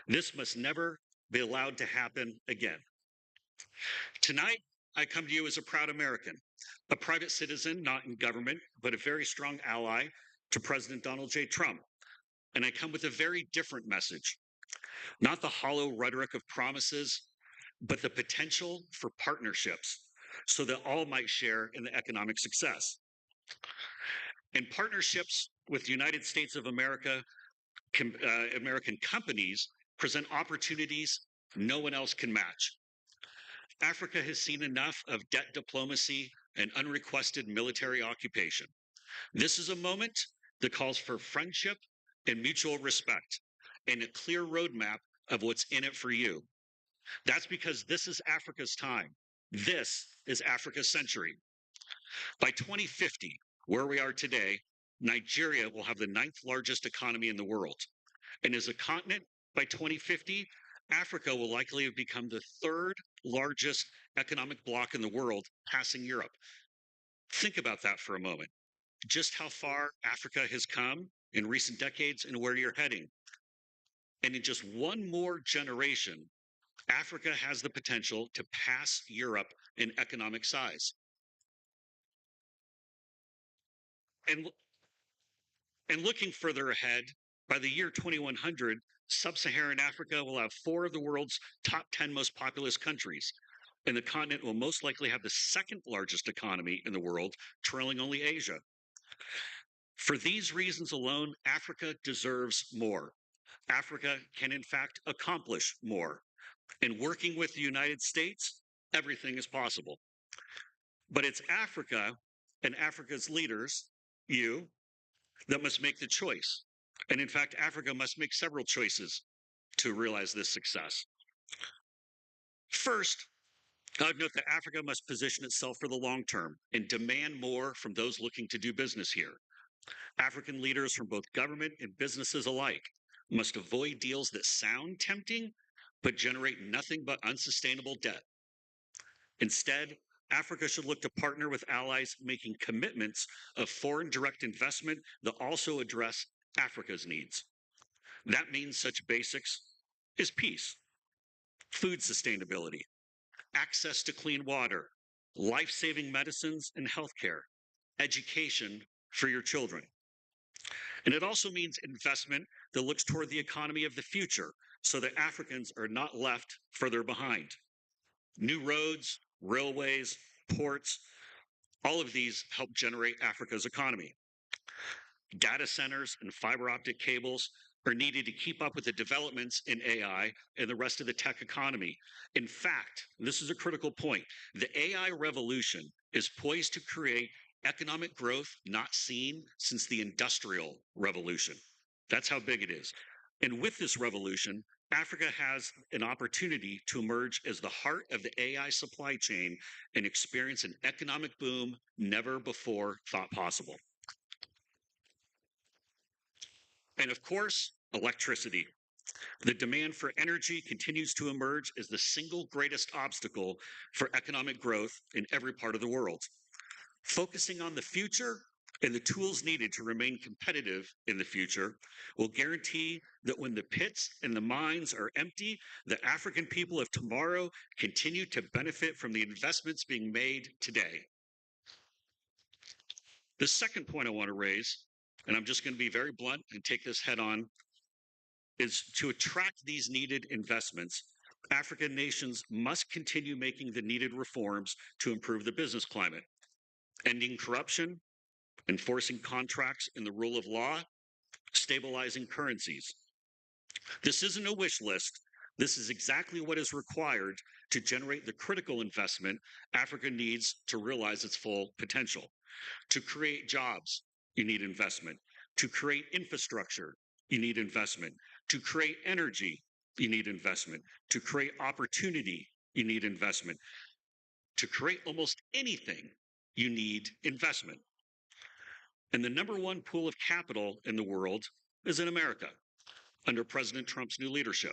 This must never be allowed to happen again. Tonight, I come to you as a proud American, a private citizen, not in government, but a very strong ally to President Donald J. Trump. And I come with a very different message, not the hollow rhetoric of promises, but the potential for partnerships so that all might share in the economic success. And partnerships with the United States of America, American companies present opportunities no one else can match. Africa has seen enough of debt diplomacy and unrequested military occupation. This is a moment that calls for friendship and mutual respect and a clear roadmap of what's in it for you. That's because this is Africa's time. This is Africa's century. By 2050, where we are today, Nigeria will have the 9th largest economy in the world. And as a continent, by 2050, Africa will likely have become the third largest economic bloc in the world, passing Europe. Think about that for a moment. Just how far Africa has come in recent decades and where you're heading. And in just one more generation, Africa has the potential to pass Europe in economic size. And looking further ahead, by the year 2100, sub-Saharan Africa will have 4 of the world's top 10 most populous countries. And the continent will most likely have the second largest economy in the world, trailing only Asia. For these reasons alone, Africa deserves more. Africa can, in fact, accomplish more. And working with the United States, everything is possible. But it's Africa and Africa's leaders, you, that must make the choice. And in fact, Africa must make several choices to realize this success. First, I'd note that Africa must position itself for the long term and demand more from those looking to do business here. African leaders from both government and businesses alike must avoid deals that sound tempting, but generate nothing but unsustainable debt. Instead, Africa should look to partner with allies making commitments of foreign direct investment that also address Africa's needs. That means such basics as peace, food sustainability, access to clean water, life-saving medicines and healthcare, education for your children. And it also means investment that looks toward the economy of the future so that Africans are not left further behind. New roads, railways, ports, all of these help generate Africa's economy. Data centers and fiber optic cables are needed to keep up with the developments in AI and the rest of the tech economy. In fact, this is a critical point, the AI revolution is poised to create economic growth not seen since the Industrial Revolution. That's how big it is. And with this revolution, Africa has an opportunity to emerge as the heart of the AI supply chain and experience an economic boom never before thought possible. And of course, electricity. The demand for energy continues to emerge as the single greatest obstacle for economic growth in every part of the world. Focusing on the future and the tools needed to remain competitive in the future will guarantee that when the pits and the mines are empty, the African people of tomorrow continue to benefit from the investments being made today. The second point I want to raise, and I'm just going to be very blunt and take this head on, is to attract these needed investments, African nations must continue making the needed reforms to improve the business climate, ending corruption, enforcing contracts and the rule of law, stabilizing currencies. This isn't a wish list. This is exactly what is required to generate the critical investment Africa needs to realize its full potential. To create jobs, you need investment. To create infrastructure, you need investment. To create energy, you need investment. To create opportunity, you need investment. To create almost anything, you need investment. And the number one pool of capital in the world is in America, under President Trump's new leadership.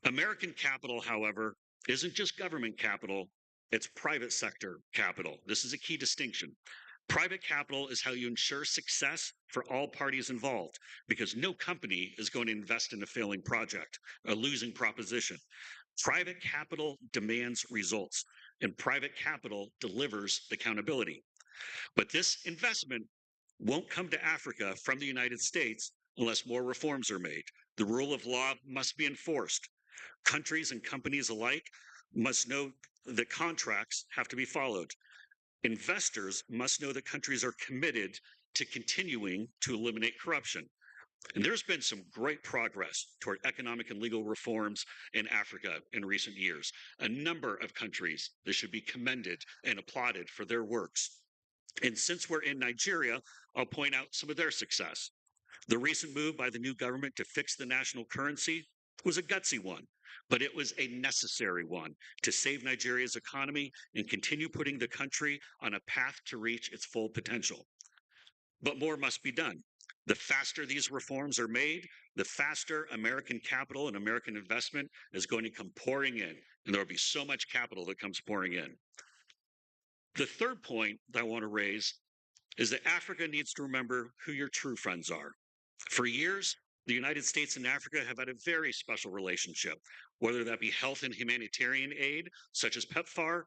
American capital, however, isn't just government capital, it's private sector capital. This is a key distinction. Private capital is how you ensure success for all parties involved, because no company is going to invest in a failing project, a losing proposition. Private capital demands results, and private capital delivers accountability. But this investment won't come to Africa from the United States unless more reforms are made. The rule of law must be enforced. Countries and companies alike must know that contracts have to be followed. Investors must know that countries are committed to continuing to eliminate corruption. And there's been some great progress toward economic and legal reforms in Africa in recent years. A number of countries that should be commended and applauded for their works. And since we're in Nigeria, I'll point out some of their success. The recent move by the new government to fix the national currency was a gutsy one, but it was a necessary one to save Nigeria's economy and continue putting the country on a path to reach its full potential. But more must be done. The faster these reforms are made, the faster American capital and American investment is going to come pouring in, and there will be so much capital that comes pouring in. The third point that I want to raise is that Africa needs to remember who your true friends are. For years, the United States and Africa have had a very special relationship, whether that be health and humanitarian aid, such as PEPFAR,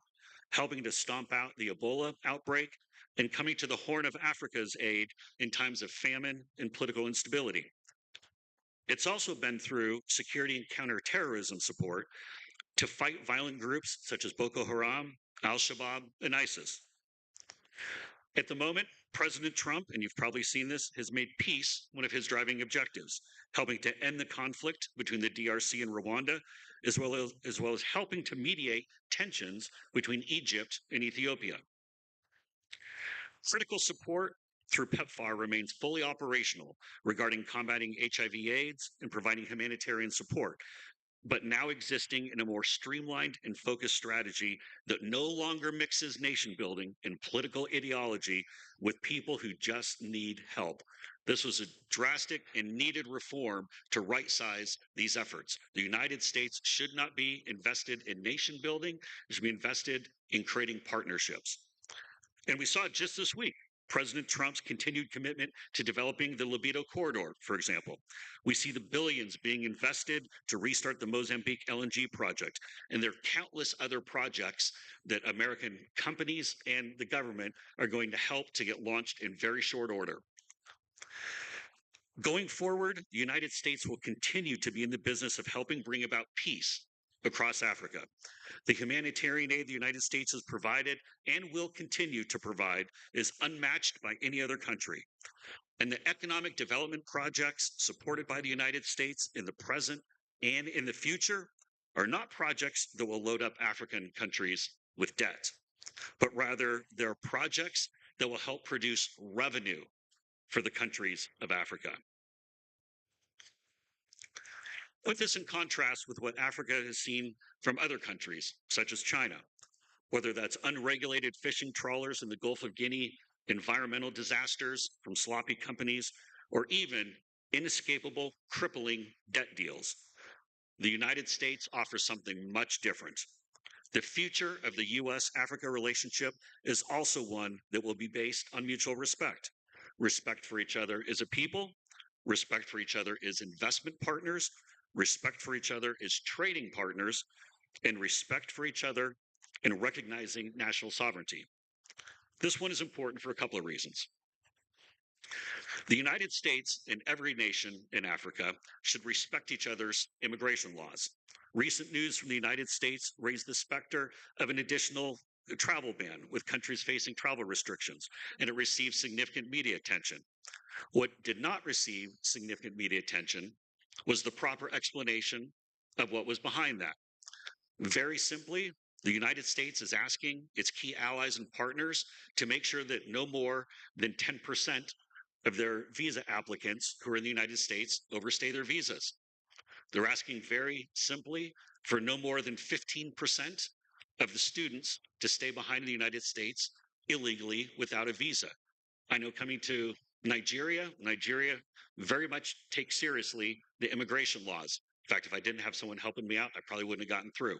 helping to stomp out the Ebola outbreak, and coming to the Horn of Africa's aid in times of famine and political instability. It's also been through security and counterterrorism support to fight violent groups such as Boko Haram, Al-Shabaab, and ISIS. At the moment, President Trump, and you've probably seen this, has made peace one of his driving objectives, helping to end the conflict between the DRC and Rwanda, as well as helping to mediate tensions between Egypt and Ethiopia. Critical support through PEPFAR remains fully operational regarding combating HIV/AIDS and providing humanitarian support, but now existing in a more streamlined and focused strategy that no longer mixes nation building and political ideology with people who just need help. This was a drastic and needed reform to right-size these efforts. The United States should not be invested in nation building, it should be invested in creating partnerships. And we saw it just this week. President Trump's continued commitment to developing the Libido Corridor, for example. We see the billions being invested to restart the Mozambique LNG project, and there are countless other projects that American companies and the government are going to help to get launched in very short order. Going forward, the United States will continue to be in the business of helping bring about peace across Africa. The humanitarian aid the United States has provided and will continue to provide is unmatched by any other country. And the economic development projects supported by the United States in the present and in the future are not projects that will load up African countries with debt, but rather they're projects that will help produce revenue for the countries of Africa. Put this in contrast with what Africa has seen from other countries, such as China, whether that's unregulated fishing trawlers in the Gulf of Guinea, environmental disasters from sloppy companies, or even inescapable, crippling debt deals. The United States offers something much different. The future of the U.S.-Africa relationship is also one that will be based on mutual respect. Respect for each other as a people, respect for each other as investment partners, respect for each other as trading partners, and respect for each other in recognizing national sovereignty. This one is important for a couple of reasons. The United States and every nation in Africa should respect each other's immigration laws. Recent news from the United States raised the specter of an additional travel ban with countries facing travel restrictions, and it received significant media attention. What did not receive significant media attention was the proper explanation of what was behind that. Very simply, the United States is asking its key allies and partners to make sure that no more than 10% of their visa applicants who are in the United States overstay their visas. They're asking very simply for no more than 15% of the students to stay behind in the United States illegally without a visa. I know coming to Nigeria very much takes seriously the immigration laws. In fact, if I didn't have someone helping me out, I probably wouldn't have gotten through.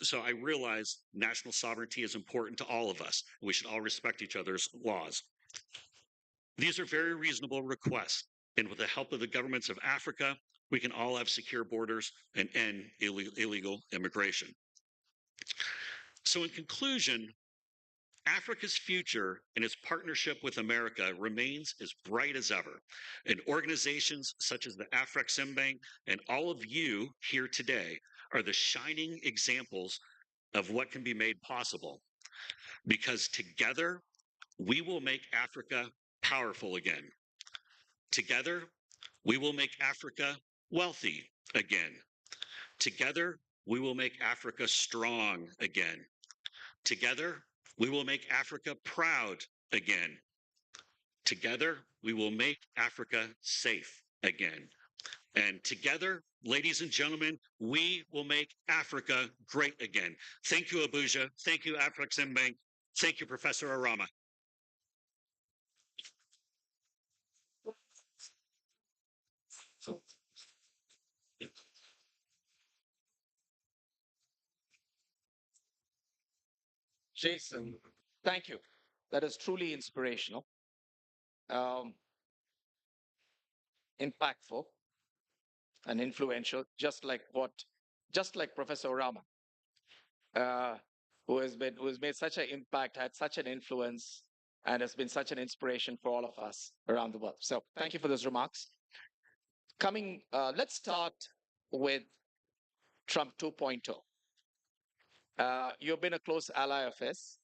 So I realize national sovereignty is important to all of us. We should all respect each other's laws. These are very reasonable requests, and with the help of the governments of Africa, we can all have secure borders and end illegal immigration. So in conclusion, Africa's future and its partnership with America remains as bright as ever. And organizations such as the Afreximbank and all of you here today are the shining examples of what can be made possible. Because together, we will make Africa powerful again. Together, we will make Africa wealthy again. Together, we will make Africa strong again. Together, we will make Africa proud again. Together, we will make Africa safe again. And together, ladies and gentlemen, we will make Africa great again. Thank you, Abuja. Thank you, Afreximbank. Thank you, Professor Arama. Jason, thank you. That is truly inspirational, um, impactful, and influential, just like Professor Rama, uh, who has made such an impact, had such an influence, and has been such an inspiration for all of us around the world. So thank you for those remarks. Let's start with Trump 2.0. You've been a close ally of his.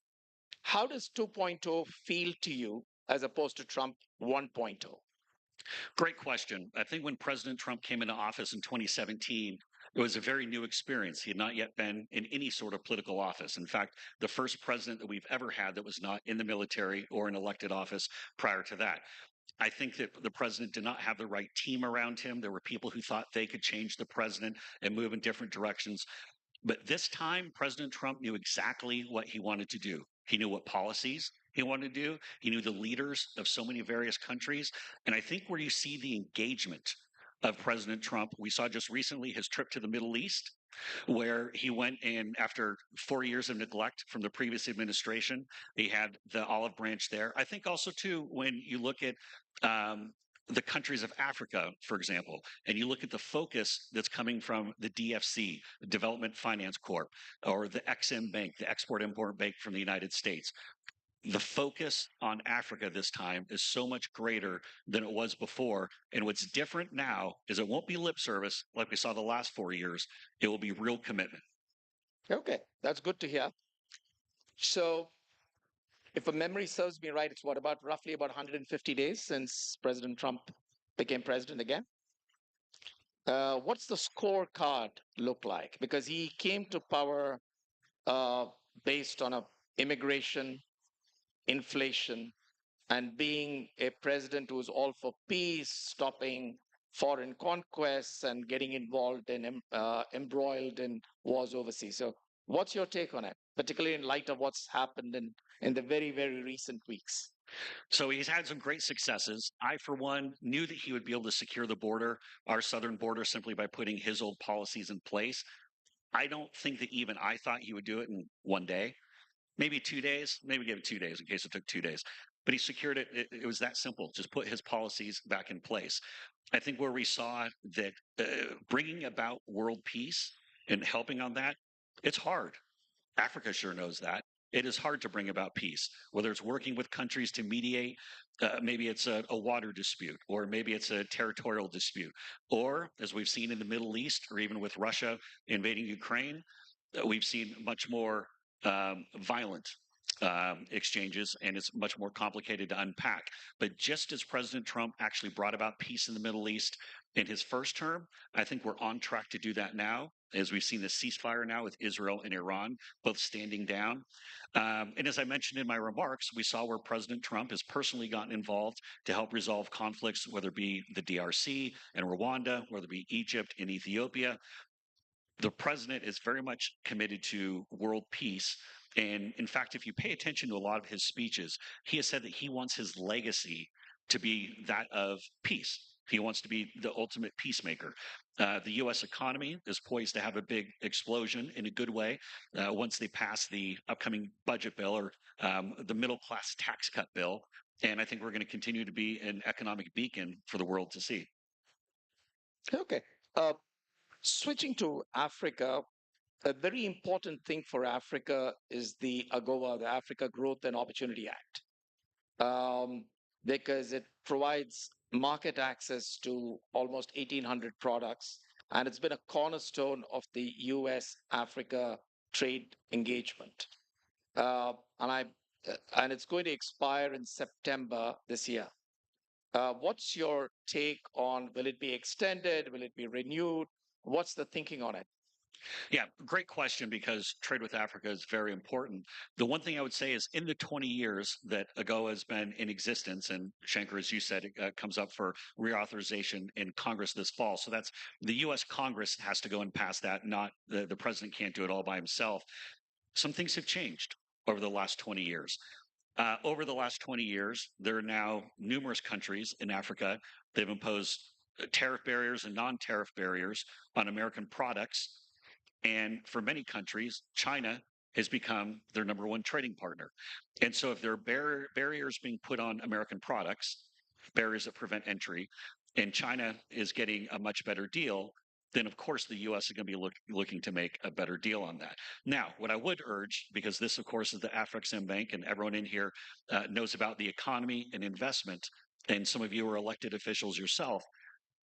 How does 2.0 feel to you as opposed to Trump 1.0? Great question. I think when President Trump came into office in 2017, it was a very new experience. He had not yet been in any sort of political office. In fact, the first president that we've ever had that was not in the military or in elected office prior to that. I think that the president did not have the right team around him. There were people who thought they could change the president and move in different directions. But this time, President Trump knew exactly what he wanted to do. He knew what policies he wanted to do. He knew the leaders of so many various countries. And I think where you see the engagement of President Trump, we saw just recently his trip to the Middle East, where he went in after 4 years of neglect from the previous administration. He had the olive branch there. I think also, too, when you look at the countries of Africa, for example, and you look at the focus that's coming from the DFC, the Development Finance Corp, or the Exim Bank, the Export-Import Bank from the United States. The focus on Africa this time is so much greater than it was before. And what's different now is it won't be lip service like we saw the last 4 years. It will be real commitment. Okay, that's good to hear. So, if a memory serves me right, it's roughly about 150 days since President Trump became president again. What's the scorecard look like? Because he came to power based on immigration, inflation, and being a president who's all for peace, stopping foreign conquests, and getting involved in embroiled in wars overseas. So, what's your take on it, particularly in light of what's happened in the very, very recent weeks? So he's had some great successes. I, for one, knew that he would be able to secure the border, our southern border, simply by putting his old policies in place. I don't think that even I thought he would do it in one day. Maybe 2 days, maybe give it 2 days in case it took 2 days. But he secured it. It was that simple. Just put his policies back in place. I think where we saw that bringing about world peace and helping on that, it's hard. Africa sure knows that. It is hard to bring about peace, whether it's working with countries to mediate, maybe it's a water dispute, or maybe it's a territorial dispute, or as we've seen in the Middle East, or even with Russia invading Ukraine, we've seen much more violent exchanges, and it's much more complicated to unpack. But just as President Trump actually brought about peace in the Middle East in his first term, I think we're on track to do that now, as we've seen the ceasefire now with Israel and Iran both standing down. And as I mentioned in my remarks, we saw where President Trump has personally gotten involved to help resolve conflicts, whether it be the DRC and Rwanda, whether it be Egypt and Ethiopia. The president is very much committed to world peace. And in fact, if you pay attention to a lot of his speeches, he has said that he wants his legacy to be that of peace. He wants to be the ultimate peacemaker. The U.S. economy is poised to have a big explosion in a good way once they pass the upcoming budget bill, or the middle class tax cut bill. And I think we're going to continue to be an economic beacon for the world to see. Okay. Switching to Africa, a very important thing for Africa is the AGOA, the Africa Growth and Opportunity Act, because it provides market access to almost 1,800 products, and it's been a cornerstone of the U.S.-Africa trade engagement. And it's going to expire in September this year. What's your take on, will it be extended? Will it be renewed? What's the thinking on it? Yeah, great question, because trade with Africa is very important. The one thing I would say is in the 20 years that AGOA has been in existence, and Shankar, as you said, it comes up for reauthorization in Congress this fall. So that's the U.S. Congress has to go and pass that, not the president can't do it all by himself. Some things have changed over the last 20 years. Over the last 20 years, there are now numerous countries in Africa that have imposed tariff barriers and non-tariff barriers on American products. And for many countries, China has become their number one trading partner. And so if there are barriers being put on American products, barriers that prevent entry, and China is getting a much better deal, then of course the U.S. is going to be looking to make a better deal on that. Now, what I would urge, because this of course is the Afreximbank, and everyone in here knows about the economy and investment, and some of you are elected officials yourself,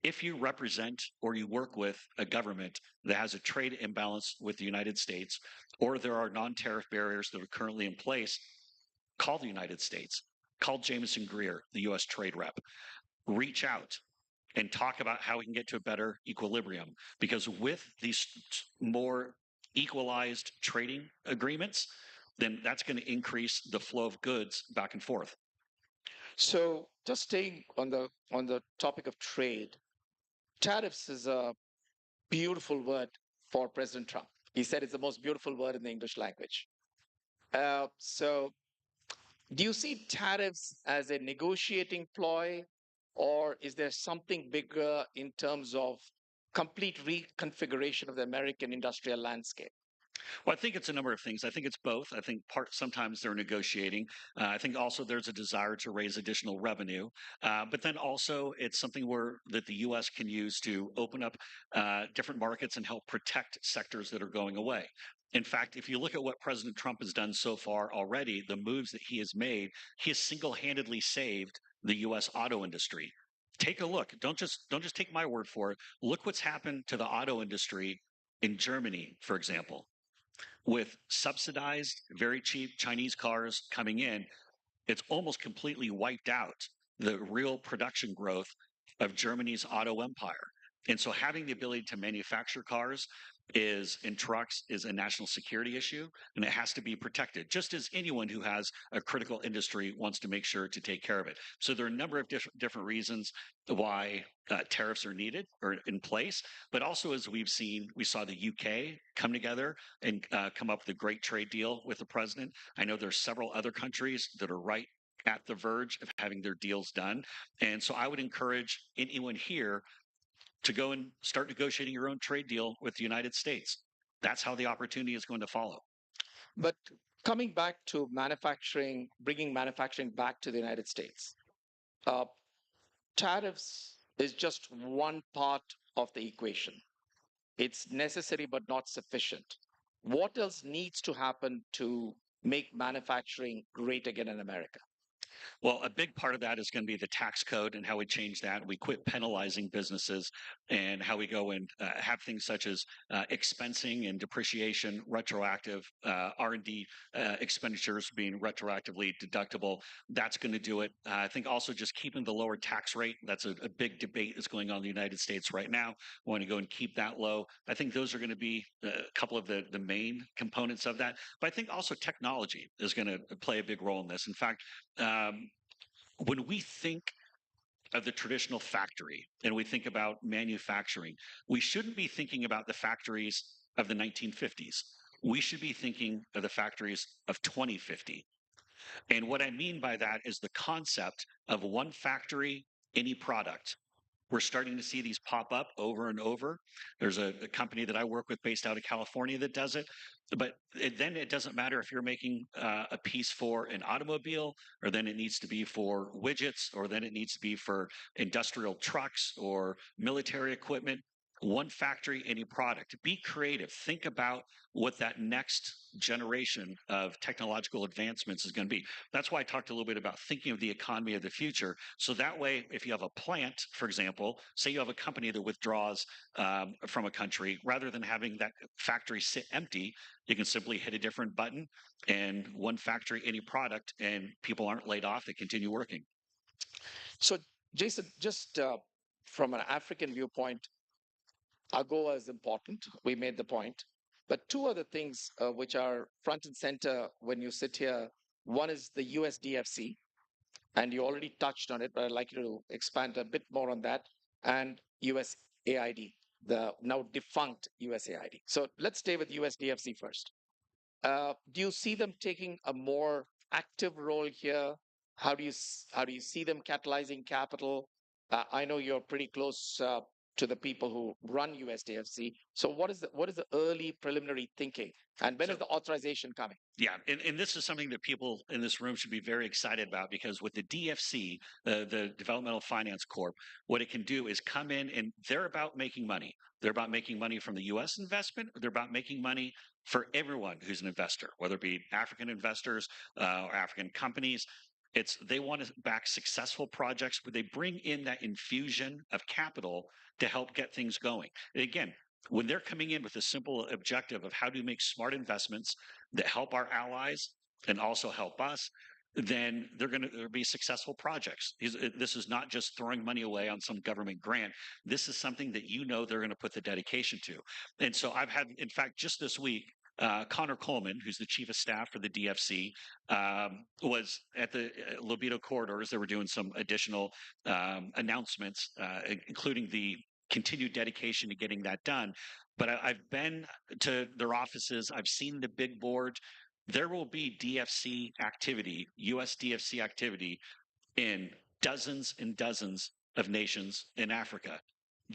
if you represent or you work with a government that has a trade imbalance with the United States, or there are non-tariff barriers that are currently in place, call the United States, call Jameson Greer, the U.S. trade rep, reach out and talk about how we can get to a better equilibrium. Because with these more equalized trading agreements, then that's going to increase the flow of goods back and forth. So just staying on the topic of trade, tariffs is a beautiful word for President Trump. He said it's the most beautiful word in the English language. So do you see tariffs as a negotiating ploy, or is there something bigger in terms of complete reconfiguration of the American industrial landscape? Well, I think it's a number of things. I think it's both. I think sometimes they're negotiating. I think also there's a desire to raise additional revenue, but then also it's something that the U.S. can use to open up different markets and help protect sectors that are going away. In fact, if you look at what President Trump has done so far already, the moves that he has made, he has single-handedly saved the U.S. auto industry. Take a look. Don't just take my word for it. Look what's happened to the auto industry in Germany, for example. With subsidized, very cheap Chinese cars coming in, it's almost completely wiped out the real production growth of Germany's auto empire. And so having the ability to manufacture cars in trucks is a national security issue, and it has to be protected, just as anyone who has a critical industry wants to make sure to take care of it. So there are a number of different reasons why tariffs are needed or in place, but also as we saw the UK come together and come up with a great trade deal with the president. I know there's several other countries that are right at the verge of having their deals done. And so I would encourage anyone here to go and start negotiating your own trade deal with the United States. That's how the opportunity is going to follow. But coming back to manufacturing, bringing manufacturing back to the United States, tariffs is just one part of the equation. It's necessary but not sufficient. What else needs to happen to make manufacturing great again in America? Well, a big part of that is going to be the tax code and how we change that. We quit penalizing businesses and how we go and have things such as expensing and depreciation, retroactive R&D expenditures being retroactively deductible. That's going to do it. I think also just keeping the lower tax rate. That's a big debate that's going on in the United States right now. We want to go and keep that low. I think those are going to be a couple of the main components of that. But I think also technology is going to play a big role in this. In fact, when we think of the traditional factory and we think about manufacturing, we shouldn't be thinking about the factories of the 1950s. We should be thinking of the factories of 2050. And what I mean by that is the concept of one factory, any product. We're starting to see these pop up over and over. There's a company that I work with based out of California that does it. But then it doesn't matter if you're making a piece for an automobile, or then it needs to be for widgets, or then it needs to be for industrial trucks or military equipment. One factory, any product. Be creative. Think about what that next generation of technological advancements is going to be. That's why I talked a little bit about thinking of the economy of the future. So that way, if you have a plant, for example, say you have a company that withdraws from a country, rather than having that factory sit empty, you can simply hit a different button and one factory, any product, and people aren't laid off. They continue working. So, Jason, just from an African viewpoint, AGOA is important. We made the point. But two other things which are front and center when you sit here. One is the USDFC, and you already touched on it, but I'd like you to expand a bit more on that, and USAID, the now defunct USAID. So let's stay with USDFC first. Do you see them taking a more active role here? How do you see them catalyzing capital? I know you're pretty close to the people who run USDFC. So what is the early preliminary thinking, and when is the authorization coming? Yeah, and this is something that people in this room should be very excited about, because with the DFC, the Developmental Finance Corp, what it can do is come in, and they're about making money. They're about making money from the U.S. investment. They're about making money for everyone who's an investor, whether it be African investors or African companies. They want to back successful projects, but they bring in that infusion of capital to help get things going. And again, when they're coming in with a simple objective of how to make smart investments that help our allies and also help us, then there'll be successful projects. This is not just throwing money away on some government grant. This is something that they're going to put the dedication to. And so I've had, in fact, just this week, Connor Coleman, who's the chief of staff for the DFC, was at the Libido corridors. They were doing some additional announcements, including the continued dedication to getting that done. But I've been to their offices. I've seen the big board. There will be DFC activity, US DFC activity, in dozens and dozens of nations in Africa.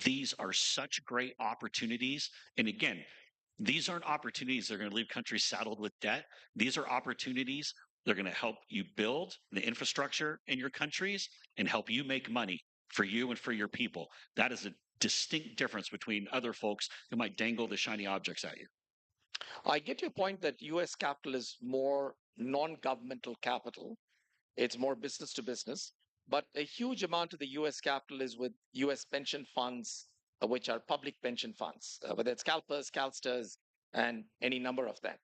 These are such great opportunities. And again, these aren't opportunities that are going to leave countries saddled with debt. These are opportunities that are going to help you build the infrastructure in your countries and help you make money for you and for your people. That is a distinct difference between other folks who might dangle the shiny objects at you. I get your point that US capital is more non-governmental capital. It's more business to business. But a huge amount of the US capital is with US pension funds, which are public pension funds, whether it's CalPERS, CalSTRS, and any number of them.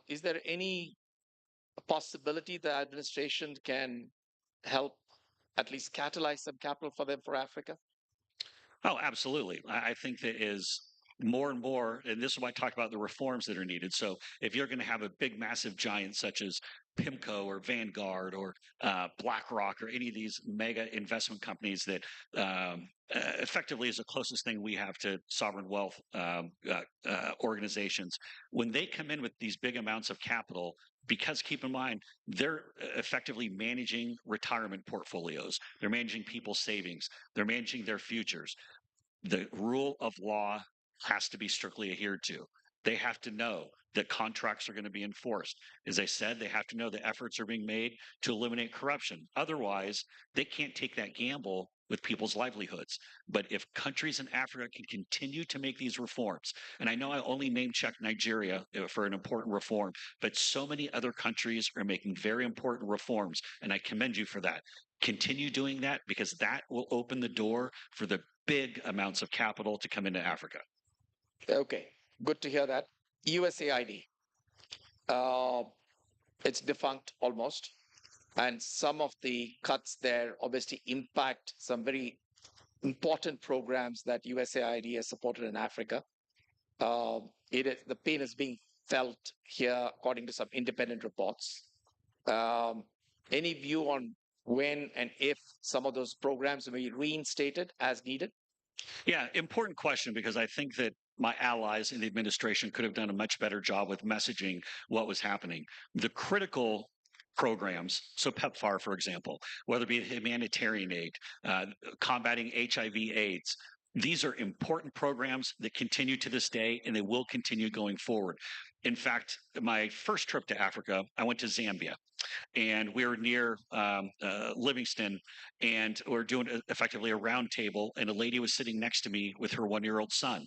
Is there any possibility the administration can help at least catalyze some capital for them for Africa? Oh, absolutely. I think that is more and more, and this is why I talk about the reforms that are needed. So if you're going to have a big, massive giant such as PIMCO or Vanguard or BlackRock or any of these mega investment companies that effectively is the closest thing we have to sovereign wealth organizations, when they come in with these big amounts of capital, because keep in mind, they're effectively managing retirement portfolios. They're managing people's savings. They're managing their futures. The rule of law has to be strictly adhered to. They have to know that contracts are going to be enforced. As I said, they have to know that efforts are being made to eliminate corruption. Otherwise, they can't take that gamble with people's livelihoods. But if countries in Africa can continue to make these reforms, and I know I only name-checked Nigeria for an important reform, but so many other countries are making very important reforms, and I commend you for that. Continue doing that, because that will open the door for the big amounts of capital to come into Africa. Okay, good to hear that. USAID, it's defunct almost. And some of the cuts there obviously impact some very important programs that USAID has supported in Africa. The pain is being felt here, according to some independent reports. Any view on when and if some of those programs will be reinstated as needed? Yeah, important question, because I think that my allies in the administration could have done a much better job with messaging what was happening. The critical programs, so PEPFAR, for example, whether it be humanitarian aid, combating HIV/AIDS, these are important programs that continue to this day, and they will continue going forward. In fact, my first trip to Africa, I went to Zambia, and we were near Livingston, and we are doing effectively a round table, and a lady was sitting next to me with her 1-year-old son.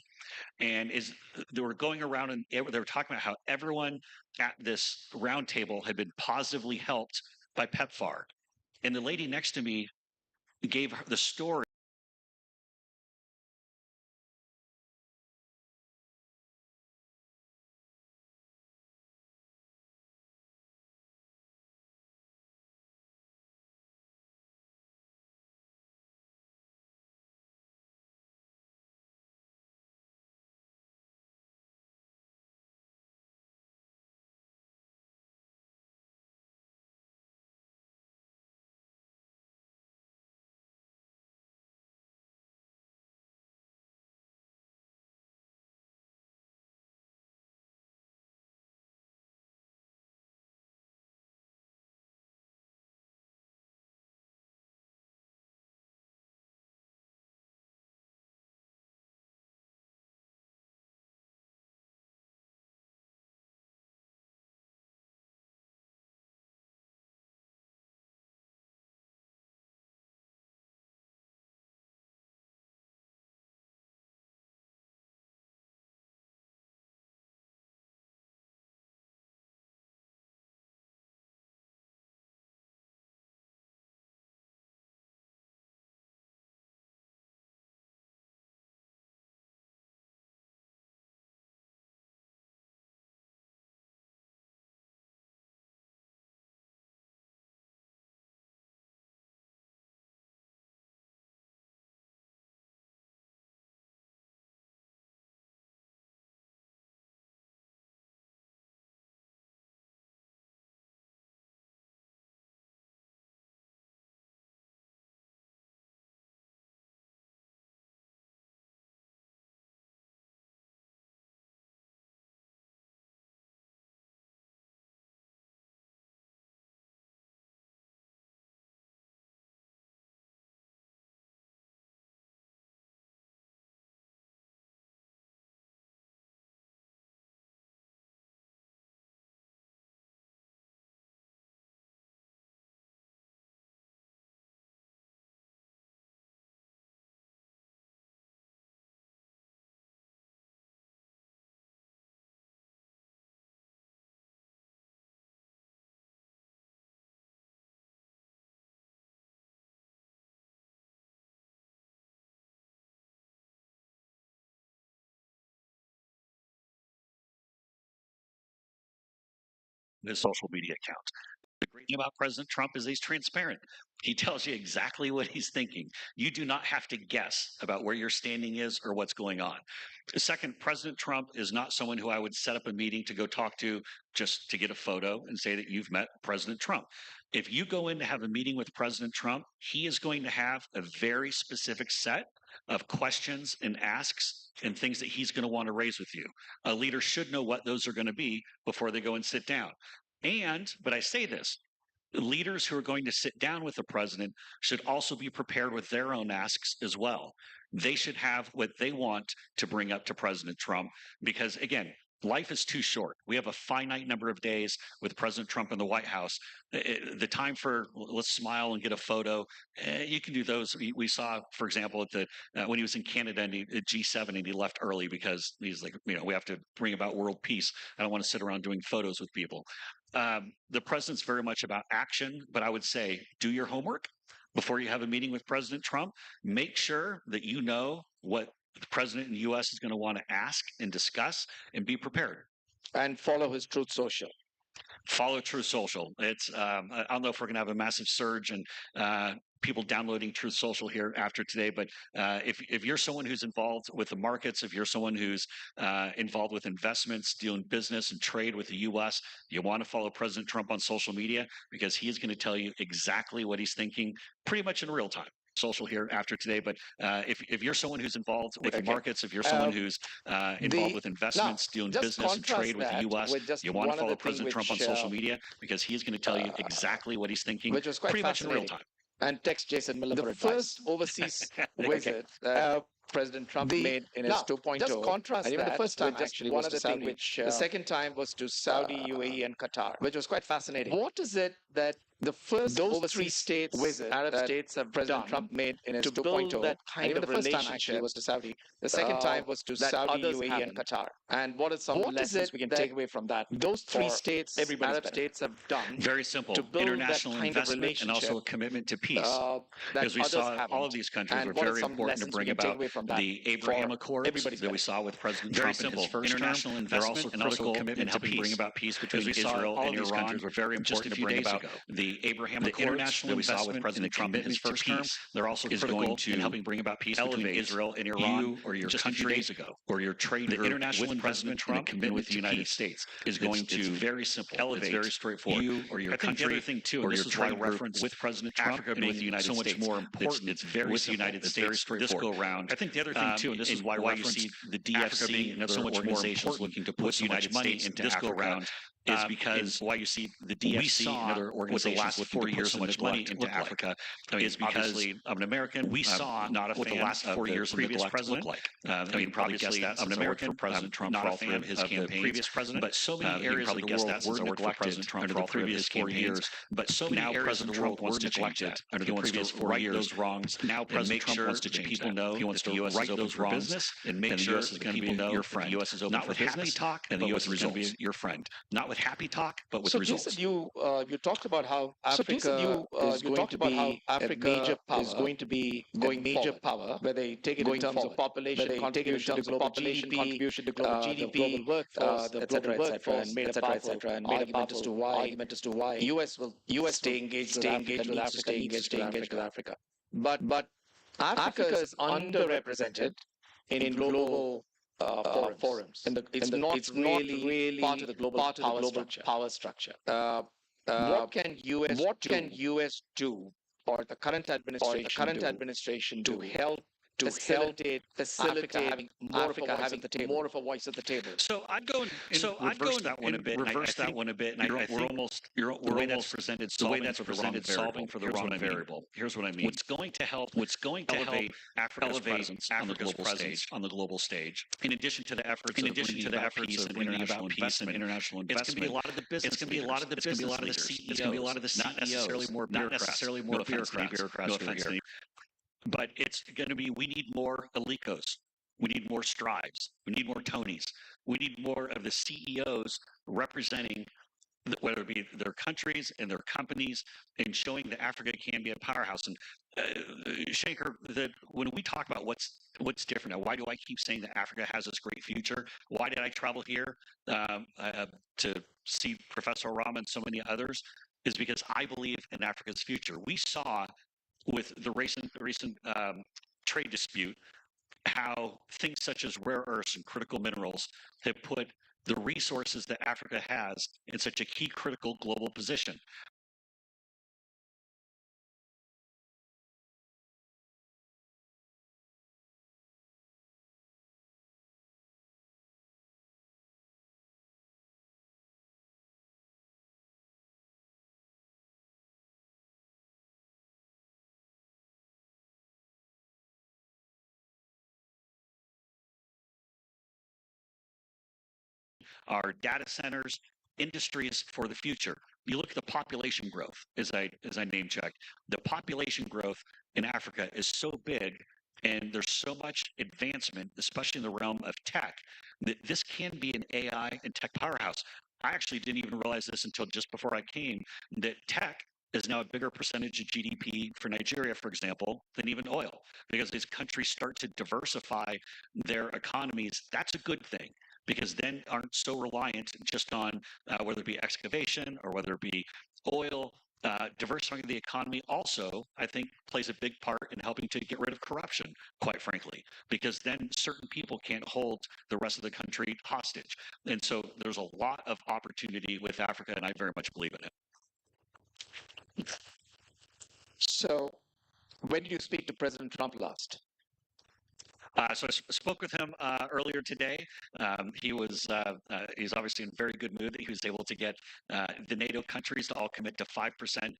And they were going around and they were talking about how everyone at this round table had been positively helped by PEPFAR. And the lady next to me gave her the story his social media account. The great thing about President Trump is he's transparent. He tells you exactly what he's thinking. You do not have to guess about where your standing is or what's going on. Second, President Trump is not someone who I would set up a meeting to go talk to just to get a photo and say that you've met President Trump. If you go in to have a meeting with President Trump, he is going to have a very specific set of questions and asks and things that he's going to want to raise with you. A leader should know what those are going to be before they go and sit down. But I say this, leaders who are going to sit down with the president should also be prepared with their own asks as well. They should have what they want to bring up to President Trump because, again, life is too short. We have a finite number of days with President Trump in the White House. The time for let's smile and get a photo, you can do those. We saw, for example, at the when he was in Canada and at G7 and he left early because he's like, we have to bring about world peace. I don't want to sit around doing photos with people. The president's very much about action, but I would say do your homework before you have a meeting with President Trump. Make sure that you know what the president in the U.S. is going to want to ask and discuss, and be prepared. And follow his Truth Social. Follow Truth Social. It's I don't know if we're going to have a massive surge and people downloading Truth Social here after today, but if you're someone who's involved with the markets, if you're someone who's involved with investments, doing business and trade with the U.S., you want to follow President Trump on social media because he is going to tell you exactly what he's thinking pretty much in real time. Social here after today, but if you're someone who's involved with the markets, if you're someone who's involved with investments, doing business and trade with the U.S., you want to follow President Trump on social media because he's going to tell you exactly what he's thinking which was quite pretty much in real time. And text Jason Miller for advice. The first overseas visit President Trump made in his 2.0. Just contrast and even the first time actually was to Saudi. The second time was to Saudi, UAE, and Qatar, which was quite fascinating. What is it that the first those three states, Arab states, have President Trump made in his 2.0, that kind of relationship? The first time actually was to Saudi. The second time was to Saudi, UAE, and Qatar. And what are some lessons we can take away from that? Those three states, Arab states, have done very simple to build international that kind investment and also a commitment to peace. Because we saw all of these countries were very important to bring about the Abraham Accords that we saw with President Trump in his first international investment and also a commitment to bring about peace between Israel and Iran were very important to bring about the Abraham Accords international that we saw with President Trump in his first term. They're also critical in helping bring about peace between Israel and Iran, or your country or your trade group with President Trump and with the United States is going to very simple, elevate, it's very straightforward. You or your country or your trade reference with President Trump Africa being the United so much more important. It's very with the United States. Very straightforward. This go around. I think the other thing too, and this is why you see the DFC and other organizations looking to put so much money into this go around. Is because why you see the DFC and other organizations the last 4 years so much money into Africa is because I'm an American. We saw not a fan the last 4 years of previous president. I mean, probably guess that I'm an American for President Trump not a fan of his campaign. Previous president, but so many areas of the world were neglected President Trump under the previous 4 years. But so many areas of the world wants to change that under the previous 4 years. Those wrongs. Now President Trump wants to change people know he wants to right those wrongs and make sure that people know your friend. The U.S. is open for business, talk, and the U.S. is going to be your friend. Not with happy talk, but with results. Jason, you talked about how Africa is going to be a major power, is going to be going major power, where they take it in terms of population, contribution to global GDP, contribution to global GDP, workforce, etc., and made a powerful argument as to why U.S. will stay engaged with Africa. But Africa is underrepresented in global forums. It's not really part of the global power structure. What can U.S. do, or the current administration do to help facilitate Africa having more of a voice at the table? So I'd go reverse that one a bit. The way that's presented solving for the wrong variable. Here's what I mean. What's going to elevate Africa's presence on the global stage. In addition to the efforts of bringing about peace and international investment, it's going to be a lot of the business. It's going to be a lot of the business leaders. It's going to be a lot of the CEOs. Not necessarily more bureaucrats. But it's going to be, we need more Alicos. We need more Strives. We need more Tonys. We need more of the CEOs representing, whether it be their countries and their companies, and showing that Africa can be a powerhouse. And Shaker, that when we talk about what's what's different now? Why do I keep saying that Africa has this great future? Why did I travel here to see Professor Rama and so many others? Is because I believe in Africa's future. We saw with the recent trade dispute how things such as rare earths and critical minerals have put the resources that Africa has in such a key critical global position. Our data centers, industries for the future. You look at the population growth, as I name checked. The population growth in Africa is so big, and there's so much advancement, especially in the realm of tech, that this can be an AI and tech powerhouse. I actually didn't even realize this until just before I came, that tech is now a bigger percentage of GDP for Nigeria, for example, than even oil. Because as countries start to diversify their economies, that's a good thing, because then aren't so reliant just on whether it be excavation or whether it be oil. Diversifying the economy also, I think, plays a big part in helping to get rid of corruption, quite frankly, because then certain people can't hold the rest of the country hostage. And so there's a lot of opportunity with Africa, and I very much believe in it. So when did you speak to President Trump last? So I spoke with him earlier today. He's obviously in a very good mood that he was able to get the NATO countries to all commit to 5%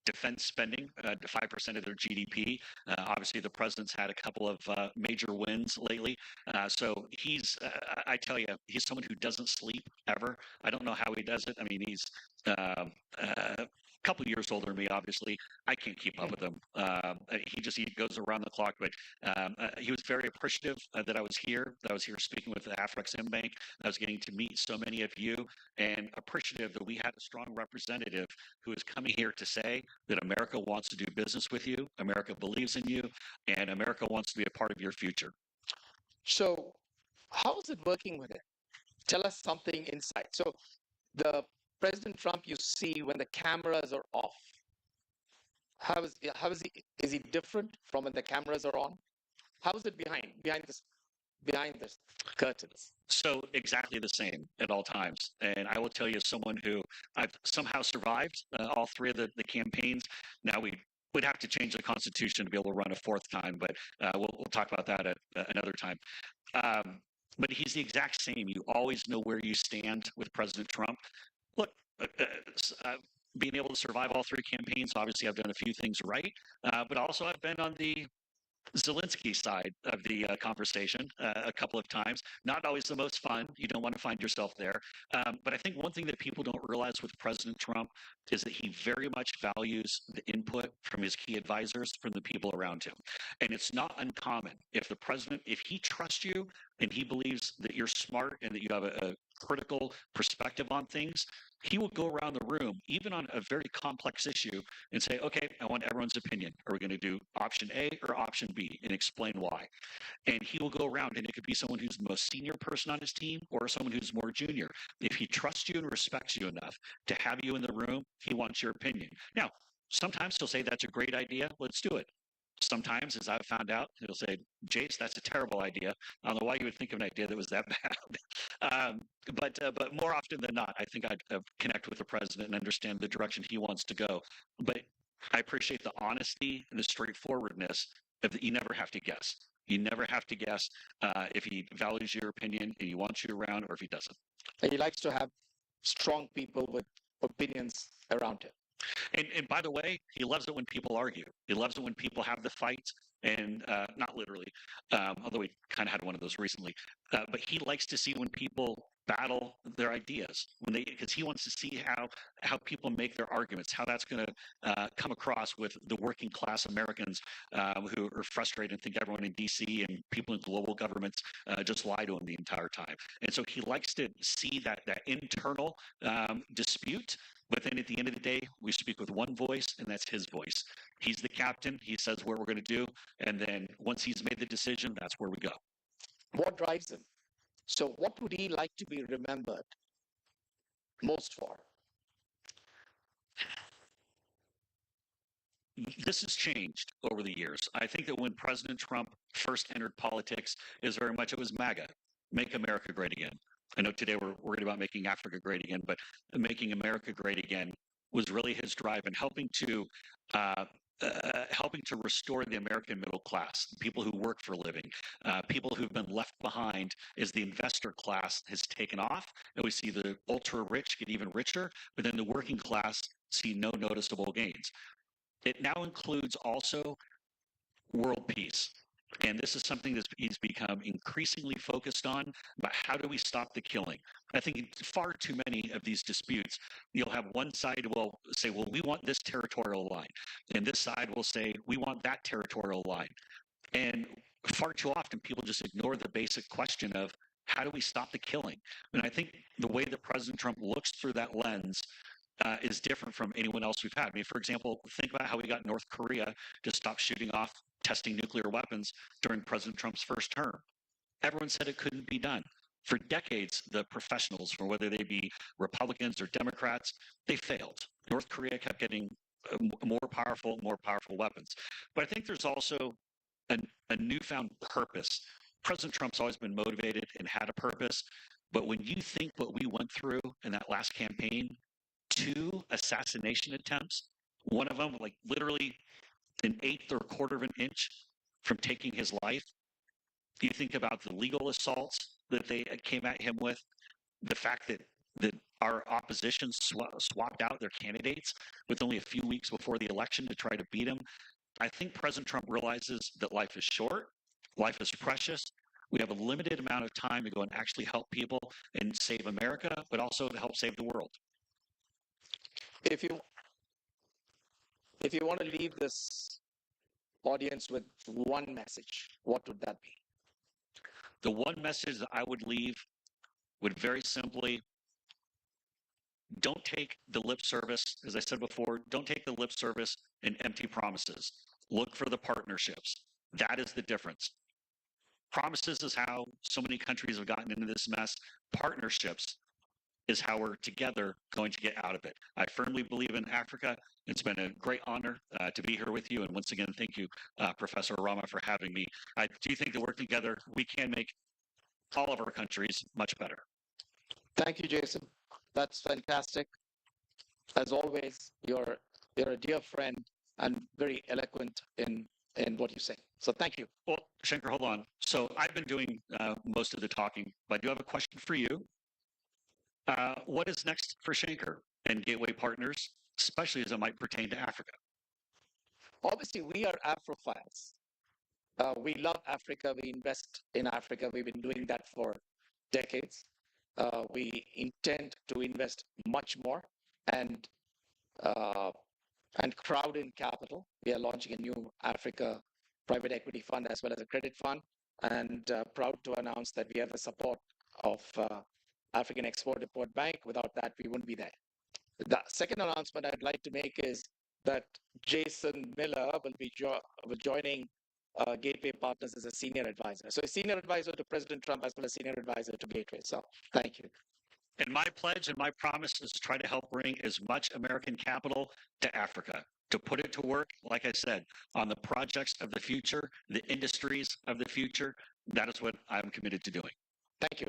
defense spending, to 5% of their GDP. Obviously, the president's had a couple of major wins lately. So I tell you, he's someone who doesn't sleep ever. I don't know how he does it. I mean, he's couple years older than me, obviously. I can't keep up with him. He goes around the clock, but he was very appreciative that I was here speaking with the Afreximbank. I was getting to meet so many of you, and appreciative that we had a strong representative who is coming here to say that America wants to do business with you, America believes in you, and America wants to be a part of your future. So how is it working with it? Tell us something inside. So the President Trump you see when the cameras are off, is he different from when the cameras are on? How is it behind this curtains? So exactly the same at all times. And I will tell you, as someone who I've somehow survived all three of the campaigns. Now we would have to change the Constitution to be able to run a fourth time, but we'll talk about that at another time. But he's the exact same. You always know where you stand with President Trump. Look, being able to survive all three campaigns, obviously I've done a few things right, but also I've been on the Zelensky side of the conversation a couple of times. Not always the most fun. You don't want to find yourself there. But I think one thing that people don't realize with President Trump is that he very much values the input from his key advisors, from the people around him. And it's not uncommon if the president, if he trusts you and he believes that you're smart and that you have a critical perspective on things, he will go around the room, even on a very complex issue, and say, okay, I want everyone's opinion. Are we going to do option A or option B? And explain why. And he will go around, and it could be someone who's the most senior person on his team or someone who's more junior. If he trusts you and respects you enough to have you in the room, he wants your opinion. Now, sometimes he'll say, that's a great idea. Let's do it. Sometimes, as I've found out, he'll say, Jace, that's a terrible idea. I don't know why you would think of an idea that was that bad. But more often than not, I think I'd connect with the president and understand the direction he wants to go. But I appreciate the honesty and the straightforwardness of that you never have to guess. You never have to guess if he values your opinion and he wants you around or if he doesn't. He likes to have strong people with opinions around him. And by the way, he loves it when people argue. He loves it when people have the fight, and not literally, although we kind of had one of those recently. But he likes to see when people battle their ideas, because he wants to see how people make their arguments, how that's going to come across with the working class Americans who are frustrated and think everyone in D.C. and people in global governments just lie to him the entire time. And so he likes to see that internal dispute But then at the end of the day, we speak with one voice, and that's his voice. He's the captain. He says what we're going to do. And then once he's made the decision, that's where we go. What drives him? So what would he like to be remembered most for? This has changed over the years. I think that when President Trump first entered politics, it was MAGA, Make America Great Again. I know today we're worried about making Africa great again, but making America great again was really his drive and helping to restore the American middle class, people who work for a living, people who've been left behind as the investor class has taken off, and we see the ultra rich get even richer, but then the working class see no noticeable gains. It now includes also world peace. And this is something that he's become increasingly focused on, about how do we stop the killing. I think far too many of these disputes, you'll have one side will say, well, we want this territorial line. And this side will say, we want that territorial line. And far too often, people just ignore the basic question of how do we stop the killing? And I think the way that President Trump looks through that lens is different from anyone else we've had. I mean, for example, think about how we got North Korea to stop shooting off, testing nuclear weapons during President Trump's first term. Everyone said it couldn't be done. For decades, the professionals, from whether they be Republicans or Democrats, they failed. North Korea kept getting more powerful weapons. But I think there's also a newfound purpose. President Trump's always been motivated and had a purpose. But when you think what we went through in that last campaign, 2 assassination attempts, one of them like literally an eighth or a quarter of an inch from taking his life. You think about the legal assaults that they came at him with, the fact that our opposition swapped out their candidates with only a few weeks before the election to try to beat him. I think President Trump realizes that life is short, life is precious. We have a limited amount of time to go and actually help people and save America, but also to help save the world. If you want to leave this audience with one message, what would that be? The one message that I would leave would very simply, don't take the lip service, as I said before, don't take the lip service and empty promises. Look for the partnerships. That is the difference. Promises is how so many countries have gotten into this mess. Partnerships is how we're together going to get out of it. I firmly believe in Africa. It's been a great honor to be here with you. And once again, thank you, Professor Arama, for having me. I do think that working together, we can make all of our countries much better. Thank you, Jason. That's fantastic. As always, you're a dear friend and very eloquent in what you say. So thank you. Well, Shankar, hold on. So I've been doing most of the talking, but I do have a question for you. What is next for Shankar and Gateway Partners, especially as it might pertain to Africa? Obviously, we are Afrophiles. We love Africa. We invest in Africa. We've been doing that for decades. We intend to invest much more and crowd in capital. We are launching a new Africa private equity fund as well as a credit fund, and proud to announce that we have the support of African Export-Import Bank. Without that, we wouldn't be there. The second announcement I'd like to make is that Jason Miller will be joining Gateway Partners as a senior advisor. So a senior advisor to President Trump as well as senior advisor to Gateway. So thank you. And my pledge and my promise is to try to help bring as much American capital to Africa, to put it to work, like I said, on the projects of the future, the industries of the future. That is what I'm committed to doing. Thank you.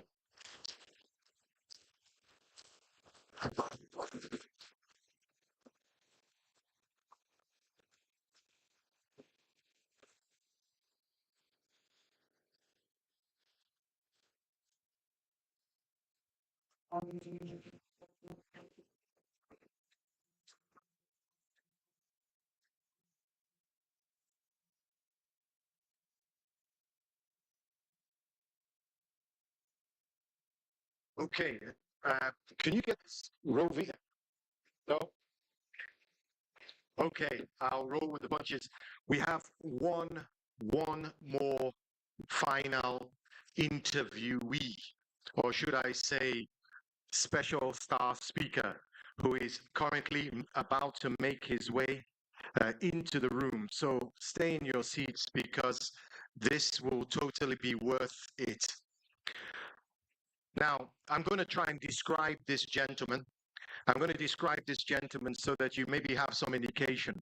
Okay, can you get this roll V? No? Okay, I'll roll with the punches. We have one more final interviewee, or should I say special staff speaker who is currently about to make his way into the room. So stay in your seats because this will totally be worth it. Now, I'm going to try and describe this gentleman. I'm going to describe this gentleman so that you maybe have some indication.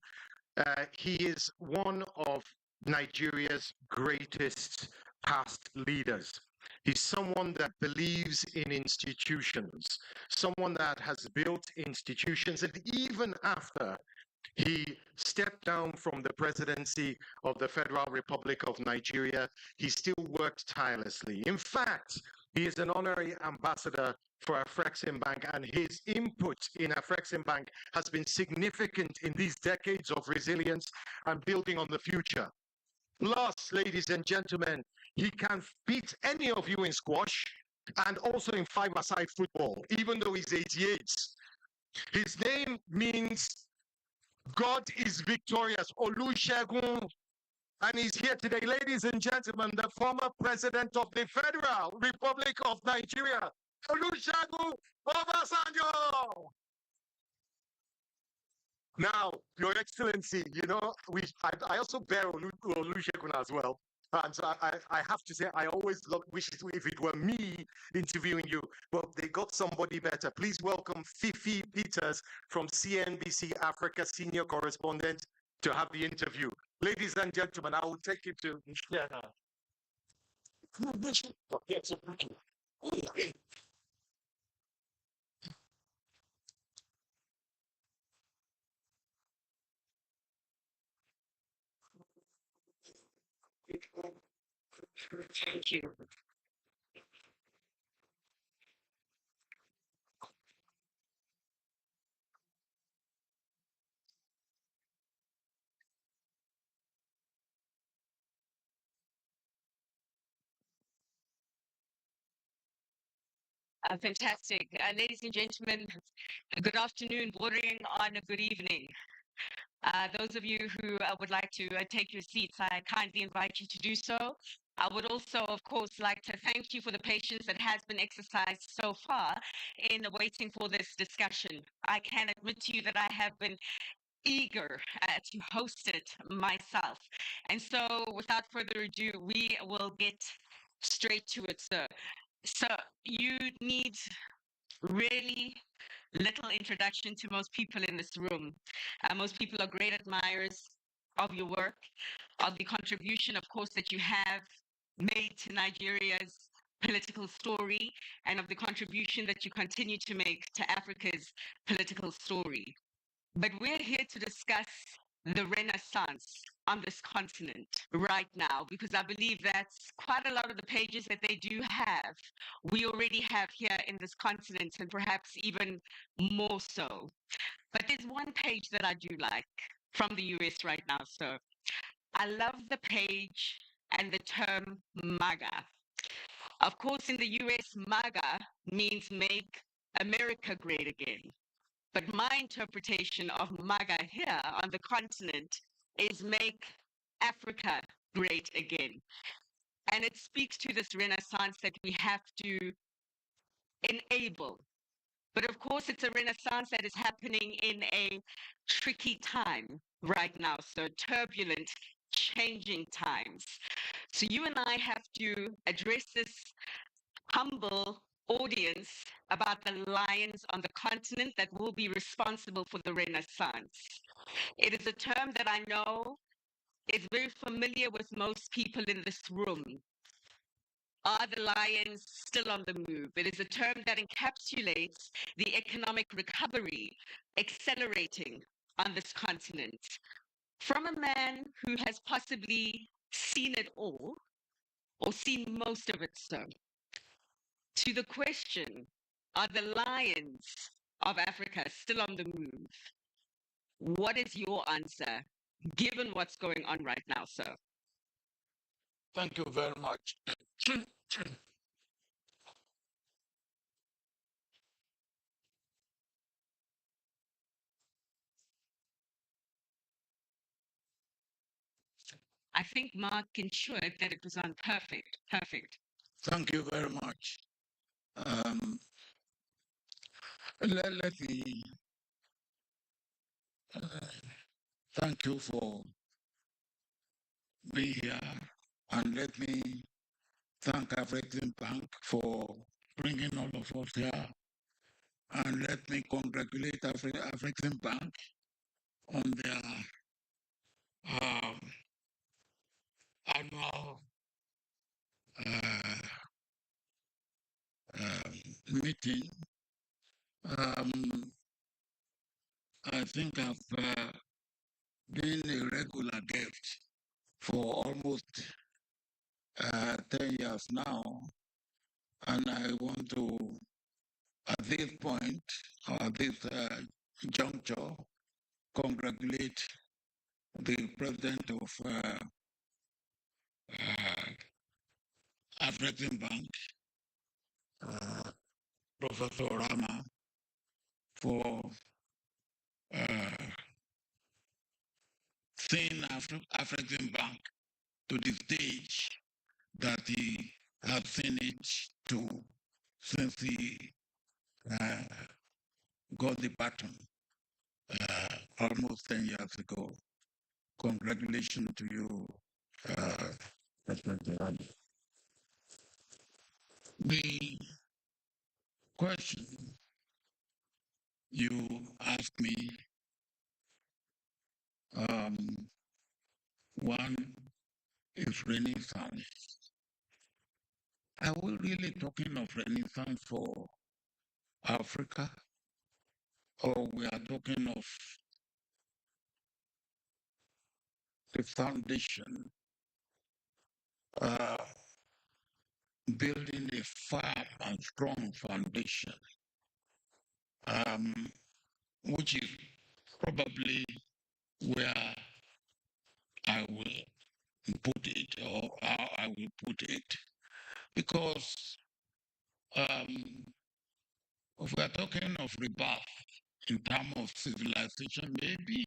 He is one of Nigeria's greatest past leaders. He's someone that believes in institutions, someone that has built institutions, and even after he stepped down from the presidency of the Federal Republic of Nigeria, he still worked tirelessly. In fact, he is an honorary ambassador for Afreximbank, and his input in Afreximbank has been significant in these decades of resilience and building on the future. Plus, ladies and gentlemen, he can beat any of you in squash and also in five-a-side football, even though he's 88. His name means God is victorious, Olusegun, and he's here today. Ladies and gentlemen, the former president of the Federal Republic of Nigeria, Olusegun Obasanjo. Now, Your Excellency, you know, I also bear Olusegun as well. And so I have to say, I always wish if it were me interviewing you, but they got somebody better. Please welcome Fifi Peters from CNBC Africa, senior correspondent, to have the interview. Ladies and gentlemen, I will take you to... Yeah. Thank you. Fantastic. Ladies and gentlemen, good afternoon, bordering on a good evening. Those of you who would like to take your seats, I kindly invite you to do so. I would also, of course, like to thank you for the patience that has been exercised so far in waiting for this discussion. I can admit to you that I have been eager to host it myself. And so without further ado, we will get straight to it, sir. So you need really little introduction to most people in this room. Most people are great admirers of your work, of the contribution, of course, that you have made to Nigeria's political story, and of the contribution that you continue to make to Africa's political story. But we're here to discuss the Renaissance on this continent right now, because I believe that's quite a lot of the pages that they do have, we already have here in this continent, and perhaps even more so. But there's one page that I do like from the US right now, sir. I love the page and the term MAGA. Of course, in the US, MAGA means Make America Great Again. But my interpretation of MAGA here on the continent is Make Africa Great Again. And it speaks to this renaissance that we have to enable. But of course, it's a renaissance that is happening in a tricky time right now. So turbulent, changing times. So you and I have to address this humble audience about the lions on the continent that will be responsible for the Renaissance. It is a term that I know is very familiar with most people in this room. Are the lions still on the move? It is a term that encapsulates the economic recovery accelerating on this continent. From a man who has possibly seen it all, or seen most of it, so, to the question, are the lions of Africa still on the move? What is your answer, given what's going on right now, sir? Thank you very much. I think Mark ensured that it was on perfect. Perfect. Thank you very much. Let me thank you for being here, and let me thank Afreximbank for bringing all of us here, and let me congratulate Afreximbank on their um, annual uh, meeting. Um, I think I've been a regular guest for almost 10 years now, and I want to, at this point, or at this juncture, congratulate the president of Afreximbank, Professor Rama, for seeing Afreximbank to the stage that he has seen it to since he uh, got the baton almost 10 years ago. Congratulations to you, President Rama. The question you asked me, one is Renaissance. Are we really talking of Renaissance for Africa? Or we are talking of the foundation, building a firm and strong foundation, which is probably where I will put it, or how I will put it. Because if we are talking of rebirth in terms of civilization, maybe,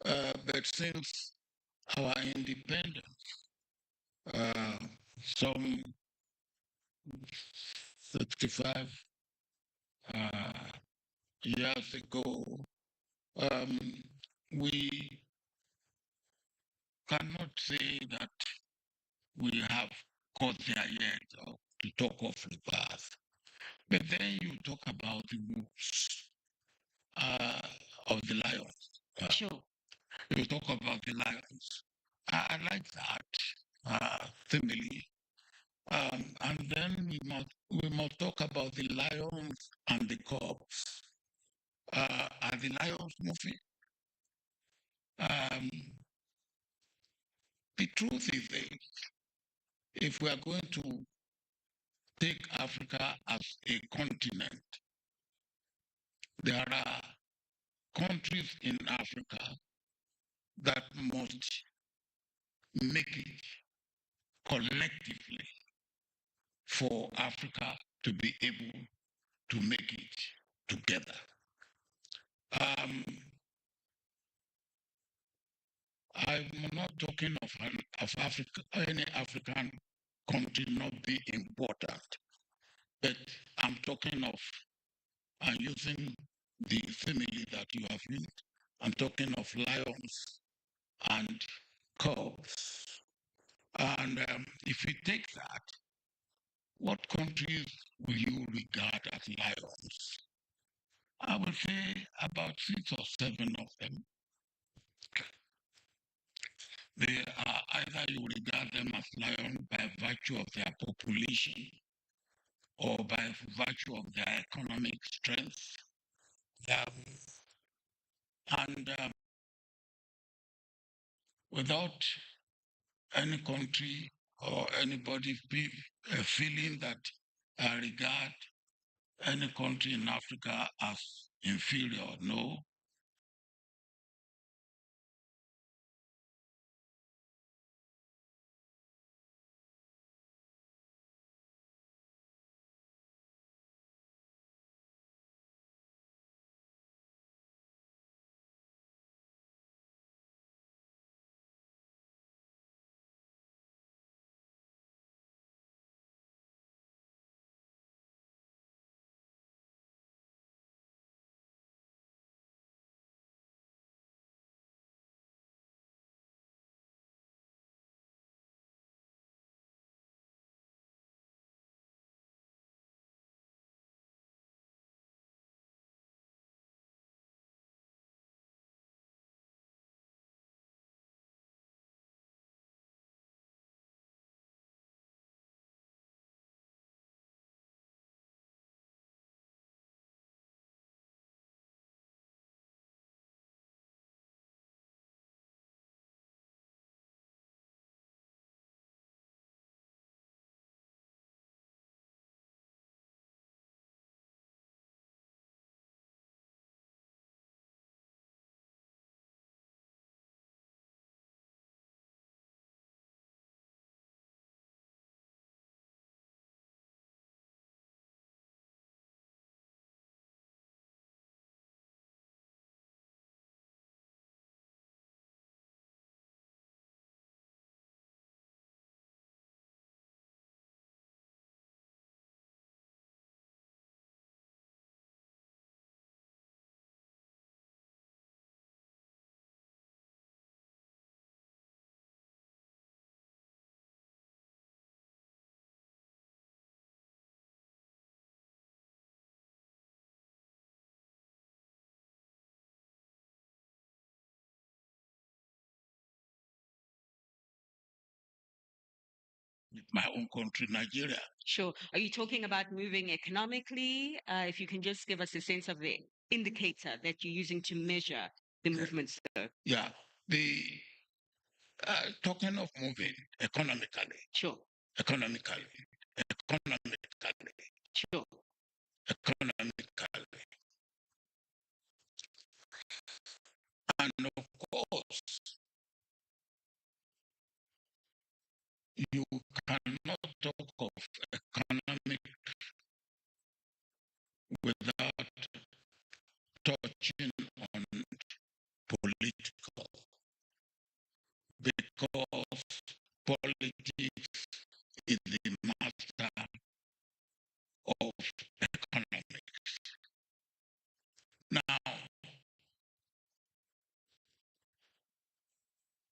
but since our independence, some 65 years ago, we cannot say that we have got there yet, or to talk of rebirth. But then you talk about the wolves of the lions. Sure. You talk about the lions. I like that simile. And then we must talk about the lions and the cubs. Are the lions moving? The truth is that if we are going to take Africa as a continent, there are countries in Africa that must make it collectively for Africa to be able to make it together. I'm not talking of Africa, any African country not being important, but I'm talking of, and using the simile that you have used, I'm talking of lions and cubs. And if we take that, what countries will you regard as lions? I would say about 6 or 7 of them. They are either you regard them as lions by virtue of their population or by virtue of their economic strength. And without any country or anybody feeling that I regard any country in Africa as inferior, no. with my own country, Nigeria. Sure. Are you talking about moving economically? If you can just give us a sense of the indicator that you're using to measure the movements. Yeah, the talking of moving economically. Sure. Economically. Sure. Economically. And of course, you cannot talk of economic without touching on political, because politics is the master of economics. Now,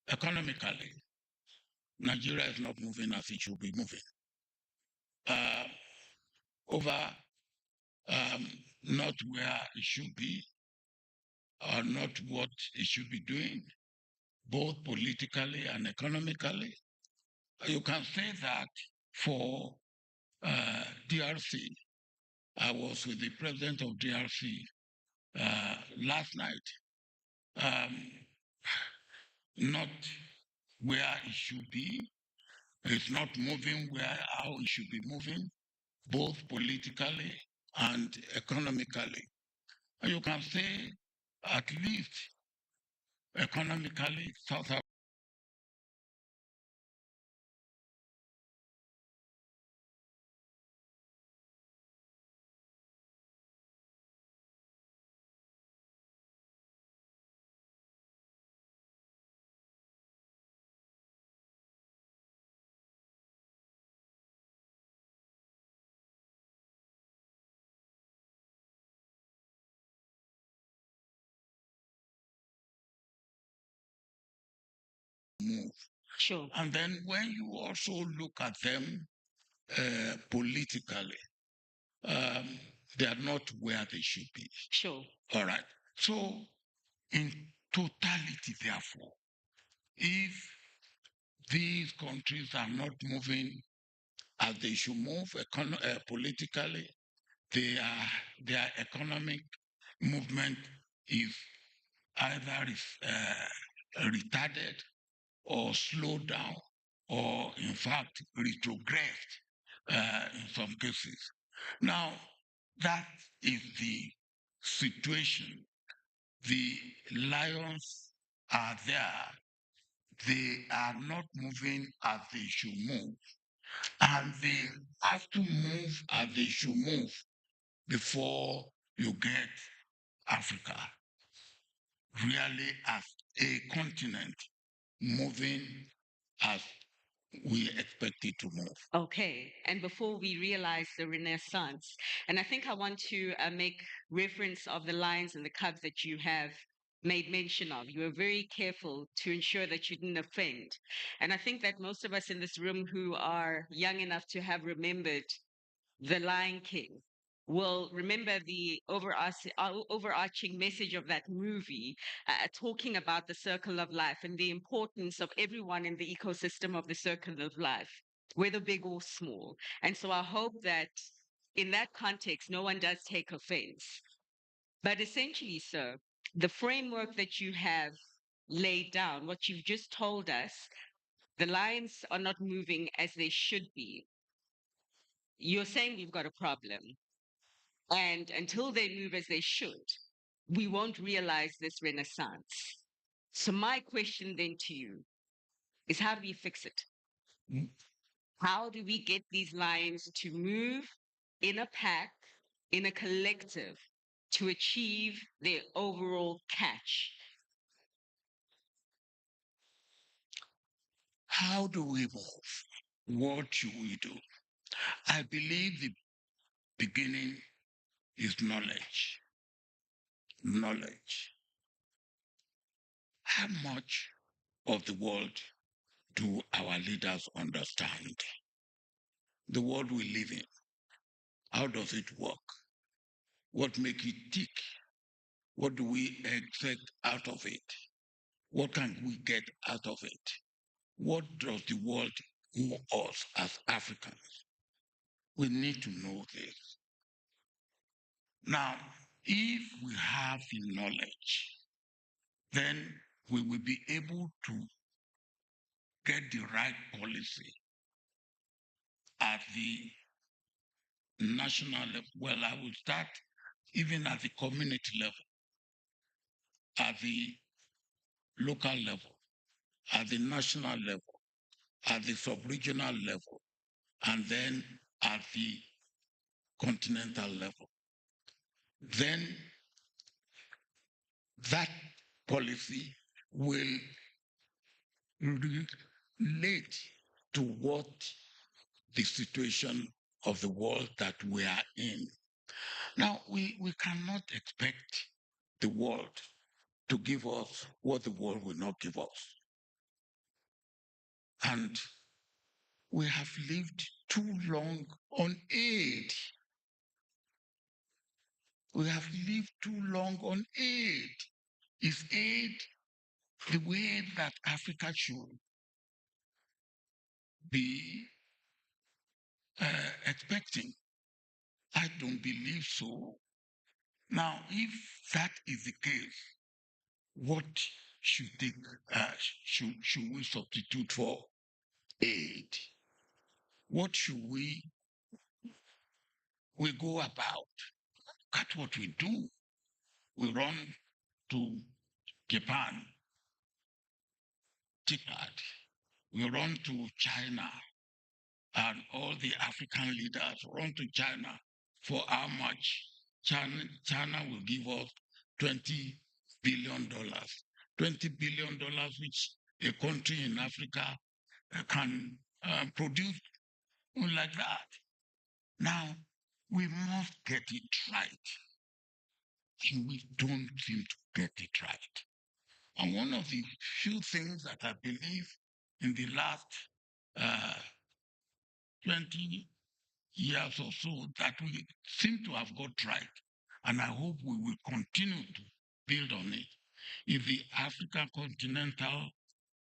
economically, Nigeria is not moving as it should be moving. Over not where it should be, or not what it should be doing, both politically and economically. You can say that for DRC, I was with the president of DRC last night. Not where it should be. It's not moving how it should be moving, both politically and economically. And you can say, at least economically, South Africa move. Sure. And then when you also look at them politically, they are not where they should be. Sure. All right. So in totality, therefore, if these countries are not moving as they should move politically, their economic movement is either retarded or slowed down, or in fact retrogressed in some cases. Now, that is the situation. The lions are there. They are not moving as they should move. And they have to move as they should move before you get Africa really as a continent moving as we expect it to move. Okay. And before we realize the Renaissance, and I think I want to make reference of the lions and the cubs that you have made mention of. You were very careful to ensure that you didn't offend. And I think that most of us in this room who are young enough to have remembered The Lion King will remember the overarching message of that movie, talking about the circle of life and the importance of everyone in the ecosystem of the circle of life, whether big or small. And so I hope that in that context, no one does take offense. But essentially, sir, the framework that you have laid down, what you've just told us, the lions are not moving as they should be. You're saying we've got a problem. And until they move as they should, we won't realize this renaissance. So my question then to you is, how do we fix it? How do we get these lions to move in a pack, in a collective, to achieve their overall catch? How do we move? What should we do? I believe the beginning is knowledge. Knowledge. How much of the world do our leaders understand? The world we live in. How does it work? What makes it tick? What do we expect out of it? What can we get out of it? What does the world us as Africans. We need to know this. Now, if we have the knowledge, then we will be able to get the right policy at the national level. Well, I will start even at the community level, at the local level, at the national level, at the sub-regional level, and then at the continental level. Then that policy will relate to what the situation of the world that we are in. Now, we cannot expect the world to give us what the world will not give us. And we have lived too long on aid. We have lived too long on aid. Is aid the way that Africa should be expecting? I don't believe so. Now, if that is the case, what should we substitute for aid? What should we go about? Look at what we do. We run to Japan, TICAD. We run to China, and all the African leaders run to China for how much? China will give us $20 billion. $20 billion, which a country in Africa can produce like that. Now, we must get it right. And we don't seem to get it right. And one of the few things that I believe in the last 20 years or so that we seem to have got right, and I hope we will continue to build on it, is the African Continental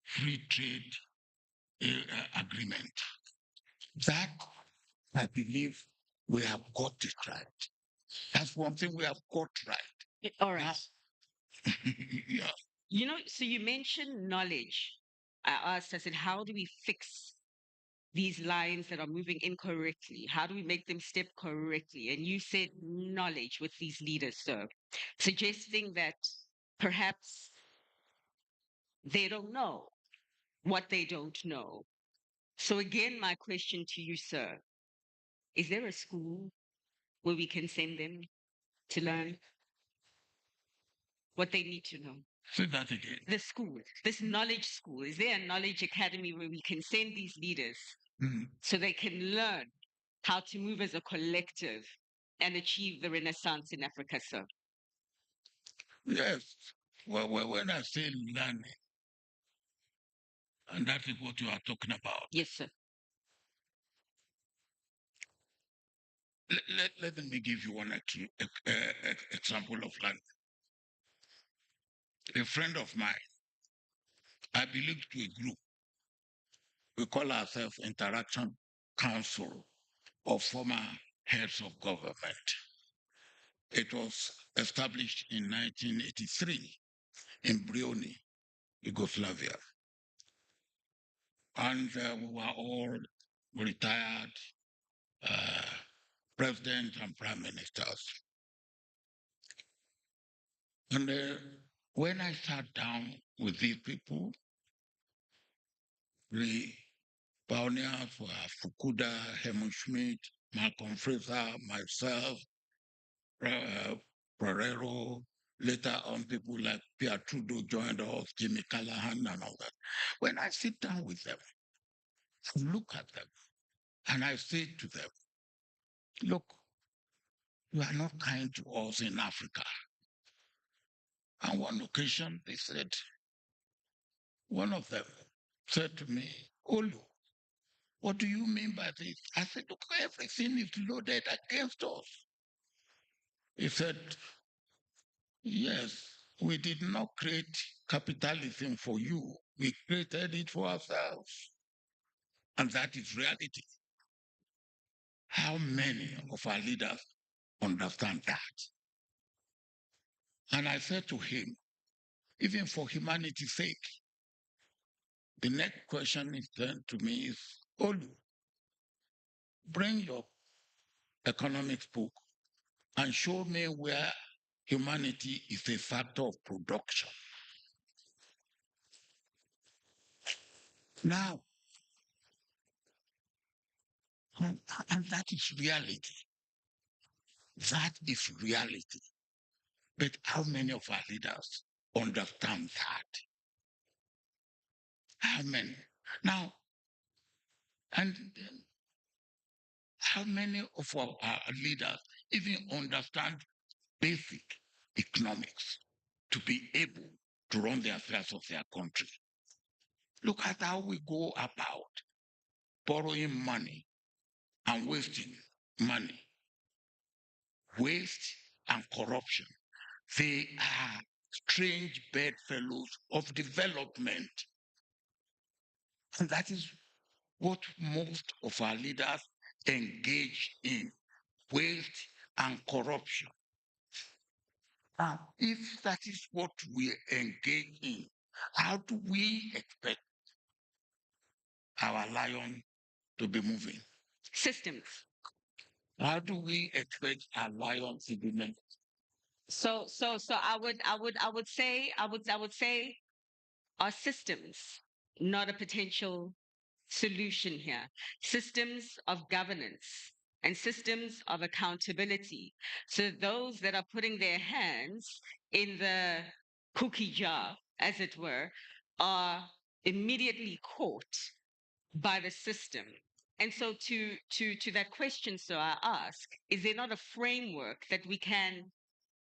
Free Trade Agreement. That, I believe, we have got it right. That's one thing we have got right. All right. Yeah. You know, so you mentioned knowledge. I asked, I said, how do we fix these lines that are moving incorrectly? How do we make them step correctly? And you said knowledge with these leaders, sir, suggesting that perhaps they don't know what they don't know. So again, my question to you, sir, is there a school where we can send them to learn what they need to know? Say that again. The school, this knowledge school, is there a knowledge academy where we can send these leaders so they can learn how to move as a collective and achieve the renaissance in Africa, sir? Yes. Well, when I say learning, and that is what you are talking about. Yes, sir. Let me give you one example of learning. A friend of mine, I belong to a group. We call ourselves Interaction Council of Former Heads of Government. It was established in 1983 in Brioni, Yugoslavia. And we were all retired presidents and prime ministers. And when I sat down with these people, the pioneers were Fukuda, Helmut Schmidt, Malcolm Fraser, myself, Pereiro. Later on, people like Pierre Trudeau joined us, Jimmy Callahan, and all that. When I sit down with them, I look at them, and I say to them, look, you are not kind to us in Africa. On one occasion, they said, one of them said to me, Olu, what do you mean by this? I said, look, everything is loaded against us. He said, yes, we did not create capitalism for you. We created it for ourselves. And that is reality. How many of our leaders understand that? And I said to him, even for humanity's sake, the next question is then to me is, Olu, bring your economics book and show me where humanity is a factor of production. Now, and that is reality. That is reality. But how many of our leaders understand that? How many? Now, and how many of our leaders even understand basic economics to be able to run the affairs of their country? Look at how we go about borrowing money and wasting money. Waste and corruption, they are strange bedfellows of development. And that is what most of our leaders engage in, waste and corruption. Now, if that is what we engage in, how do we expect our lion to be moving? Systems. How do we expect our lion to be moving? So I would say our systems, not a potential solution here. Systems of governance and systems of accountability. So those that are putting their hands in the cookie jar, as it were, are immediately caught by the system. And so to that question, so I ask, is there not a framework that we can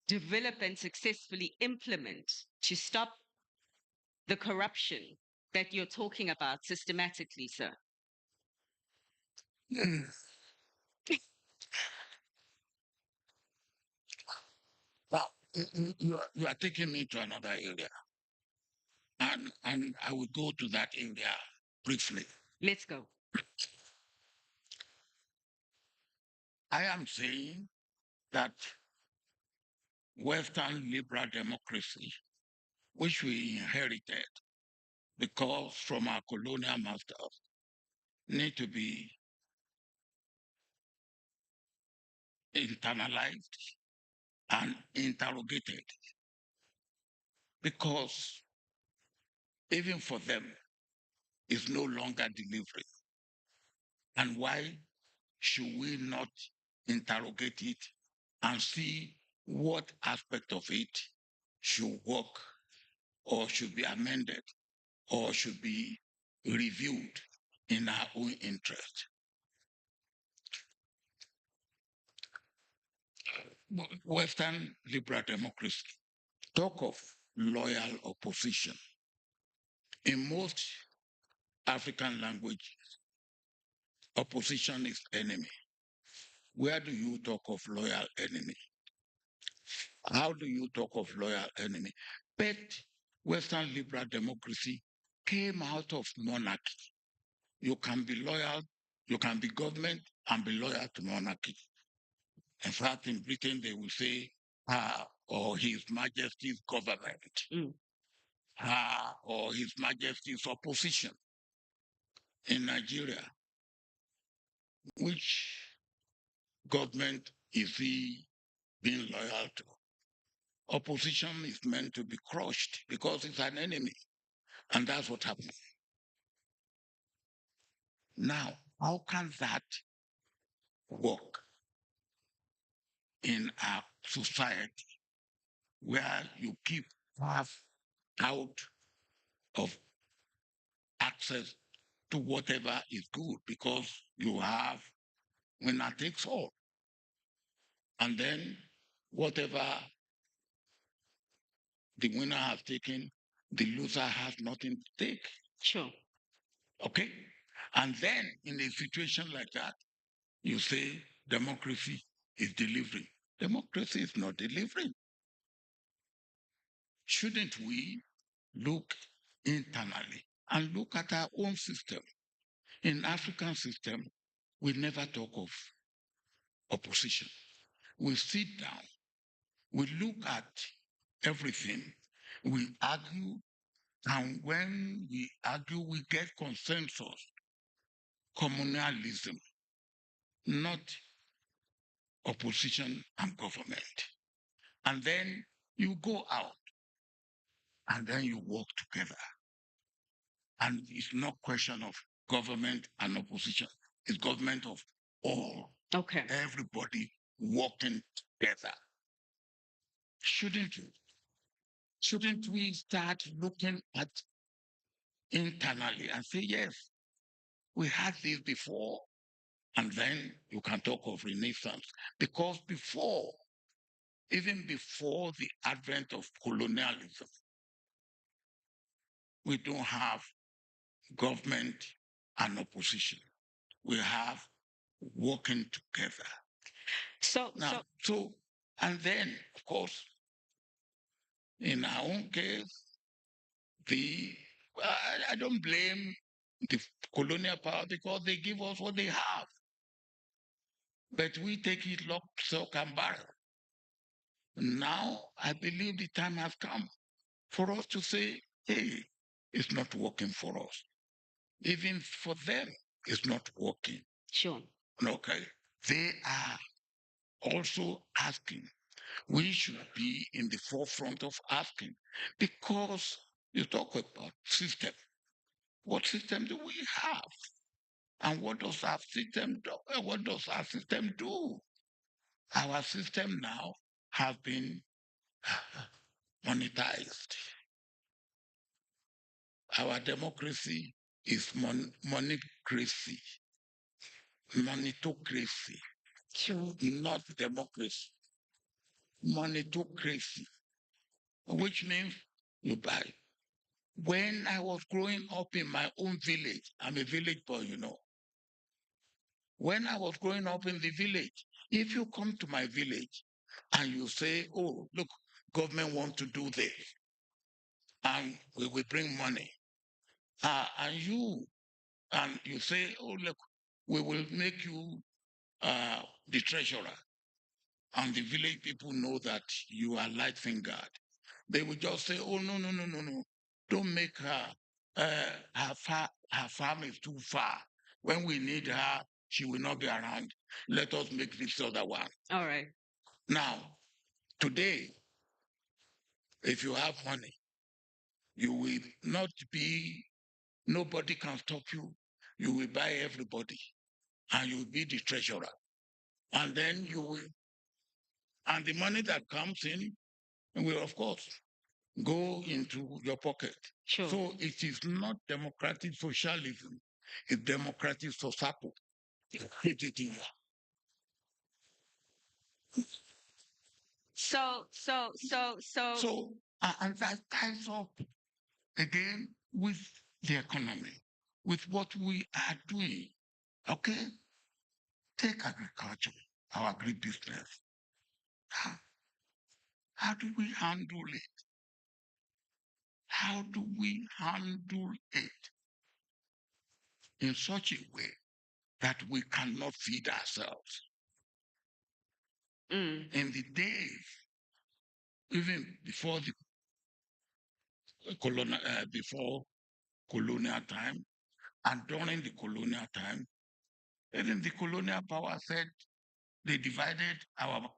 develop and successfully implement to stop the corruption that you're talking about systematically, sir? Well, you are taking me to another area. And I will go to that area briefly. Let's go. I am saying that Western liberal democracy, which we inherited because from our colonial masters, need to be internalized and interrogated. Because even for them, it's no longer delivery. And why should we not interrogate it and see what aspect of it should work or should be amended or should be reviewed in our own interest? Western liberal democracy talk of loyal opposition. In most African languages, opposition is enemy. Where do you talk of loyal enemy? How do you talk of loyal enemy? But Western liberal democracy came out of monarchy. You can be loyal, you can be government and be loyal to monarchy. In fact, in Britain, they will say, or His Majesty's government, or His Majesty's opposition. In Nigeria, which government is he being loyal to? Opposition is meant to be crushed because it's an enemy. And that's what happened. Now, how can that work in a society where you keep half out of access to whatever is good because you have winner takes all? And then whatever the winner has taken, the loser has nothing to take. Sure. Okay? And then in a situation like that, you say democracy is delivering. Democracy is not delivering. Shouldn't we look internally and look at our own system? In African system, we never talk of opposition. We sit down, we look at everything, we argue, and when we argue, we get consensus, communalism, not opposition and government. And then you go out, and then you work together. And it's not question of government and opposition. It's government of all. Okay. Everybody working together. Shouldn't we start looking at internally and say, yes, we had this before, and then you can talk of renaissance. Because before, even before the advent of colonialism, we don't have government and opposition. We have working together. And then, of course, in our own case, I don't blame the colonial power because they give us what they have. But we take it lock, stock, and barrel. Now, I believe the time has come for us to say, hey, it's not working for us. Even for them, it's not working. Sure. Okay. They are also asking. We should be in the forefront of asking because you talk about system. What system do we have? And what does our system do? What does our system do? Our system now has been monetized. Our democracy is monocracy, monetocracy, sure. Not democracy. Monetocracy, which means you buy. When I was growing up in my own village, I'm a village boy, you know. When I was growing up in the village, if you come to my village and you say, oh, look, government want to do this, and we will bring money, and you say, oh, look, we will make you the treasurer, and the village people know that you are light-fingered, they will just say, oh, no, no, no, no, no. Don't make her, her farm is too far. When we need her, she will not be around. Let us make this other one. All right. Now, today, if you have money, you will not be, nobody can stop you. You will buy everybody, and you will be the treasurer. And then you will, and the money that comes in will, of course, go into your pocket. Sure. So it is not democratic socialism, it's democratic society. So, and that ties up again with the economy, with what we are doing. Okay? Take agriculture, our agribusiness. How do we handle it? How do we handle it in such a way that we cannot feed ourselves? In the days, even before the before colonial time and during the colonial time, even the colonial power said they divided our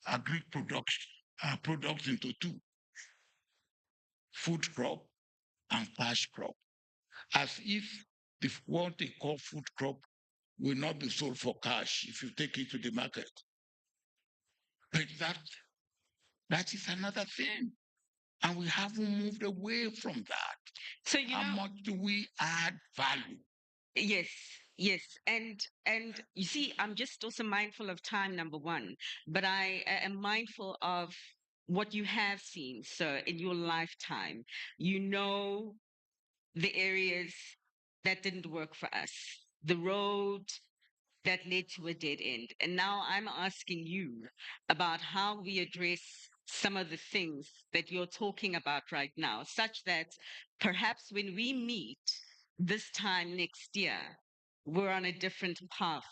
agri products into two: food crop and cash crop, as if what they call food crop will not be sold for cash if you take it to the market. But that is another thing. And we haven't moved away from that. So how much do we add value? Yes, yes. And you see, I'm just also mindful of time, number one, but I am mindful of what you have seen, sir, in your lifetime. You know the areas that didn't work for us, the road that led to a dead end. And now I'm asking you about how we address some of the things that you're talking about right now, such that perhaps when we meet this time next year, we're on a different path.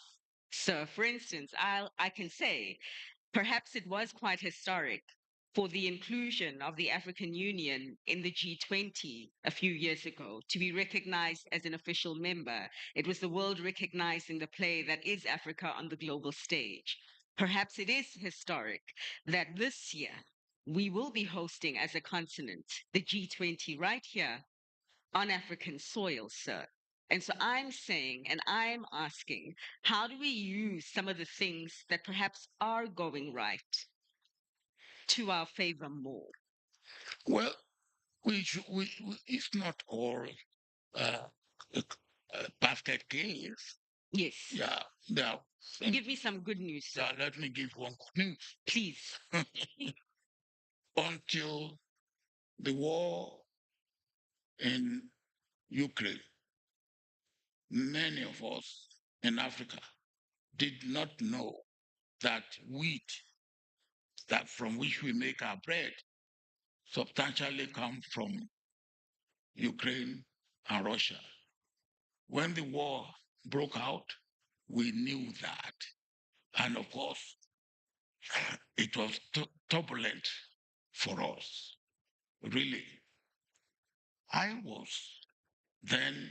So, for instance, I can say perhaps it was quite historic for the inclusion of the African Union in the G20 a few years ago to be recognized as an official member. It was the world recognizing the play that is Africa on the global stage. Perhaps it is historic that this year we will be hosting as a continent the G20 right here on African soil, sir. And so I'm saying and I'm asking, how do we use some of the things that perhaps are going right to our favor more? Well, it's not all uh, basket case. Yes. Yeah. Now, give me some good news, sir. Yeah, let me give one good news. Please. Until the war in Ukraine, many of us in Africa did not know that wheat, that from which we make our bread, substantially come from Ukraine and Russia. When the war broke out, we knew that. And of course, it was turbulent for us. Really. I was then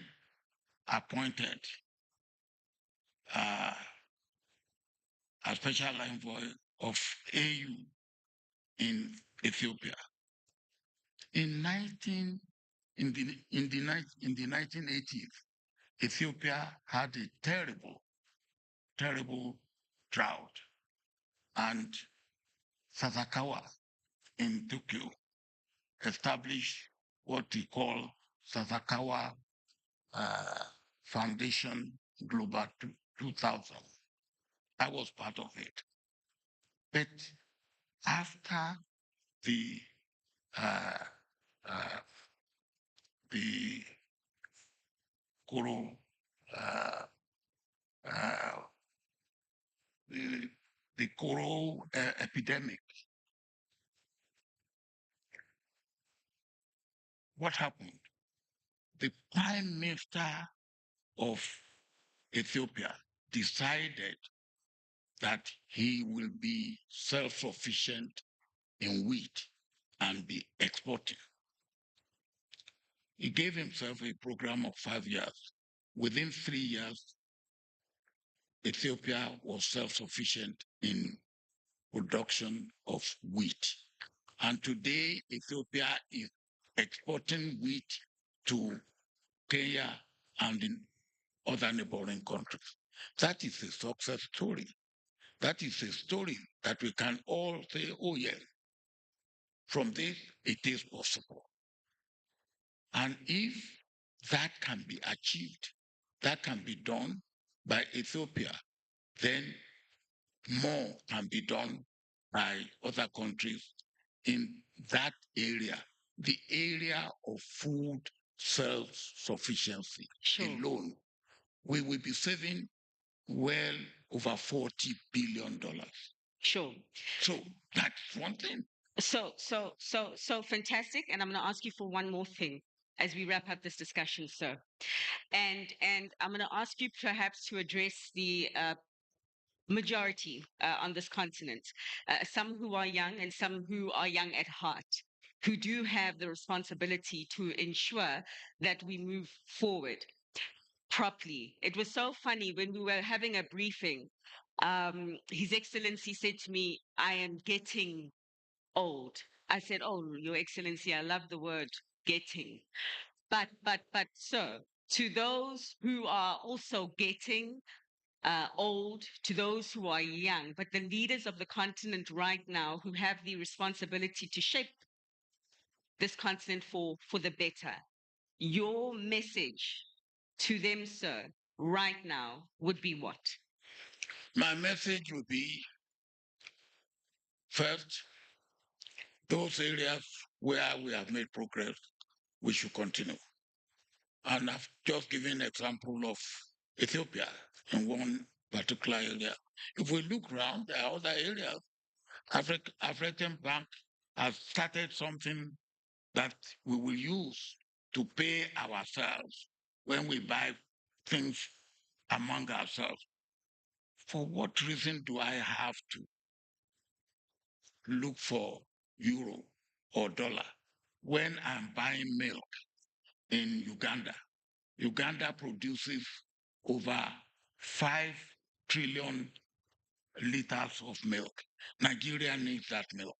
appointed a special envoy of AU in Ethiopia. In the 1980s, Ethiopia had a terrible drought, and Sasakawa in Tokyo established what we call Sasakawa Foundation Global 2000. I was part of it. But after the Koro, the Koro epidemic, what happened? The Prime Minister of Ethiopia decided that he will be self-sufficient in wheat and be exporting. He gave himself a program of 5 years. Within 3 years, Ethiopia was self-sufficient in production of wheat. And today, Ethiopia is exporting wheat to Kenya and in other neighboring countries. That is a success story. That is a story that we can all say, oh yes, from this, it is possible. And if that can be achieved, that can be done by Ethiopia, then more can be done by other countries in that area, the area of food self-sufficiency alone. We will be saving well over $40 billion. Sure. So that's one thing. So fantastic. And I'm going to ask you for one more thing as we wrap up this discussion, sir. And I'm going to ask you perhaps to address the majority on this continent, some who are young and some who are young at heart, who do have the responsibility to ensure that we move forward properly. It was so funny when we were having a briefing. His Excellency said to me, I am getting old. I said, oh, Your Excellency, I love the word getting. But, sir, to those who are also getting old, to those who are young, but the leaders of the continent right now who have the responsibility to shape this continent for the better, your message to them, sir, right now would be what? My message would be, first, those areas where we have made progress, we should continue. And I've just given an example of Ethiopia in one particular area. If we look around, there are other areas. Afreximbank has started something that we will use to pay ourselves when we buy things among ourselves. For what reason do I have to look for euro or dollar when I'm buying milk in Uganda? Uganda produces over 5 trillion liters of milk. Nigeria needs that milk.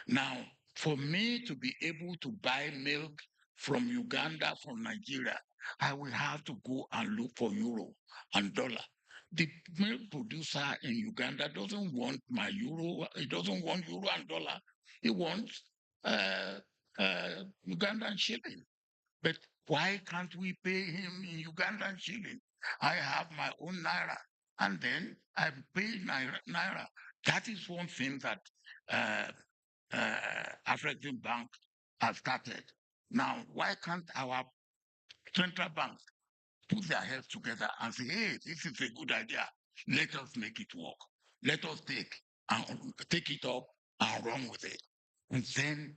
Now, for me to be able to buy milk from Uganda, from Nigeria, I will have to go and look for euro and dollar. The milk producer in Uganda doesn't want my euro, he doesn't want euro and dollar. He wants Ugandan shilling. But why can't we pay him in Ugandan shilling? I have my own naira, and then I pay naira. That is one thing that Afreximbank has started. Now, why can't our central bank put their heads together and say, hey, this is a good idea. Let us make it work. Let us take it up and run with it. And then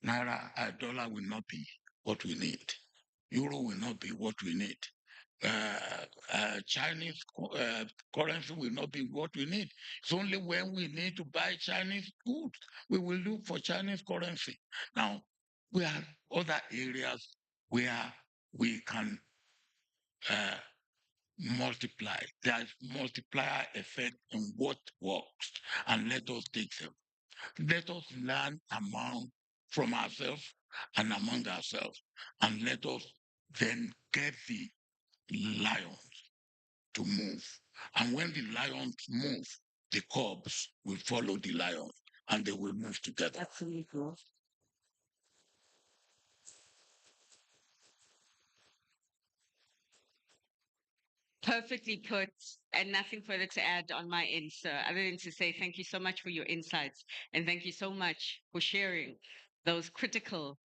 naira, dollar will not be what we need. Euro will not be what we need. Chinese currency will not be what we need. It's only when we need to buy Chinese goods we will look for Chinese currency. Now, we have other areas where we can multiply. There's multiplier effect in what works, and let us take them. Let us learn from ourselves and among ourselves, and let us then get the lions to move. And when the lions move, the cubs will follow the lion and they will move together. Absolutely. Perfectly put, and nothing further to add on my end, sir, other than to say thank you so much for your insights and thank you so much for sharing those critical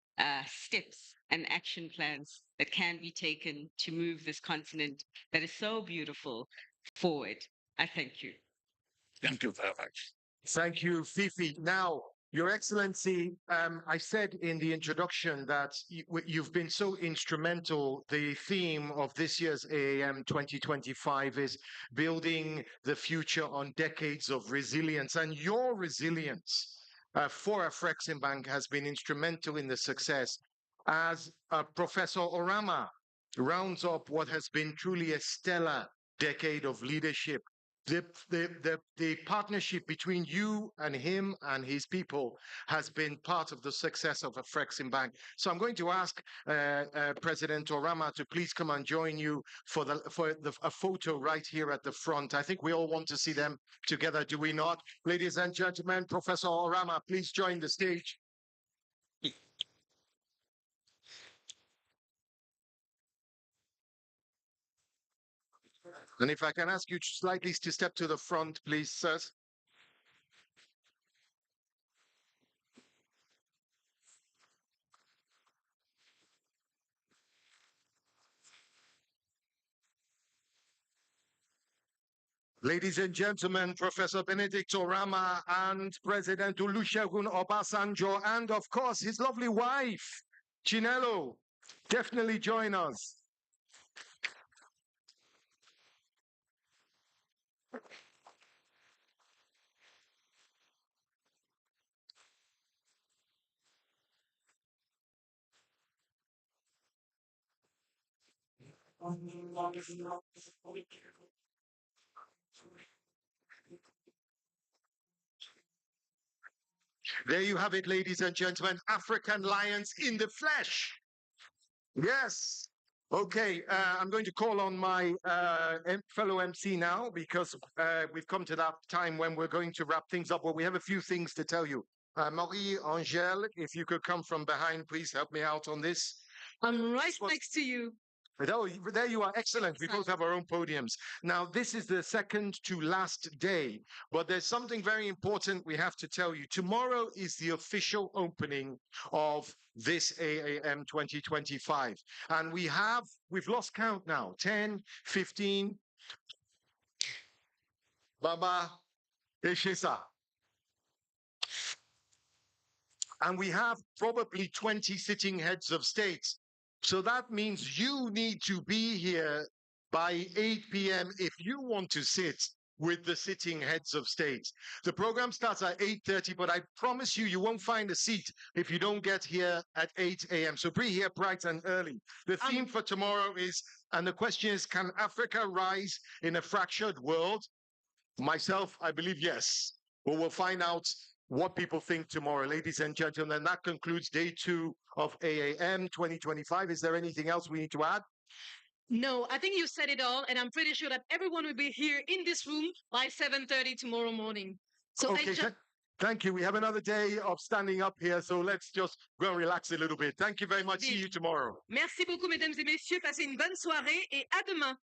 steps and action plans that can be taken to move this continent that is so beautiful forward. I thank you. Thank you very much. Thank you, Fifi. Now, Your Excellency, I said in the introduction that you've been so instrumental. The theme of this year's AAM 2025 is building the future on decades of resilience. And your resilience for Afreximbank has been instrumental in the success. As Professor Orama rounds up what has been truly a stellar decade of leadership, the partnership between you and him and his people has been part of the success of Afreximbank. So I'm going to ask President Orama to please come and join you for a photo right here at the front. I think we all want to see them together, do we not? Ladies and gentlemen, Professor Orama, please join the stage. And if I can ask you slightly to step to the front, please, sirs. Ladies and gentlemen, Professor Benedict Orama and President Olusegun Obasanjo, and of course his lovely wife, Chinelo, definitely join us. There you have it, ladies and gentlemen, African lions in the flesh. Yes. Okay, I'm going to call on my fellow MC now because we've come to that time when we're going to wrap things up. Well, we have a few things to tell you. Marie-Angèle, if you could come from behind, please help me out on this. I'm right next to you. Oh, there you are. Excellent. We both have our own podiums. Now, this is the second to last day, but there's something very important we have to tell you. Tomorrow is the official opening of this AAM 2025. And we've lost count now, 10, 15, Baba, Eshisa. And we have probably 20 sitting heads of state. So that means you need to be here by 8 p.m. if you want to sit with the sitting heads of state. The program starts at 8:30, but I promise you, you won't find a seat if you don't get here at 8 a.m. So be here bright and early. The theme for tomorrow is, and the question is, can Africa rise in a fractured world? Myself, I believe yes. But we'll find out what people think tomorrow. Ladies and gentlemen, that concludes day 2 of AAM 2025. Is there anything else we need to add? No, I think you said it all, and I'm pretty sure that everyone will be here in this room by 7:30 tomorrow morning. So okay, thank you. We have another day of standing up here, so let's just go and relax a little bit. Thank you very much. See you tomorrow. Merci beaucoup, mesdames et messieurs. Passez une bonne soirée et à demain.